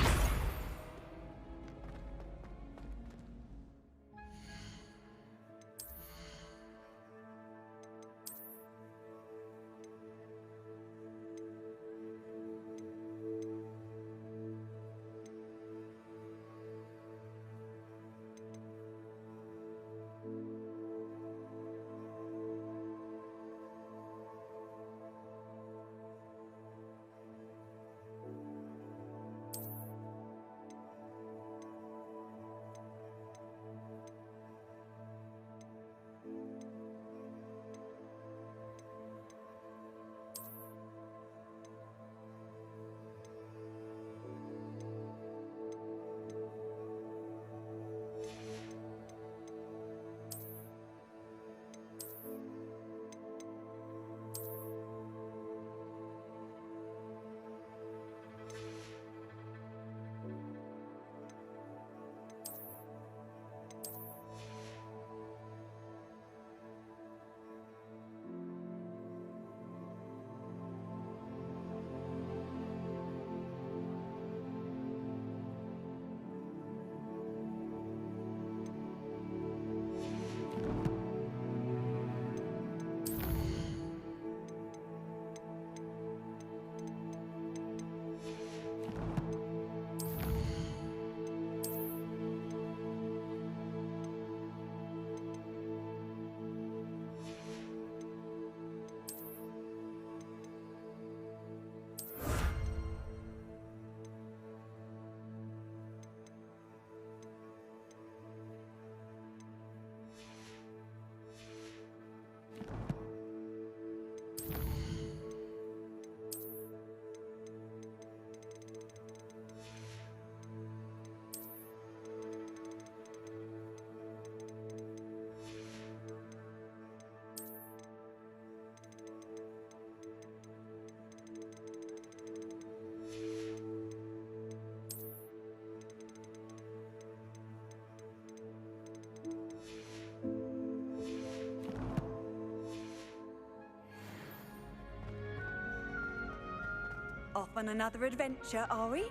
on another adventure, are we?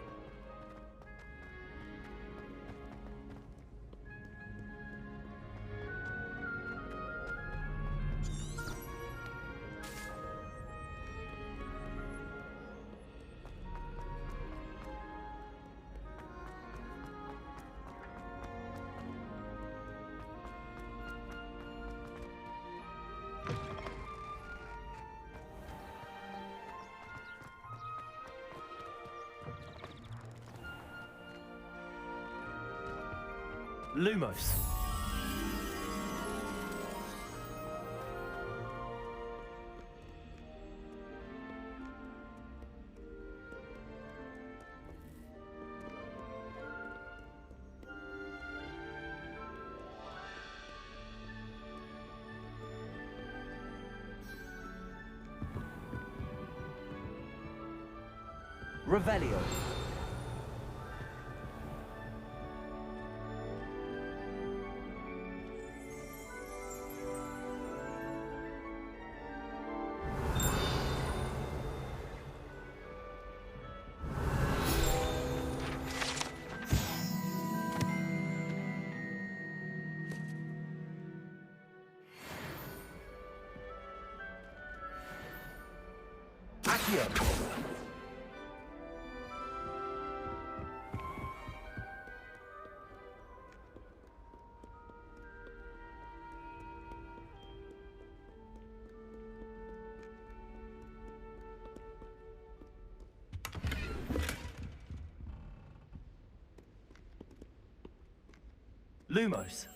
Lumos. Revelio. Accio. Lumos.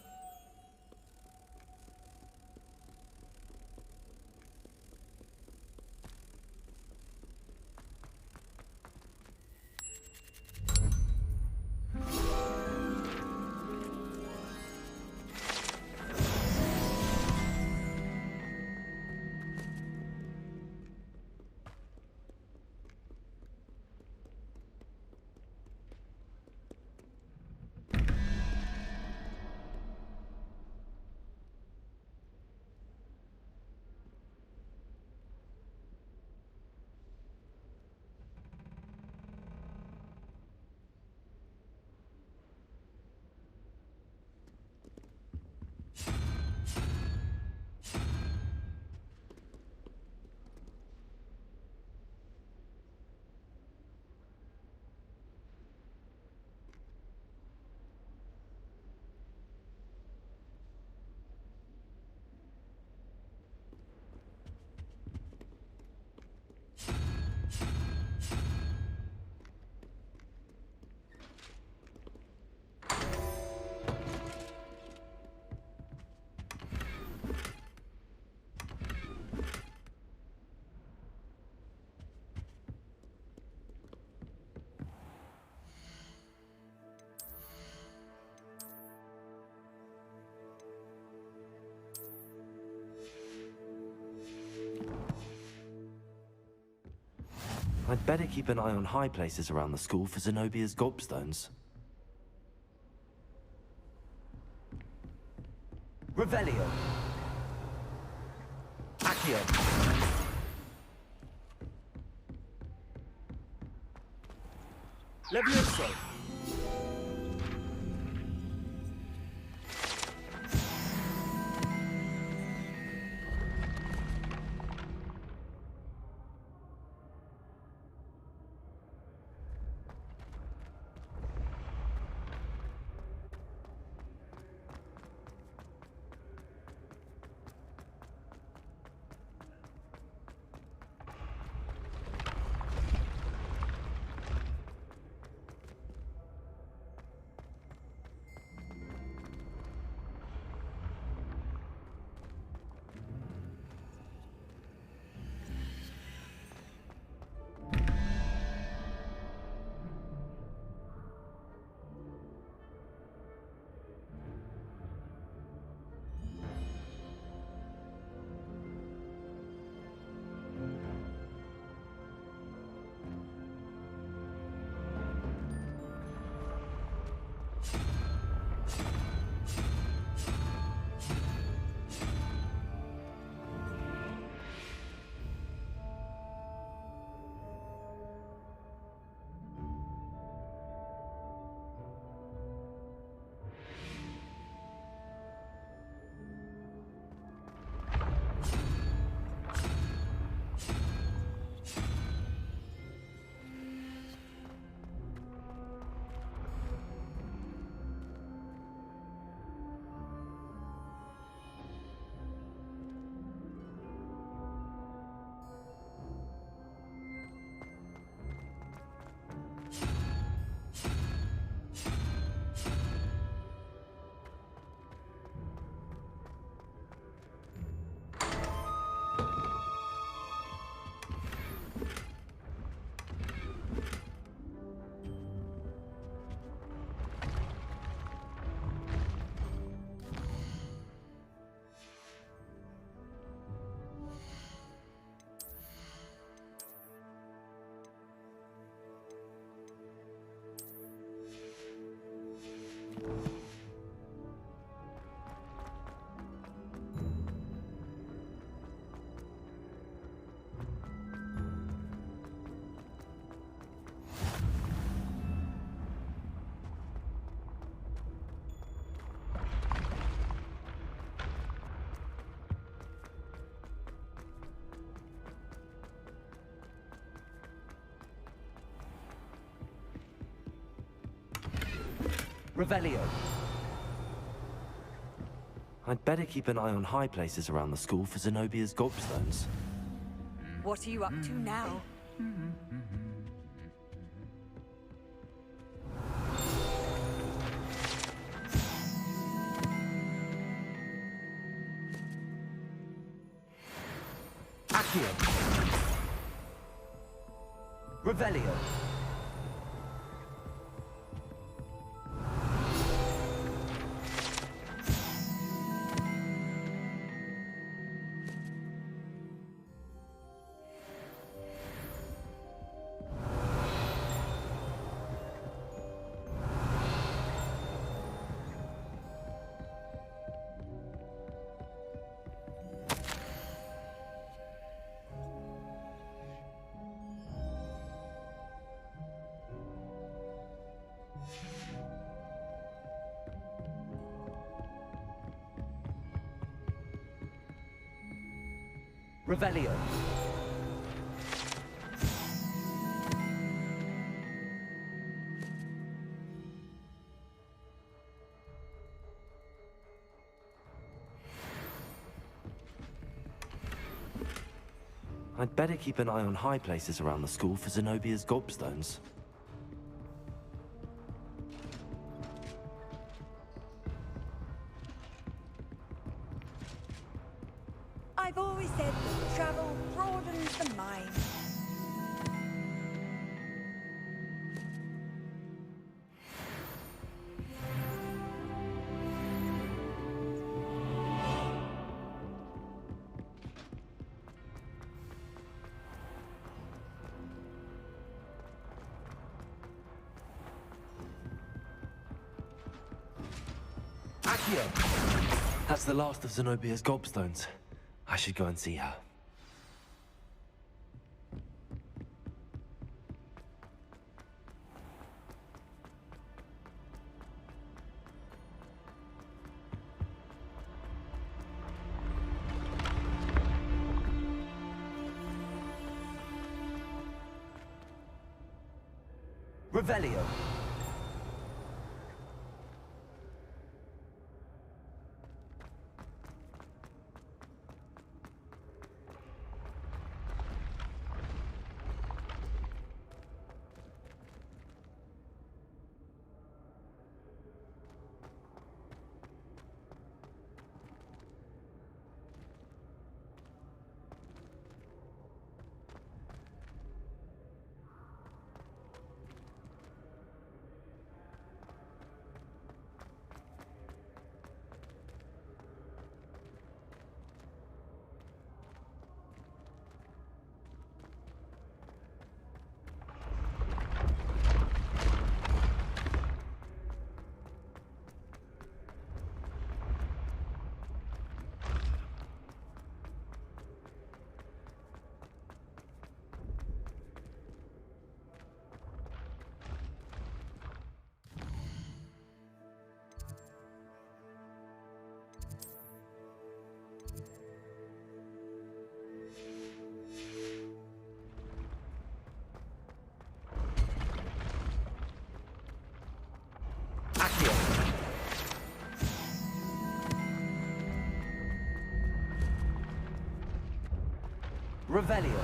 I'd better keep an eye on high places around the school for Zenobia's gobstones. Revelio. Accio. Levioso. Revelio. I'd better keep an eye on high places around the school for Zenobia's gobstones. What are you up to now? Accio. Revelio. Revelio. I'd better keep an eye on high places around the school for Zenobia's gobstones. I've always said that travel broadens the mind. Accio! That's the last of Zenobia's gobstones. I should go and see her. Revelio. Accio. Revelio.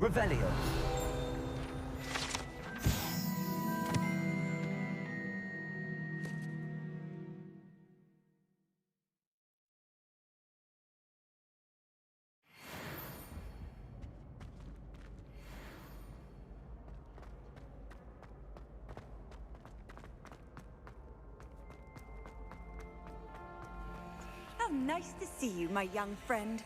Revelio. How nice to see you, my young friend.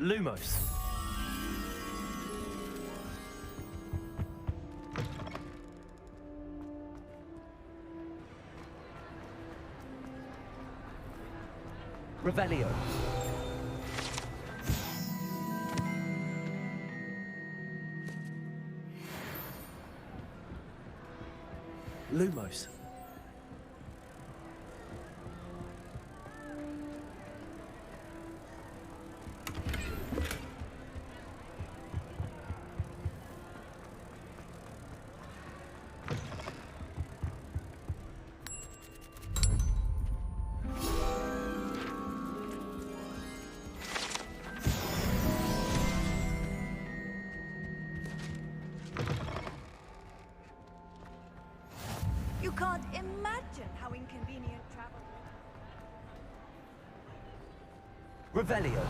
Lumos. Revelio. Lumos. You can't imagine how inconvenient travel is. Revelio.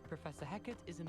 Professor Hecat is an...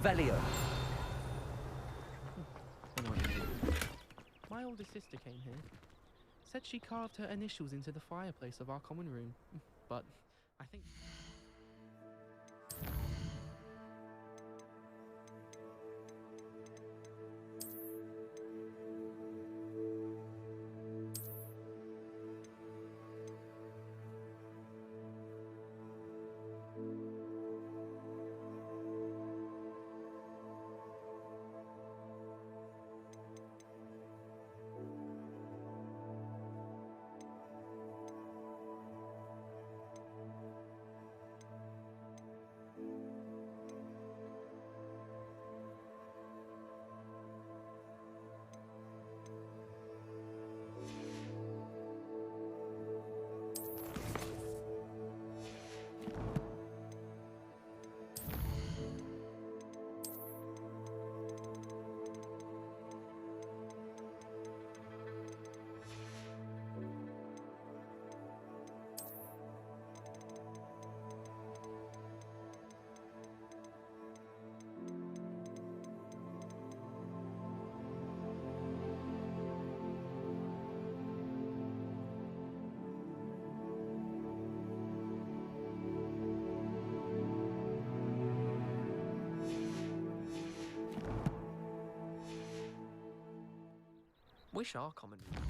Revelio. I know what you mean. My older sister came here. Said she carved her initials into the fireplace of our common room. But I think... Wish our common room.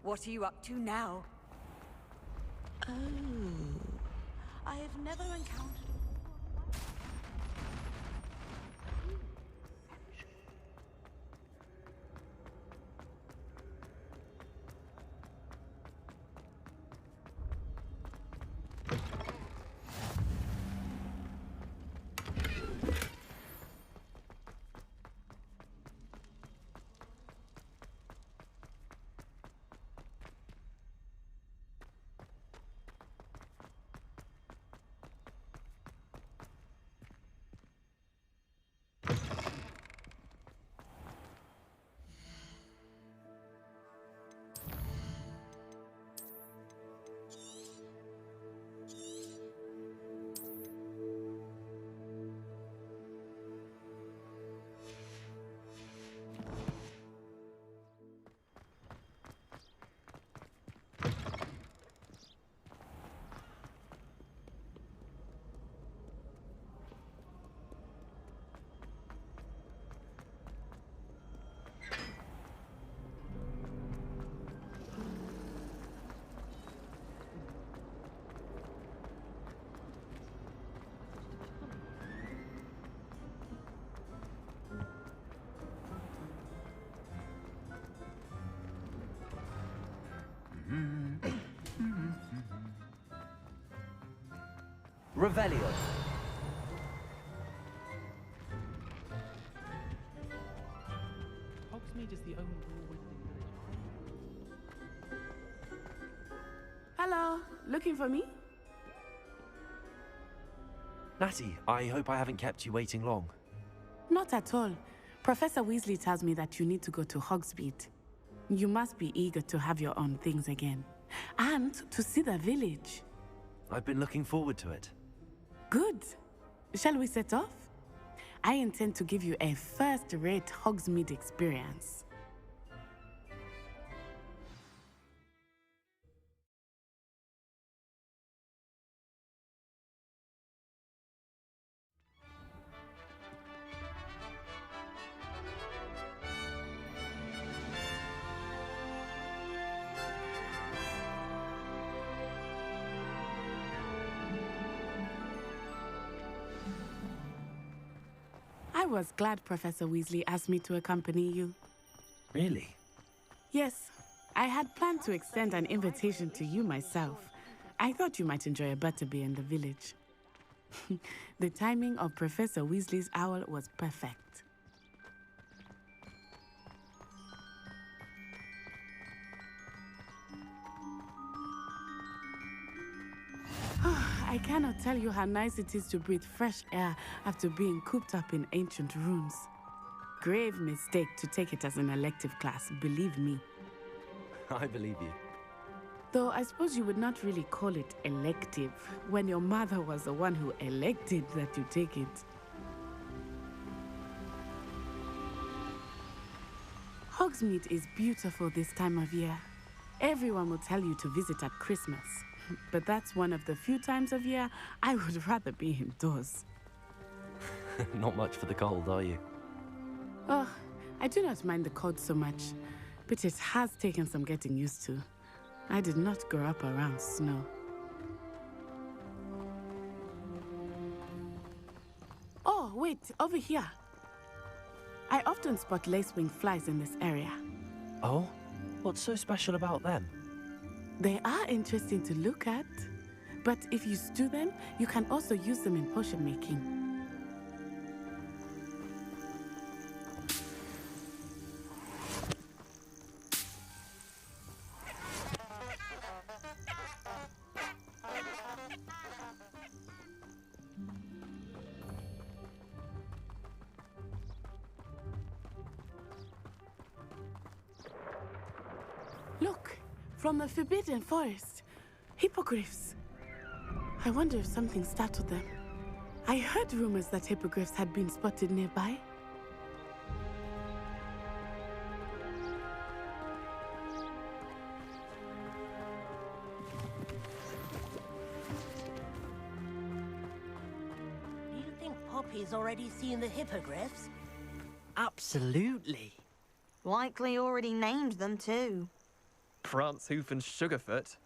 What are you up to now? Oh. I have never encountered... Revelio. Hogsmeade is the only rule-wielding village. Hello, looking for me? Natty, I hope I haven't kept you waiting long. Not at all. Professor Weasley tells me that you need to go to Hogsmeade. You must be eager to have your own things again. And to see the village. I've been looking forward to it. Good. Shall we set off? I intend to give you a first-rate Hogsmeade experience. I was glad Professor Weasley asked me to accompany you. Really? Yes, I had planned to extend an invitation to you myself. I thought you might enjoy a butterbeer in the village. The timing of Professor Weasley's owl was perfect. I cannot tell you how nice it is to breathe fresh air after being cooped up in ancient rooms. Grave mistake to take it as an elective class, believe me. I believe you. Though I suppose you would not really call it elective when your mother was the one who elected that you take it. Hogsmeade is beautiful this time of year. Everyone will tell you to visit at Christmas. But that's one of the few times of year I would rather be indoors. Not much for the cold, are you? Oh, I do not mind the cold so much, but it has taken some getting used to. I did not grow up around snow. Oh, wait, over here. I often spot lacewing flies in this area. Oh? What's so special about them? They are interesting to look at, but if you stew them, you can also use them in potion making. Look, from the Forbidden Forest. Hippogriffs. I wonder if something startled them. I heard rumors that hippogriffs had been spotted nearby. Do you think Poppy's already seen the hippogriffs? Absolutely. Likely already named them too. Prance, Hoof, and Sugarfoot.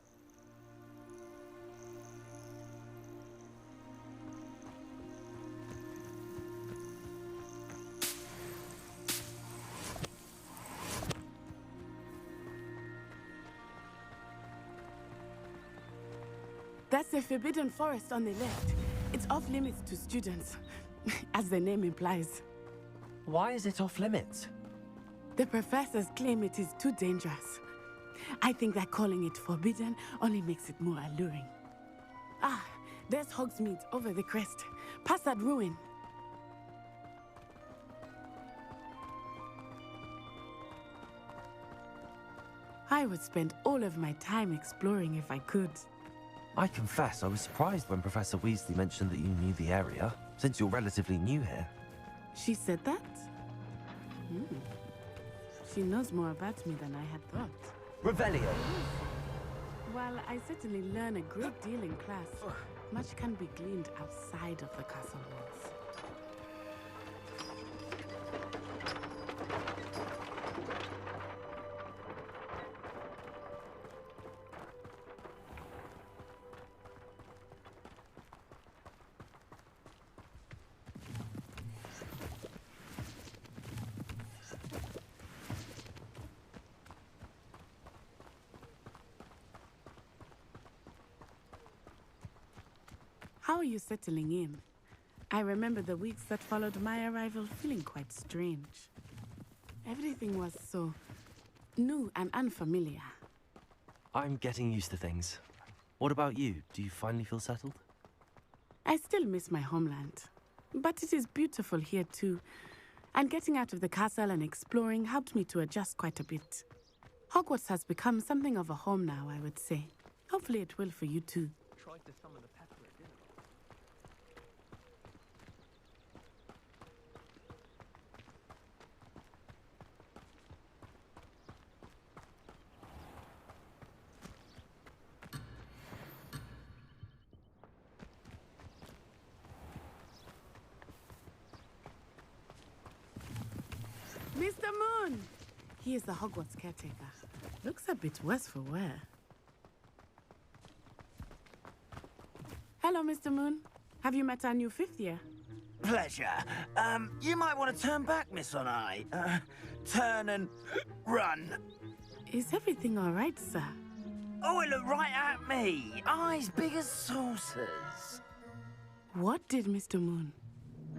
That's the Forbidden Forest on the left. It's off limits to students, as the name implies. Why is it off limits? The professors claim it is too dangerous. I think that calling it forbidden only makes it more alluring. Ah, there's Hogsmeade over the crest. Past that ruin. I would spend all of my time exploring if I could. I confess I was surprised when Professor Weasley mentioned that you knew the area, since you're relatively new here. She said that? She knows more about me than I had thought. Revelio. While I certainly learn a great deal in class, much can be gleaned outside of the castle walls. How are you settling in? I remember the weeks that followed my arrival feeling quite strange. Everything was so new and unfamiliar. I'm getting used to things. What about you? Do you finally feel settled? I still miss my homeland, but it is beautiful here too. And getting out of the castle and exploring helped me to adjust quite a bit. Hogwarts has become something of a home now, I would say. Hopefully it will for you too. Tried to summon the pepper at dinner. Mr. Moon! He is the Hogwarts caretaker. Looks a bit worse for wear. Hello, Mr. Moon. Have you met our new fifth year? Pleasure. You might want to turn back, Miss Onai. Turn and run. Is everything all right, sir? Oh, it looked right at me. Eyes big as saucers. What did Mr. Moon?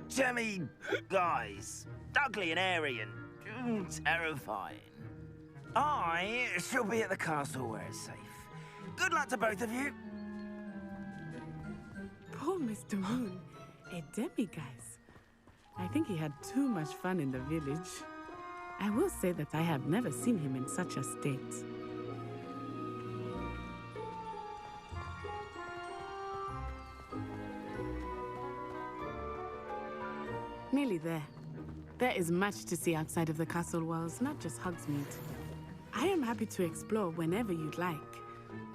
Jemmy guys. Ugly and airy and terrifying. I shall be at the castle where it's safe. Good luck to both of you. Poor Mr. Moon. A demiguise. I think he had too much fun in the village. I will say that I have never seen him in such a state. Nearly there. There is much to see outside of the castle walls, not just Hogsmeade. I am happy to explore whenever you'd like.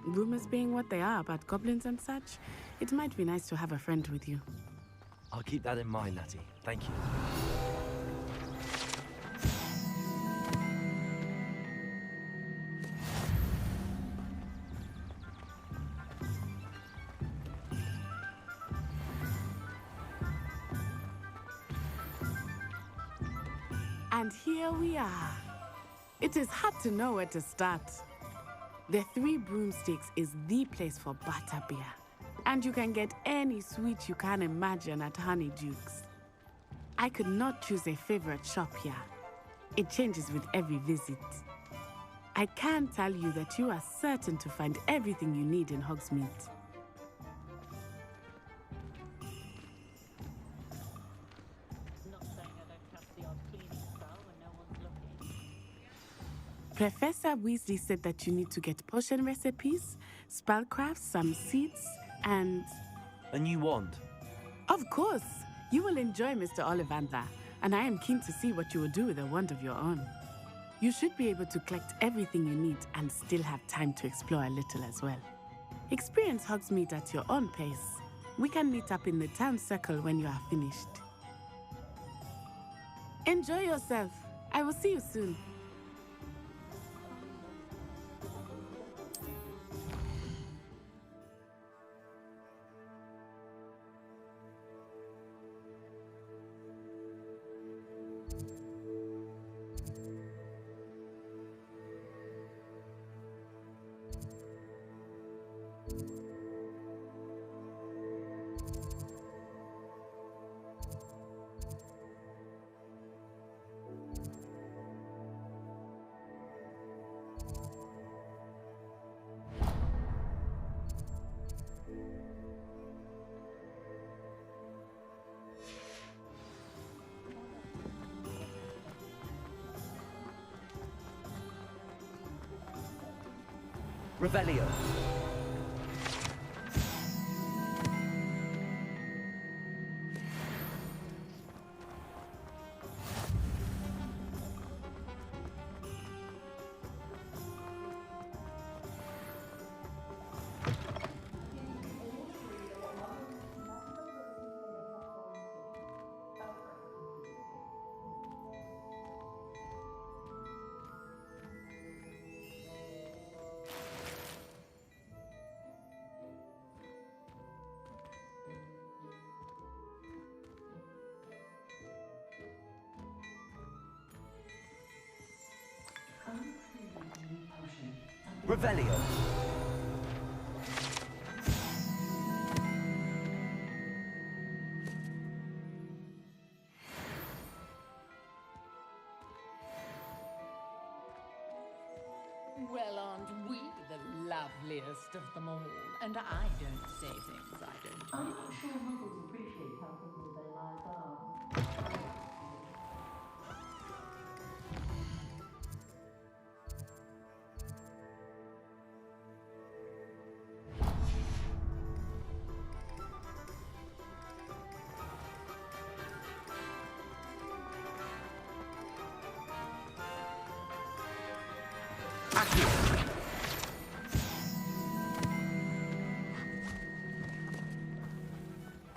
Rumors being what they are about goblins and such, it might be nice to have a friend with you. I'll keep that in mind, Natty. Thank you. And here we are. It is hard to know where to start. The Three Broomsticks is the place for butterbeer. And you can get any sweet you can imagine at Honeydukes. I could not choose a favorite shop here. It changes with every visit. I can tell you that you are certain to find everything you need in Hogsmeade. Professor Weasley said that you need to get potion recipes, spellcrafts, some seeds, and... A new wand? Of course! You will enjoy Mr. Ollivander, and I am keen to see what you will do with a wand of your own. You should be able to collect everything you need and still have time to explore a little as well. Experience Hogsmeade at your own pace. We can meet up in the town circle when you are finished. Enjoy yourself. I will see you soon. Revelio. Revelio. we the loveliest of them all? And I don't say things I don't I'm mean. not sure muggles appreciate how simple their lives are.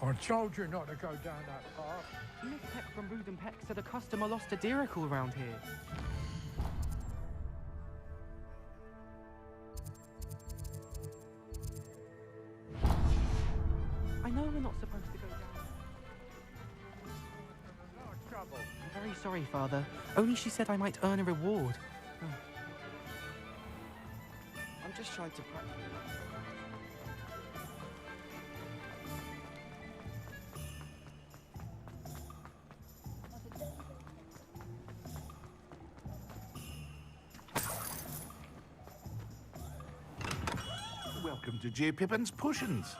I told you not to go down that path. Miss Peck from Rude and Peck said a customer lost a deeracle around here. I know we're not supposed to go down. No trouble. I'm very sorry, Father. Only she said I might earn a reward. I'm just trying to practice. Welcome to J. Pippin's Potions.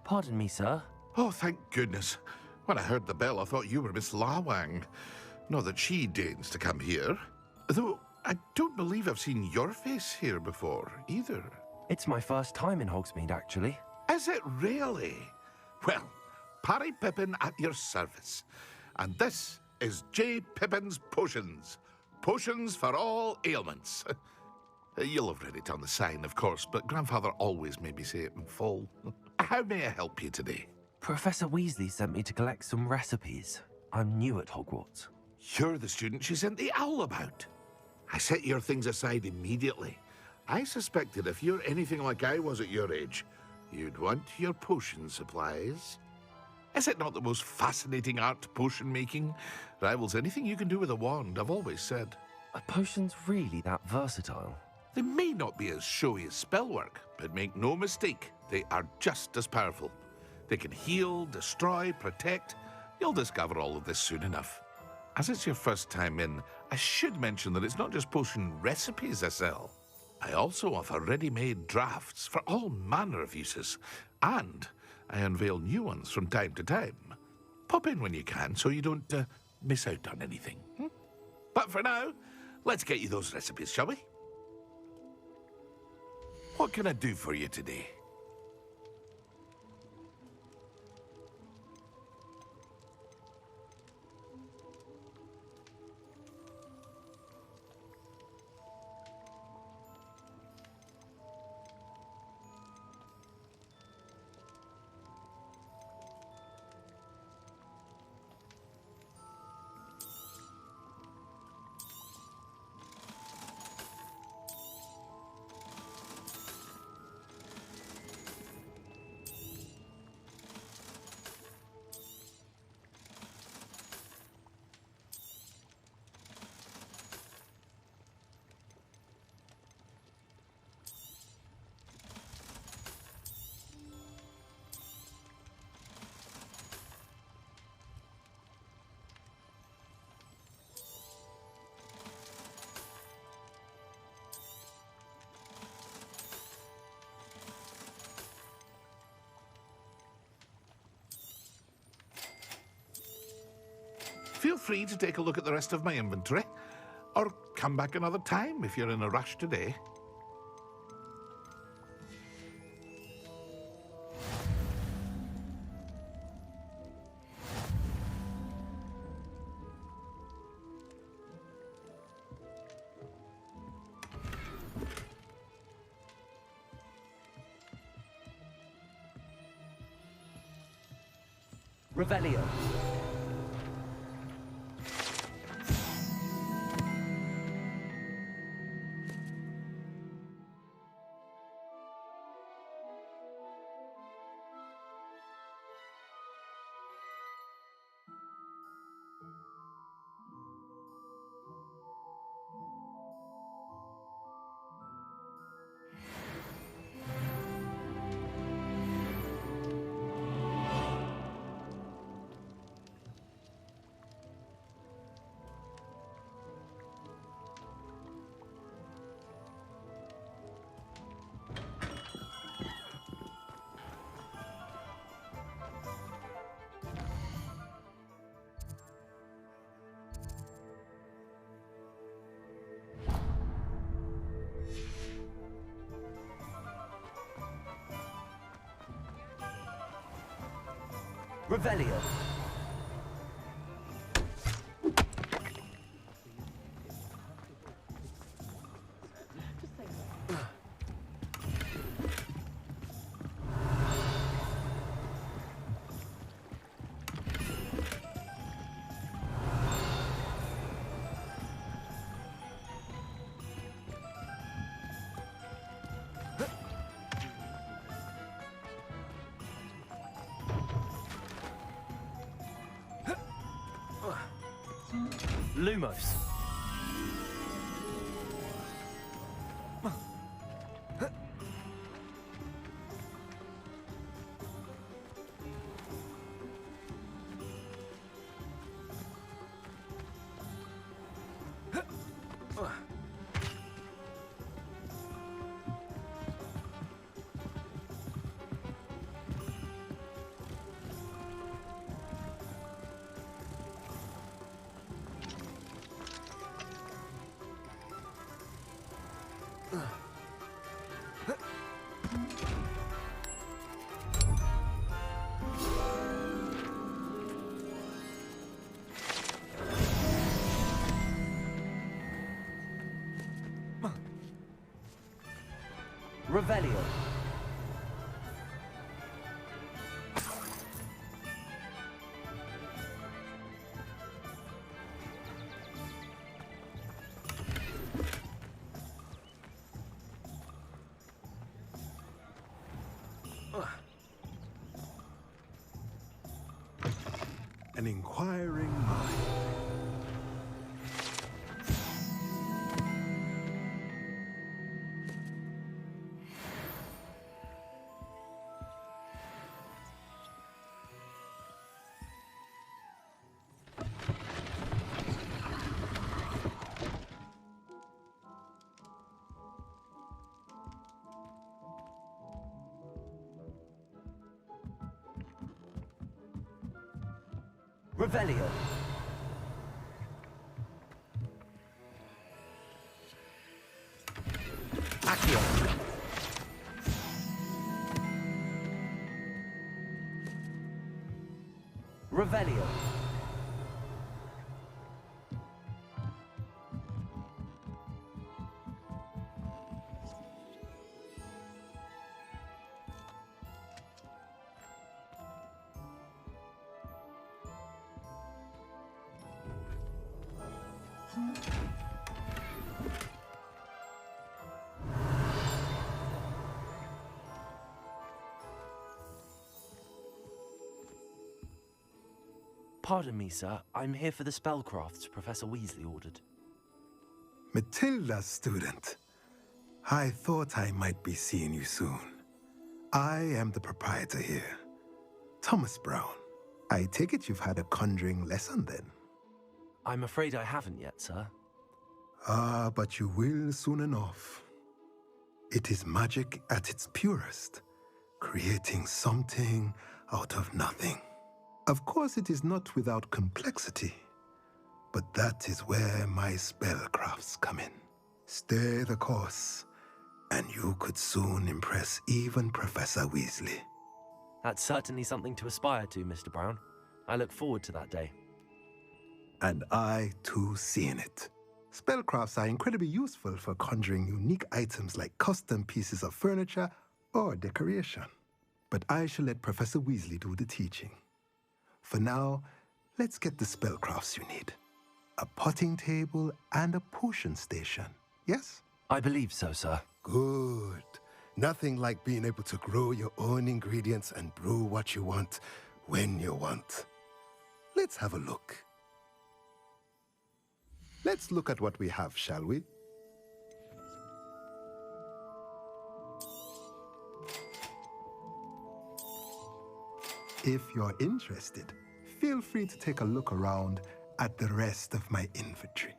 Pardon me, sir. Oh, thank goodness. When I heard the bell, I thought you were Miss Lawang. Not that she deigns to come here. Though, I don't believe I've seen your face here before, either. It's my first time in Hogsmeade, actually. Is it really? Well, Parry Pippin at your service. And this is J. Pippin's Potions. Potions for all ailments. You'll have read it on the sign, of course, but Grandfather always made me say it in full. How may I help you today? Professor Weasley sent me to collect some recipes. I'm new at Hogwarts. You're the student she sent the owl about. I set your things aside immediately. I suspected if you're anything like I was at your age, you'd want your potion supplies. Is it not the most fascinating art, potion making? Rivals anything you can do with a wand, I've always said. Are potions really that versatile? They may not be as showy as spellwork, but make no mistake, they are just as powerful. They can heal, destroy, protect. You'll discover all of this soon enough. As it's your first time in, I should mention that it's not just potion recipes I sell. I also offer ready-made drafts for all manner of uses, and I unveil new ones from time to time. Pop in when you can so you don't miss out on anything. But for now, let's get you those recipes, shall we? What can I do for you today? Feel free to take a look at the rest of my inventory, or come back another time if you're in a rush today. Revelio. Revelio. Lumos. Revelio. An inquiring mind. Revelio. Accio. Revelio. Pardon me, sir. I'm here for the spellcrafts Professor Weasley ordered. Matilda's student. I thought I might be seeing you soon. I am the proprietor here, Thomas Brown. I take it you've had a conjuring lesson then? I'm afraid I haven't yet, sir. Ah, but you will soon enough. It is magic at its purest, creating something out of nothing. Of course, it is not without complexity, but that is where my spellcrafts come in. Stay the course, and you could soon impress even Professor Weasley. That's certainly something to aspire to, Mr. Brown. I look forward to that day. And I, too, seeing it. Spellcrafts are incredibly useful for conjuring unique items like custom pieces of furniture or decoration. But I shall let Professor Weasley do the teaching. For now, let's get the spellcrafts you need. A potting table and a potion station, yes? I believe so, sir. Good. Nothing like being able to grow your own ingredients and brew what you want when you want. Let's have a look. Let's look at what we have, shall we? If you're interested, feel free to take a look around at the rest of my inventory.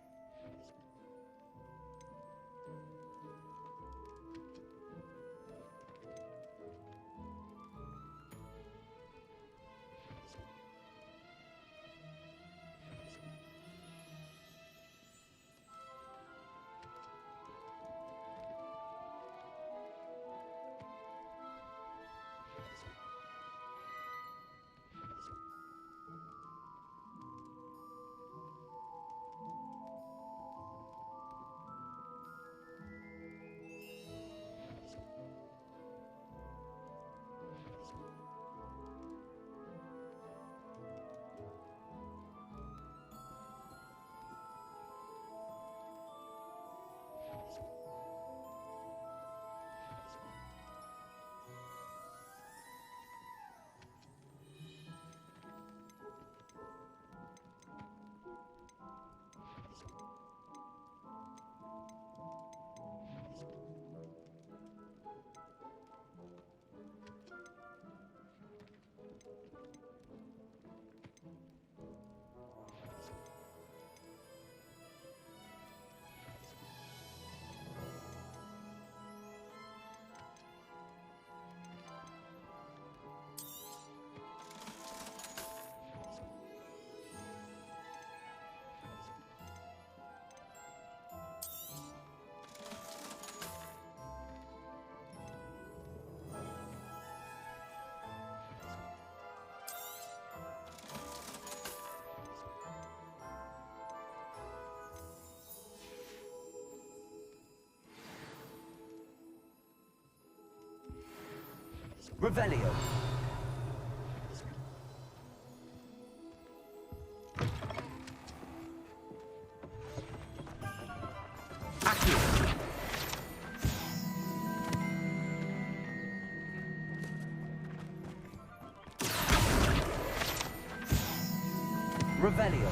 Revelio. Revelio.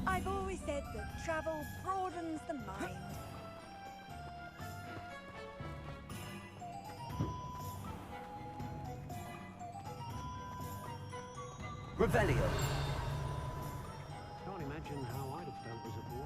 I've always said that travel broadens the mind. Revelio. Can't imagine how I'd have felt as a boy.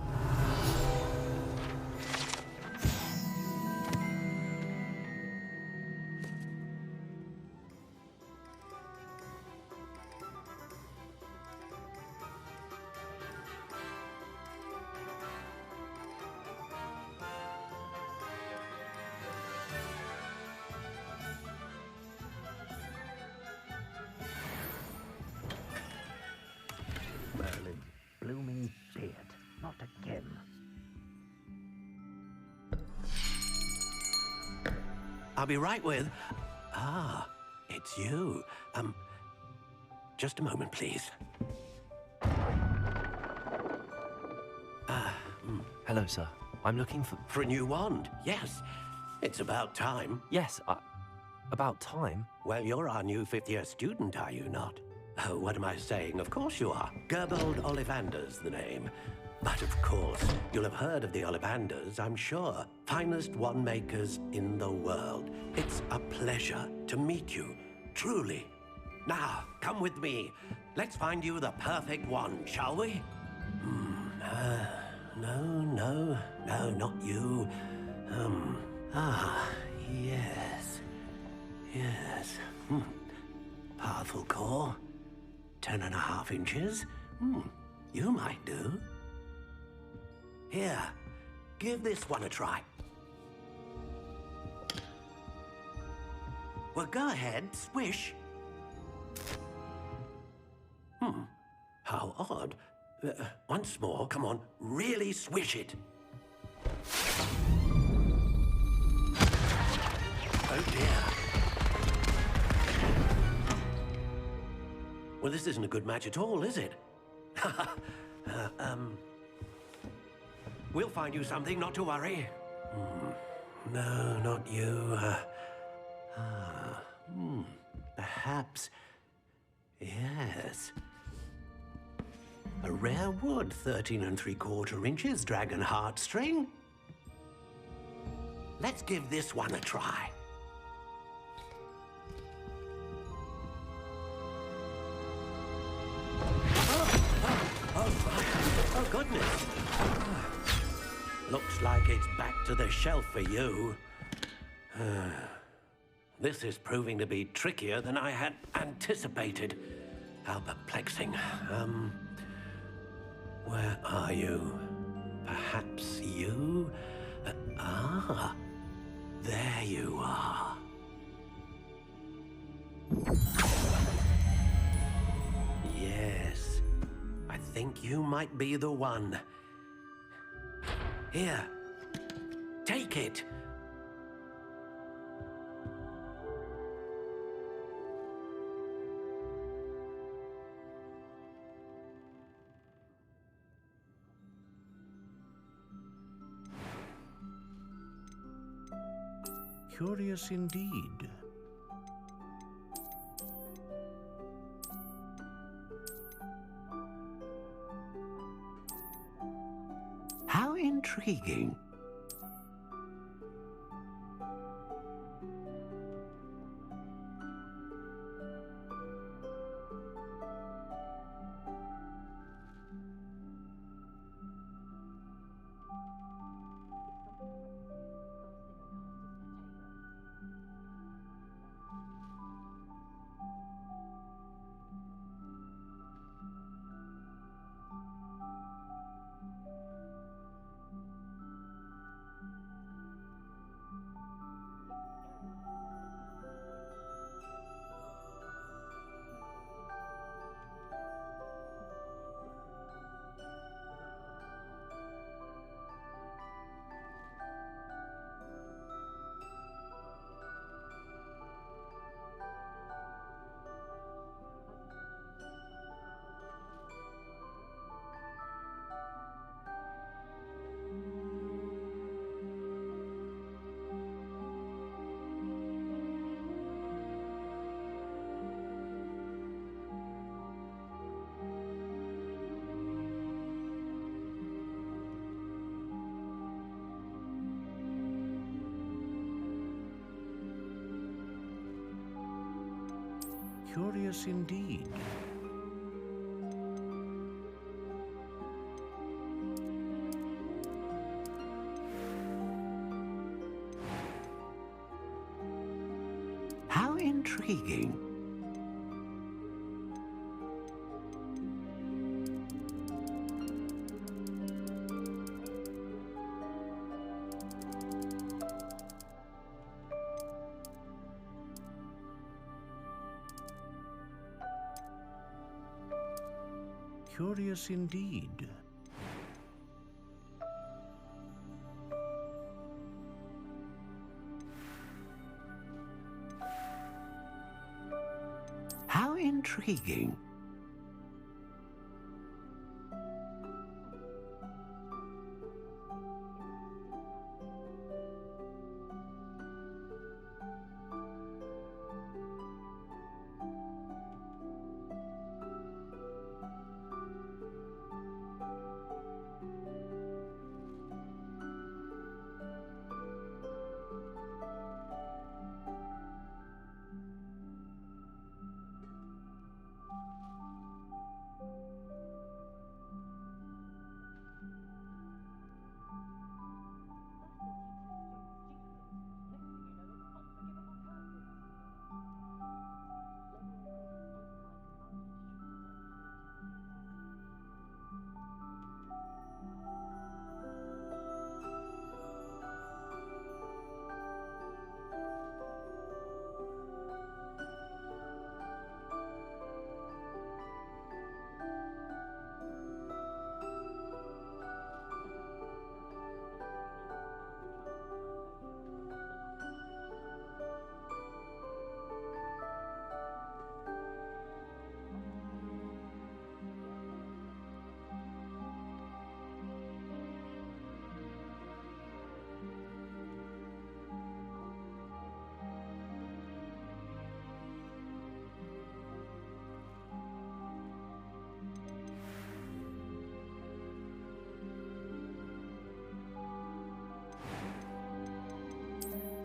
Merlin, blooming beard. Not again. I'll be right with... Ah, it's you. Just a moment, please. Hello, sir. I'm looking for... For a new wand, yes. It's about time. Yes, about time? Well, you're our new fifth-year student, are you not? Oh, what am I saying? Of course you are. Gerbold Ollivander's the name. But of course, you'll have heard of the Ollivanders, I'm sure. Finest wand makers in the world. It's a pleasure to meet you, truly. Now, come with me. Let's find you the perfect wand, shall we? No, not you. Yes. Powerful core. 10.5 inches. You might do. Here, give this one a try. Well, go ahead, swish. How odd. Once more, come on, really swish it. Oh dear. Well, this isn't a good match at all, is it? We'll find you something, not to worry. No, not you. Perhaps. Yes. A rare wood, 13 3/4 inches, dragon heartstring. Let's give this one a try. Oh, goodness. Looks like it's back to the shelf for you. This is proving to be trickier than I had anticipated. How perplexing. Where are you? Perhaps you? There you are. Yes, I think you might be the one. Here, take it. Curious indeed. How intriguing. Curious indeed. How intriguing. Curious indeed. How intriguing.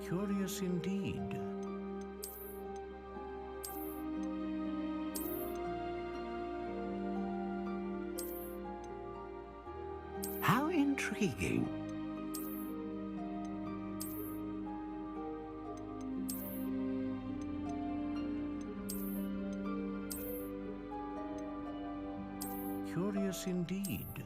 Curious indeed. How intriguing. Curious indeed.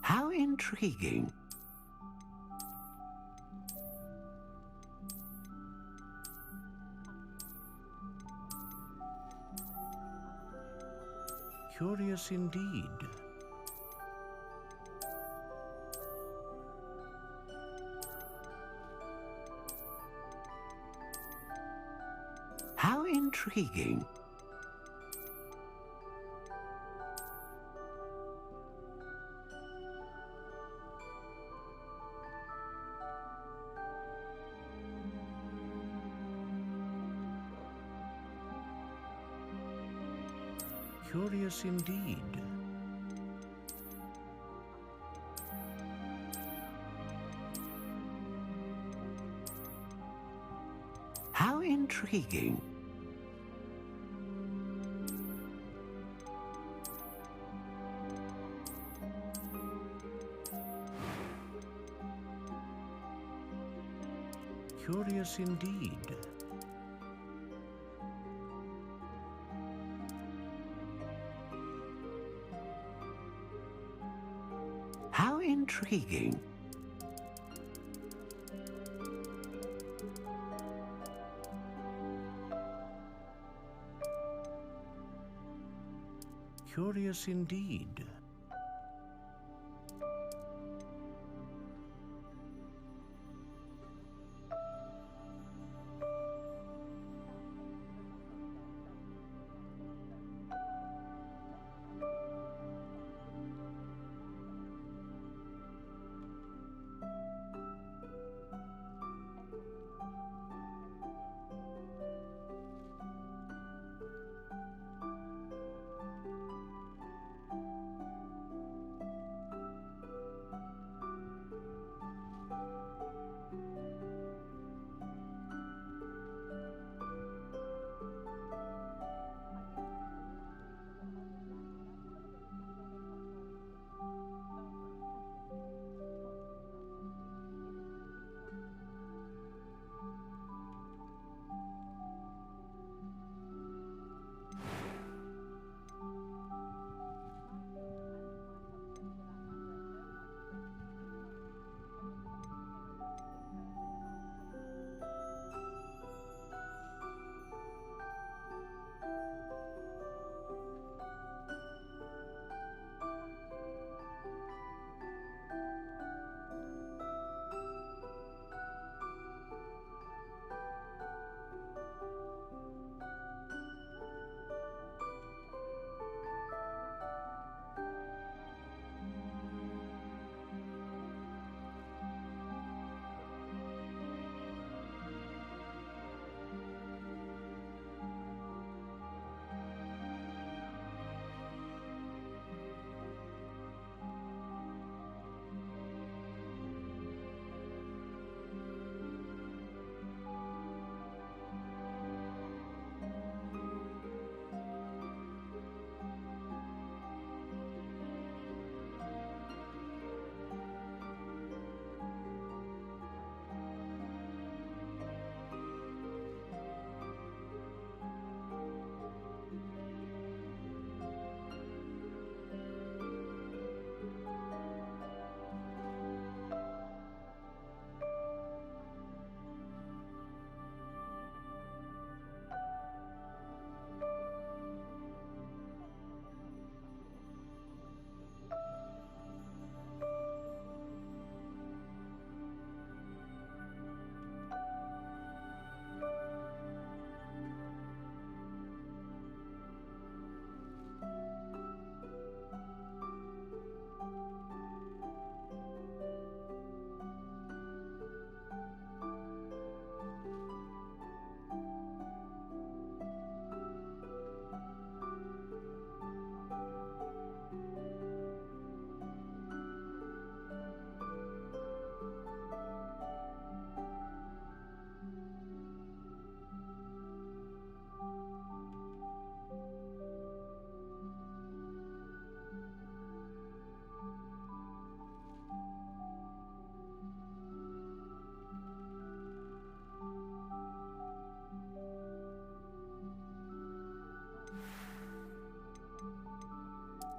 How intriguing. Curious indeed. How intriguing. Curious indeed. How intriguing. Curious indeed. How intriguing. Curious indeed.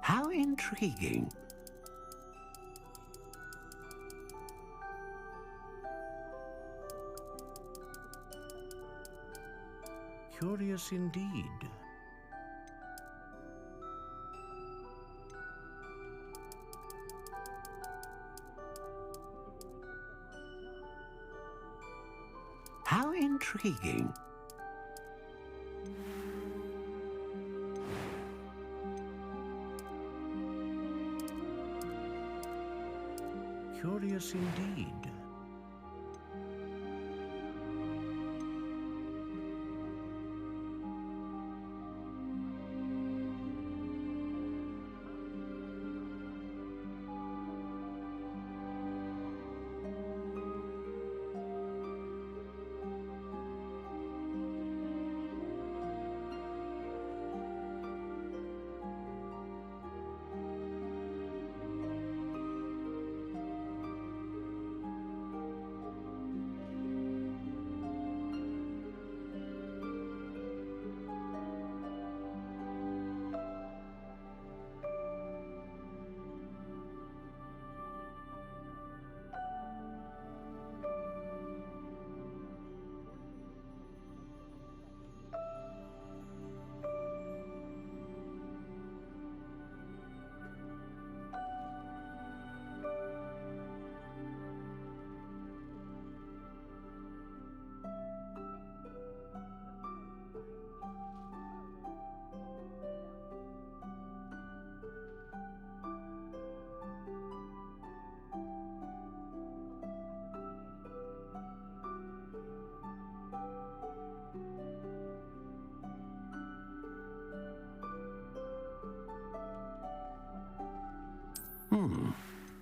How intriguing. Curious indeed. How intriguing. Curious indeed.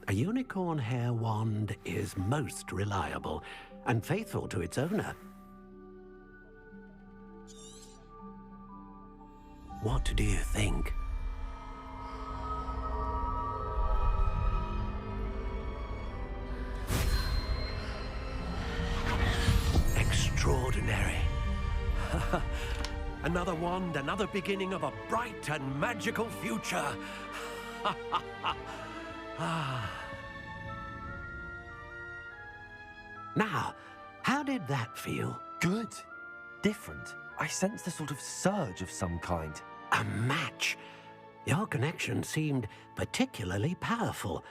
A unicorn hair wand is most reliable and faithful to its owner. What do you think? Extraordinary. Another wand, another beginning of a bright and magical future. Now, how did that feel? Good. Different. I sensed a sort of surge of some kind. A match. Your connection seemed particularly powerful.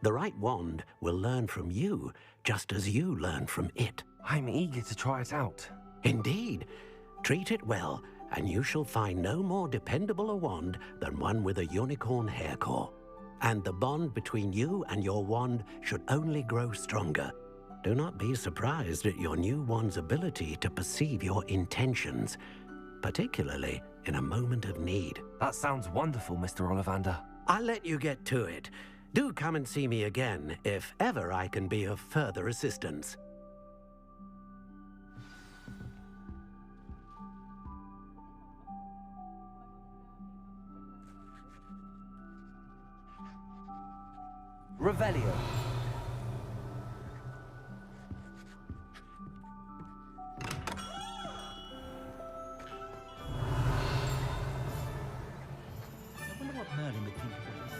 The right wand will learn from you, just as you learn from it. I'm eager to try it out. Indeed. Treat it well, and you shall find no more dependable a wand than one with a unicorn hair core. And the bond between you and your wand should only grow stronger. Do not be surprised at your new wand's ability to perceive your intentions, particularly in a moment of need. That sounds wonderful, Mr. Ollivander. I'll let you get to it. Do come and see me again if ever I can be of further assistance. Revelio. I wonder what Merlin would think of this.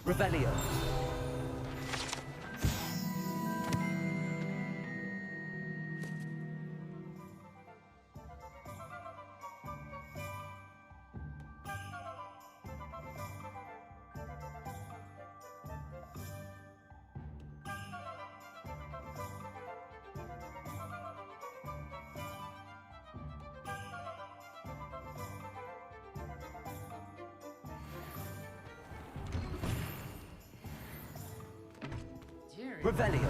Revelio. Revelio.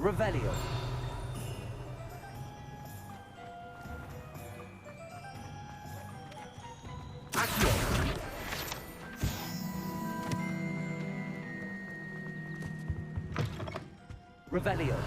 Revelio. Revelio.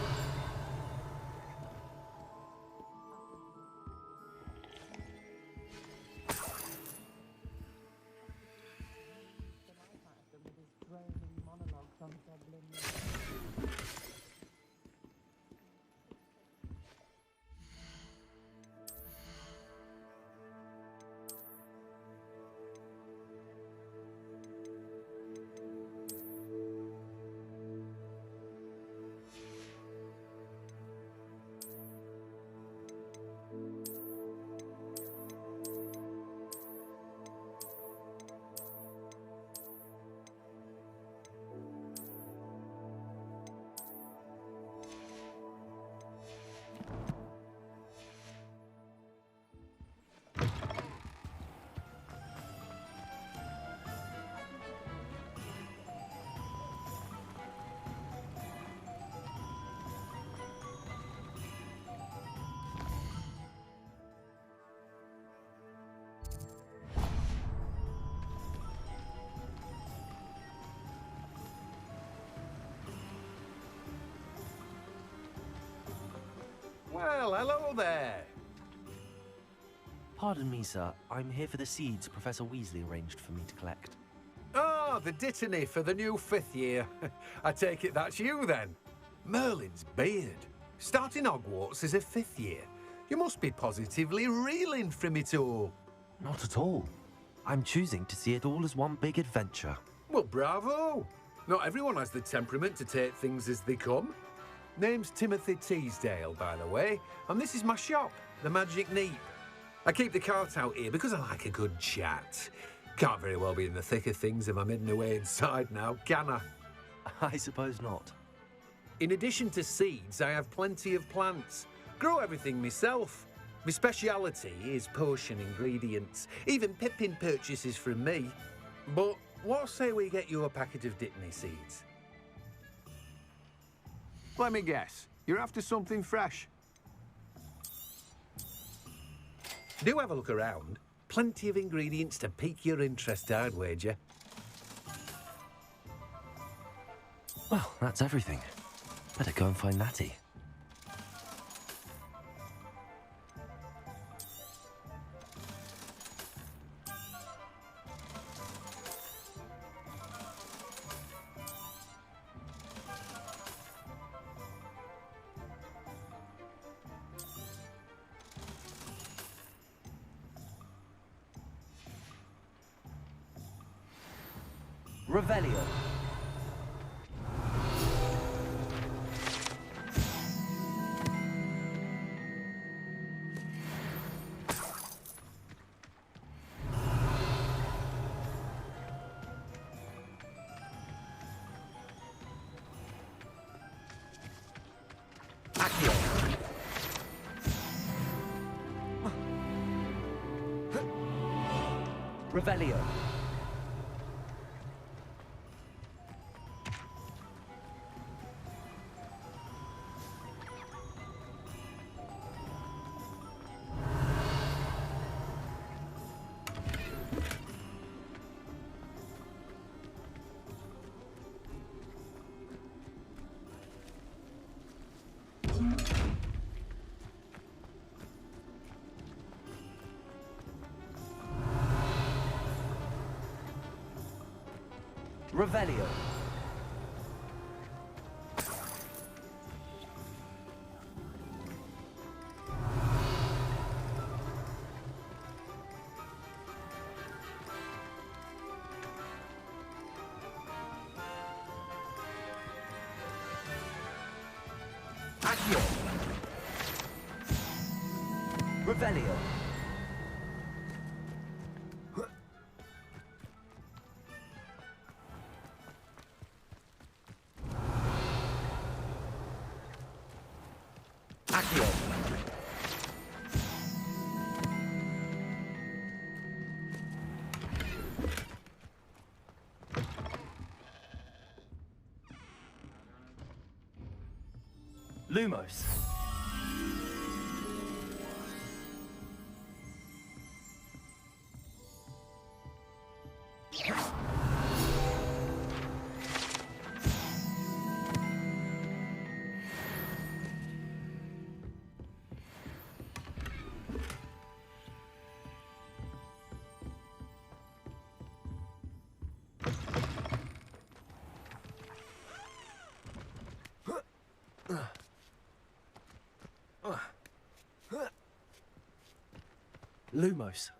Well, hello there. Pardon me, sir. I'm here for the seeds Professor Weasley arranged for me to collect. Ah, the dittany for the new 5th year. I take it that's you, then. Merlin's beard. Starting Hogwarts as a 5th year. You must be positively reeling from it all. Not at all. I'm choosing to see it all as one big adventure. Well, bravo. Not everyone has the temperament to take things as they come. Name's Timothy Teasdale, by the way, and this is my shop, the Magic Neep. I keep the cart out here because I like a good chat. Can't very well be in the thick of things if I'm hidden away inside now, can I? I suppose not. In addition to seeds, I have plenty of plants. Grow everything myself. My speciality is potion ingredients. Even Pippin purchases from me. But what say we get you a packet of dittany seeds? Let me guess. You're after something fresh. Do have a look around. Plenty of ingredients to pique your interest, I'd wager. Well, that's everything. Better go and find Natty. Revelio. Accio. Revelio. Revelio. Accio. Revelio. Accio. Lumos. Lumos.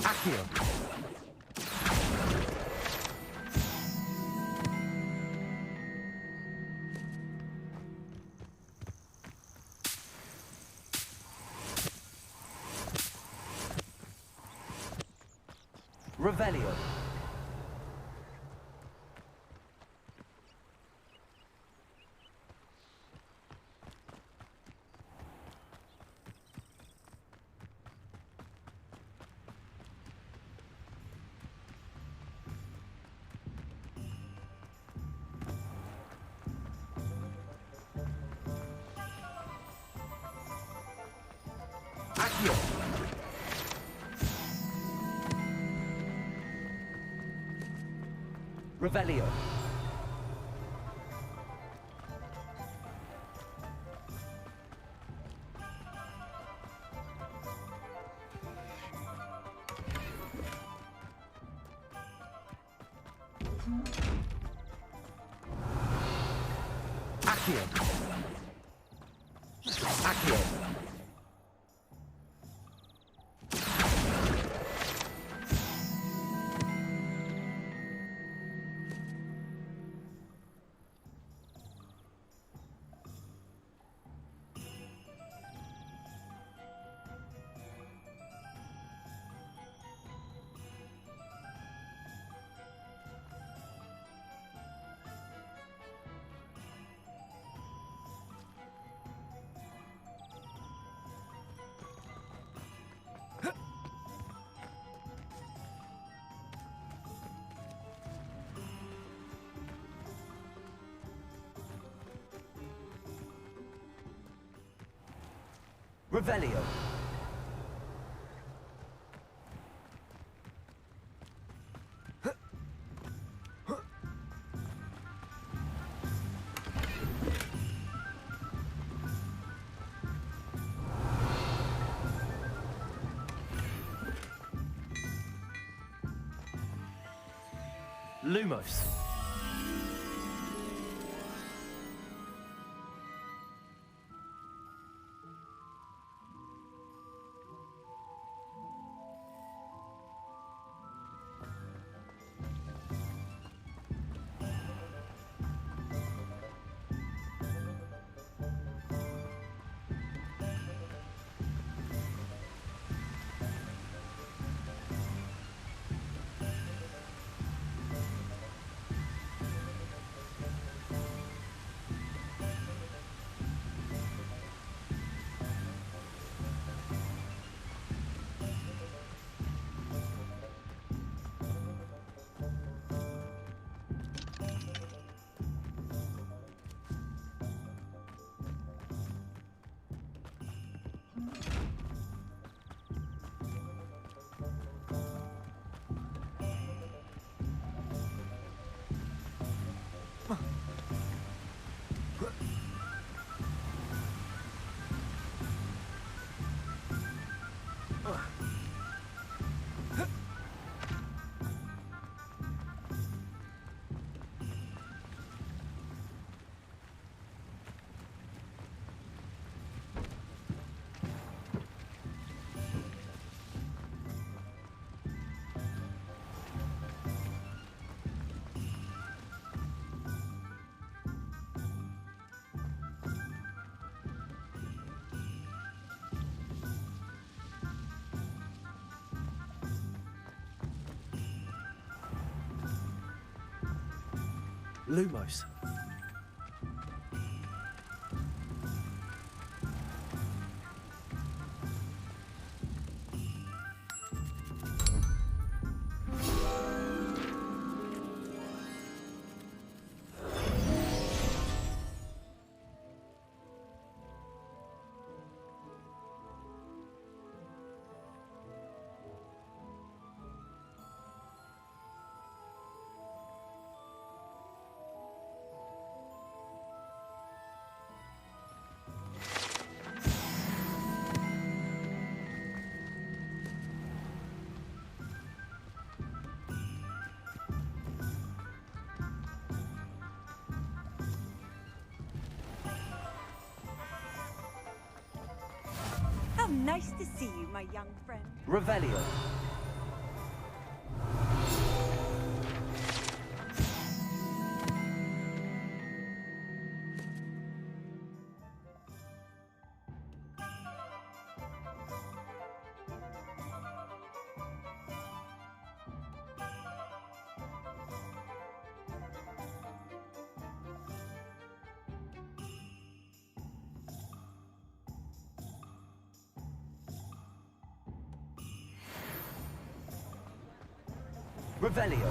Accio. Revelio. Accio. Revelio. Accio. Accio. Revelio. Lumos. Lumos. How nice to see you, my young friend. Revelio. Revelio.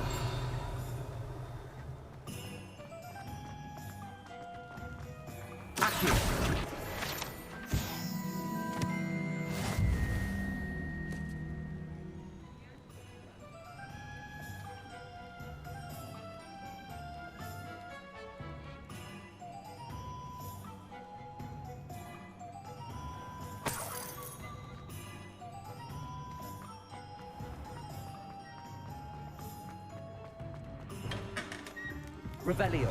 Accio. Revelio.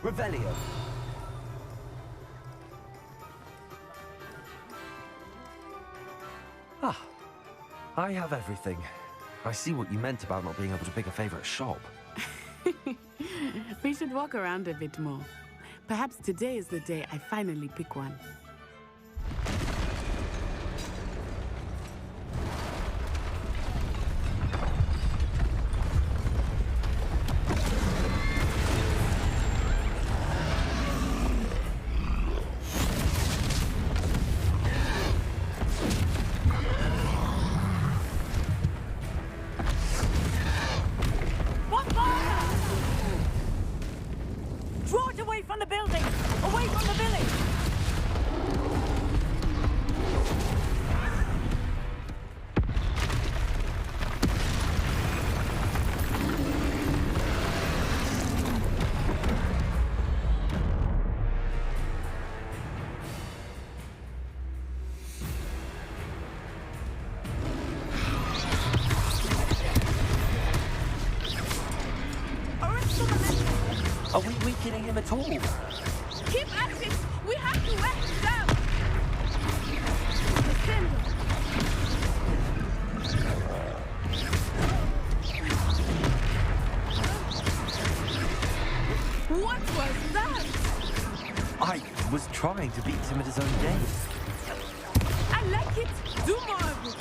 Revelio. Ah, I have everything. I see what you meant about not being able to pick a favorite shop. We should walk around a bit more. Perhaps today is the day I finally pick one. Draw it away from the building! Away from the village! Are we weakening him at all? Keep at it! We have to wear him down! What was that? I was trying to beat him at his own game. I like it! Do more of it!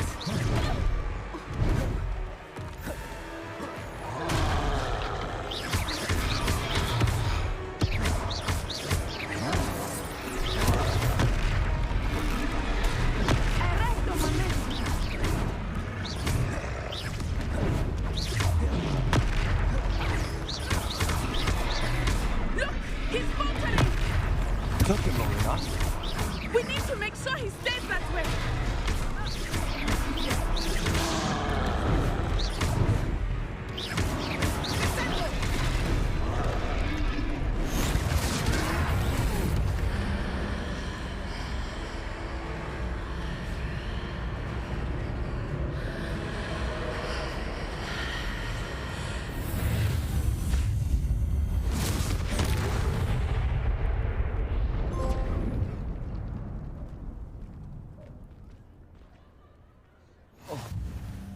Took him long enough. We need to make sure he stays that way!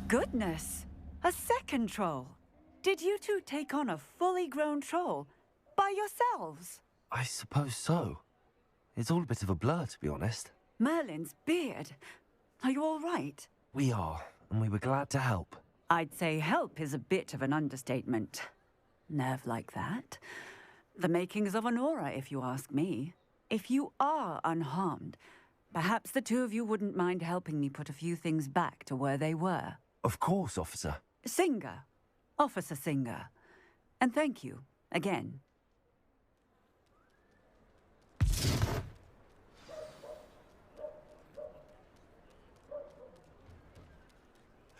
Goodness! A second troll! Did you two take on a fully grown troll by yourselves? I suppose so. It's all a bit of a blur, to be honest. Merlin's beard. Are you all right? We are, and we were glad to help. I'd say help is a bit of an understatement. Nerve like that. The makings of an aura, if you ask me. If you are unharmed, perhaps the two of you wouldn't mind helping me put a few things back to where they were. Of course, officer. Singer. Officer Singer. And thank you, again.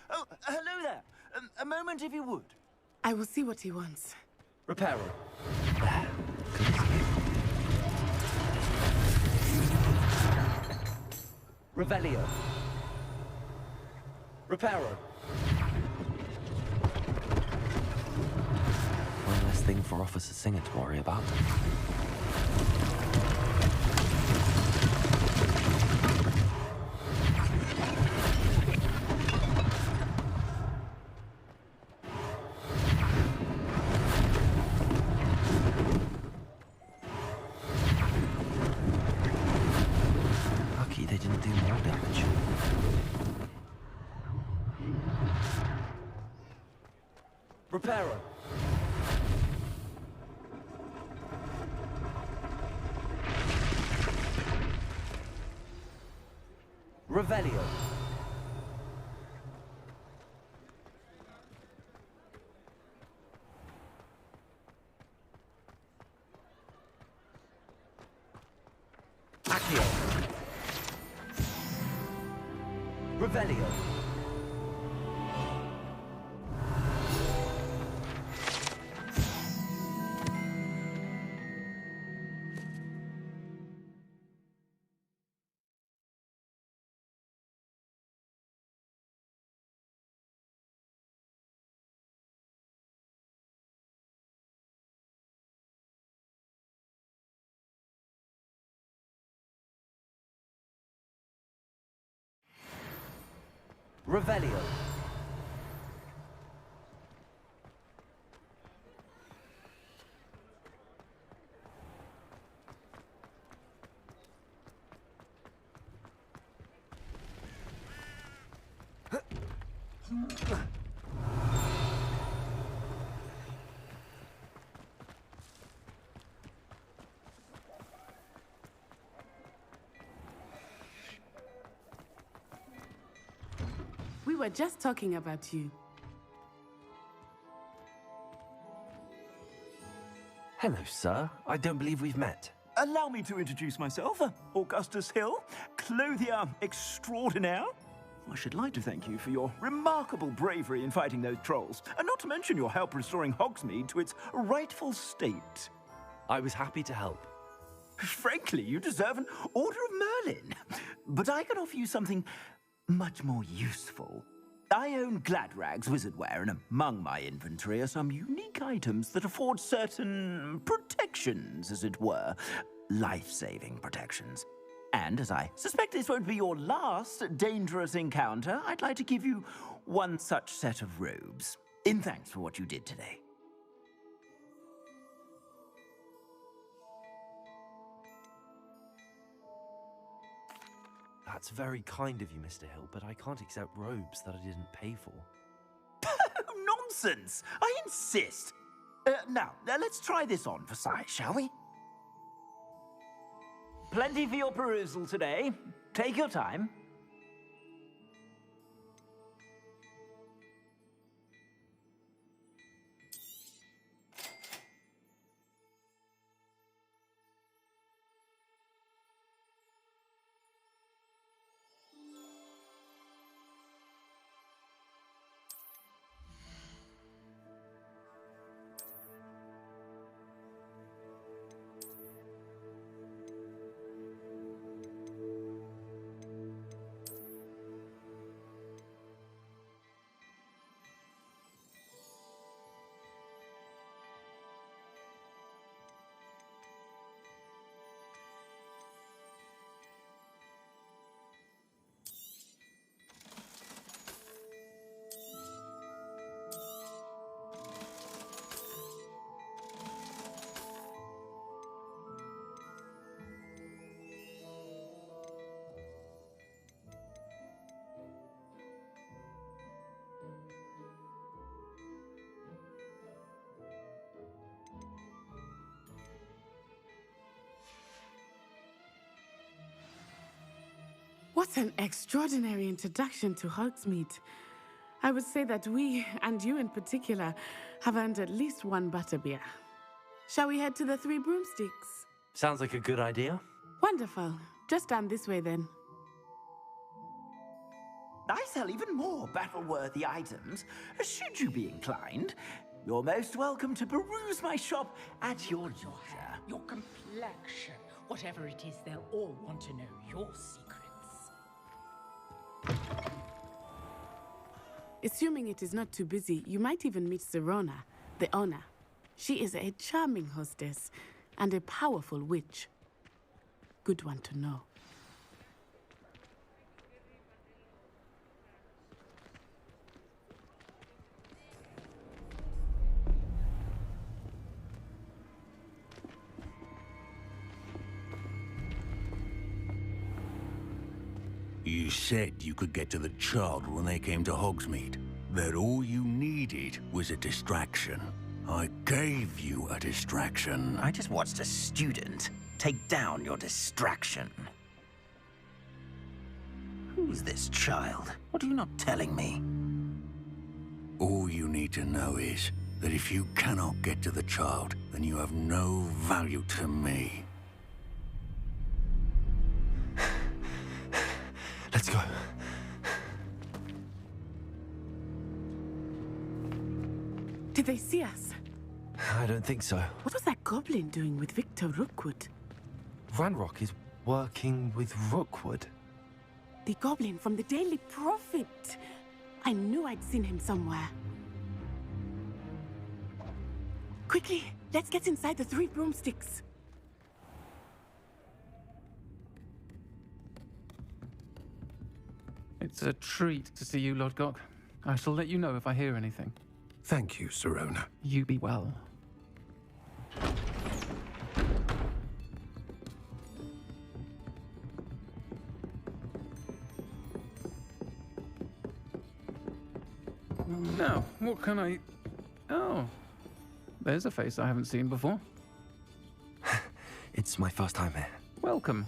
Oh, hello there. A moment if you would. I will see what he wants. Reparo. Revelio. Reparo. One less thing for Officer Singer to worry about. Lucky they didn't do more damage. Reparo. Revelio. Accio. Revelio. Revelio. We were just talking about you. Hello, sir. I don't believe we've met. Allow me to introduce myself, Augustus Hill, clothier extraordinaire. I should like to thank you for your remarkable bravery in fighting those trolls, and not to mention your help restoring Hogsmeade to its rightful state. I was happy to help. Frankly, you deserve an Order of Merlin. But I can offer you something much more useful. I own Gladrag's wizardware, and among my inventory are some unique items that afford certain protections, as it were. Life-saving protections. And as I suspect this won't be your last dangerous encounter, I'd like to give you one such set of robes, in thanks for what you did today. That's very kind of you, Mr. Hill, but I can't accept robes that I didn't pay for. Nonsense! I insist! Now, let's try this on for size, shall we? Plenty for your perusal today. Take your time. What an extraordinary introduction to Hogsmeade. I would say that we, and you in particular, have earned at least one butterbeer. Shall we head to the Three Broomsticks? Sounds like a good idea. Wonderful. Just down this way then. I sell even more battle-worthy items, should you be inclined. You're most welcome to peruse my shop at your leisure. Your complexion. Whatever it is, they'll all want to know your secrets. Assuming it is not too busy, you might even meet Serona, the owner. She is a charming hostess and a powerful witch. Good one to know. You said you could get to the child when they came to Hogsmeade. That all you needed was a distraction. I gave you a distraction. I just watched a student take down your distraction. Who's this child? What are you not telling me? All you need to know is that if you cannot get to the child, then you have no value to me. Let's go. Did they see us? I don't think so. What was that goblin doing with Victor Rookwood? Ranrock is working with Rookwood. The goblin from the Daily Prophet. I knew I'd seen him somewhere. Quickly, let's get inside the Three Broomsticks. It It's a treat to see you, Lodgok. I shall let you know if I hear anything. Thank you, Sirona. You be well. Now, what can I... Oh, there's a face I haven't seen before. It's my first time here. Welcome.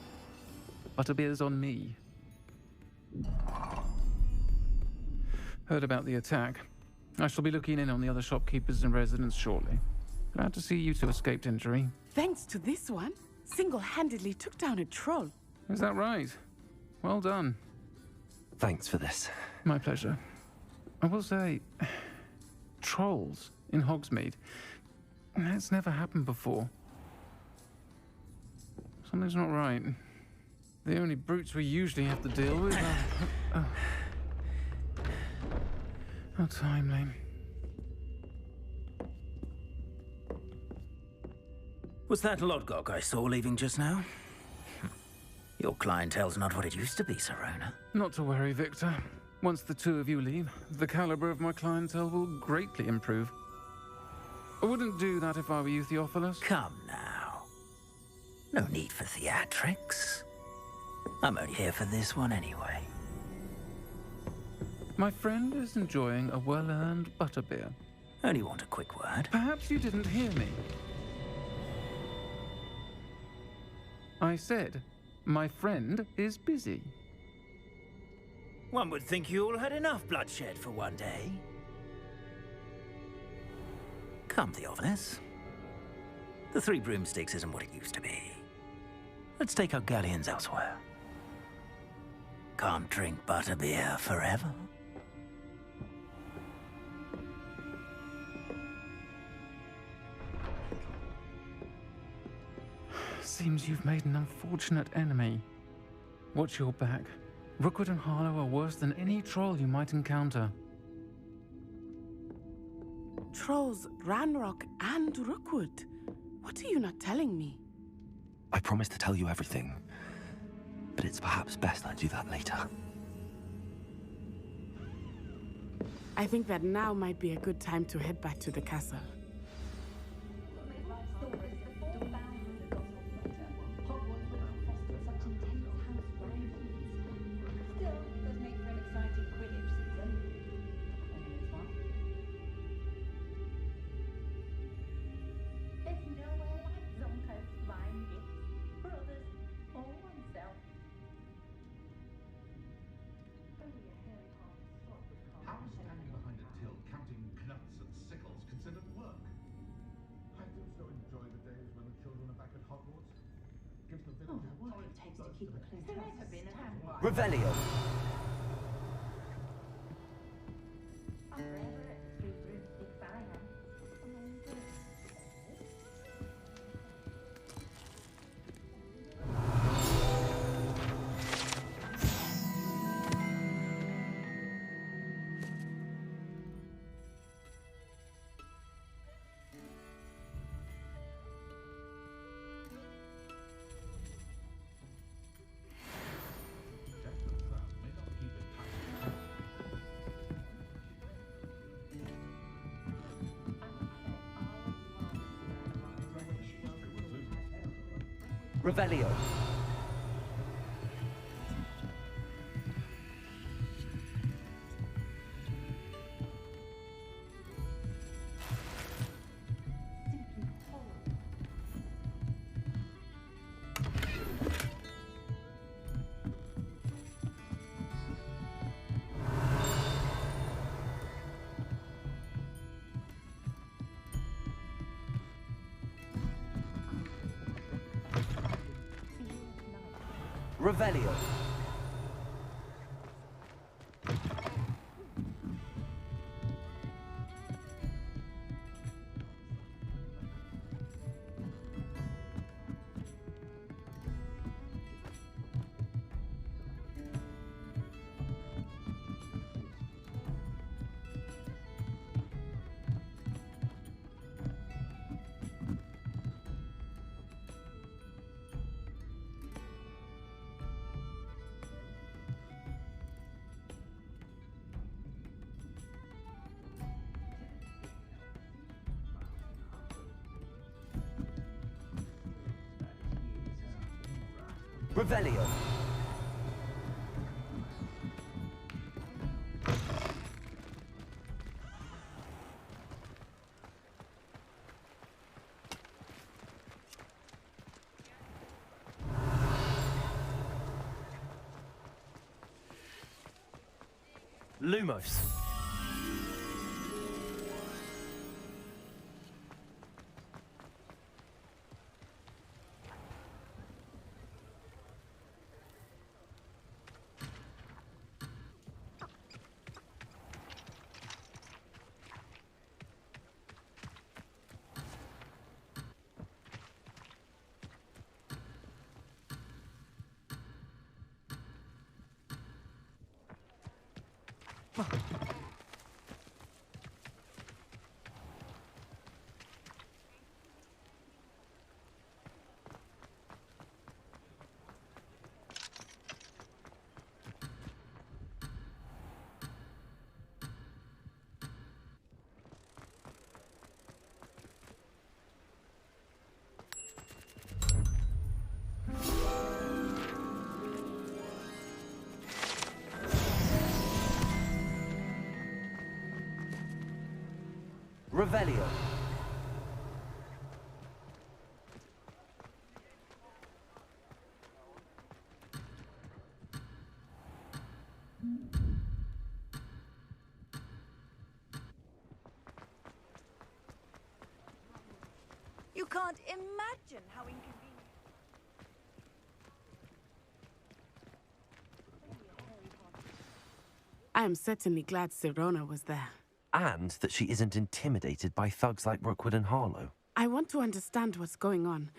Butterbeer's on me. Heard about the attack. I shall be looking in on the other shopkeepers and residents shortly. Glad to see you two escaped injury. Thanks to this one, single-handedly took down a troll. Is that right? Well done. Thanks for this. My pleasure. I will say, trolls in Hogsmeade. That's never happened before. Something's not right. The only brutes we usually have to deal with are... How timely. Was that Lodgok I saw leaving just now? Your clientele's not what it used to be, Sirona. Not to worry, Victor. Once the two of you leave, the caliber of my clientele will greatly improve. I wouldn't do that if I were you, Theophilus. Come now. No need for theatrics. I'm only here for this one anyway. My friend is enjoying a well-earned butterbeer. Only want a quick word. Perhaps you didn't hear me. I said, my friend is busy. One would think you all had enough bloodshed for one day. Come, Theophilus. The Three Broomsticks isn't what it used to be. Let's take our galleons elsewhere. Can't drink butterbeer forever. Seems you've made an unfortunate enemy. Watch your back. Rookwood and Harlow are worse than any troll you might encounter. Trolls, Ranrock, and Rookwood. What are you not telling me? I promised to tell you everything, but it's perhaps best I do that later. I think that now might be a good time to head back to the castle. Revelio. Revelio. Revelio. Revelio. Lumos. Revelio. You can't imagine how inconvenient. I am certainly glad Sirona was there. And that she isn't intimidated by thugs like Rookwood and Harlow. I want to understand what's going on,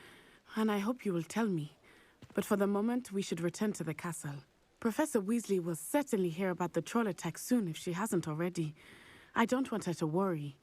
and I hope you will tell me. But for the moment, we should return to the castle. Professor Weasley will certainly hear about the troll attack soon if she hasn't already. I don't want her to worry.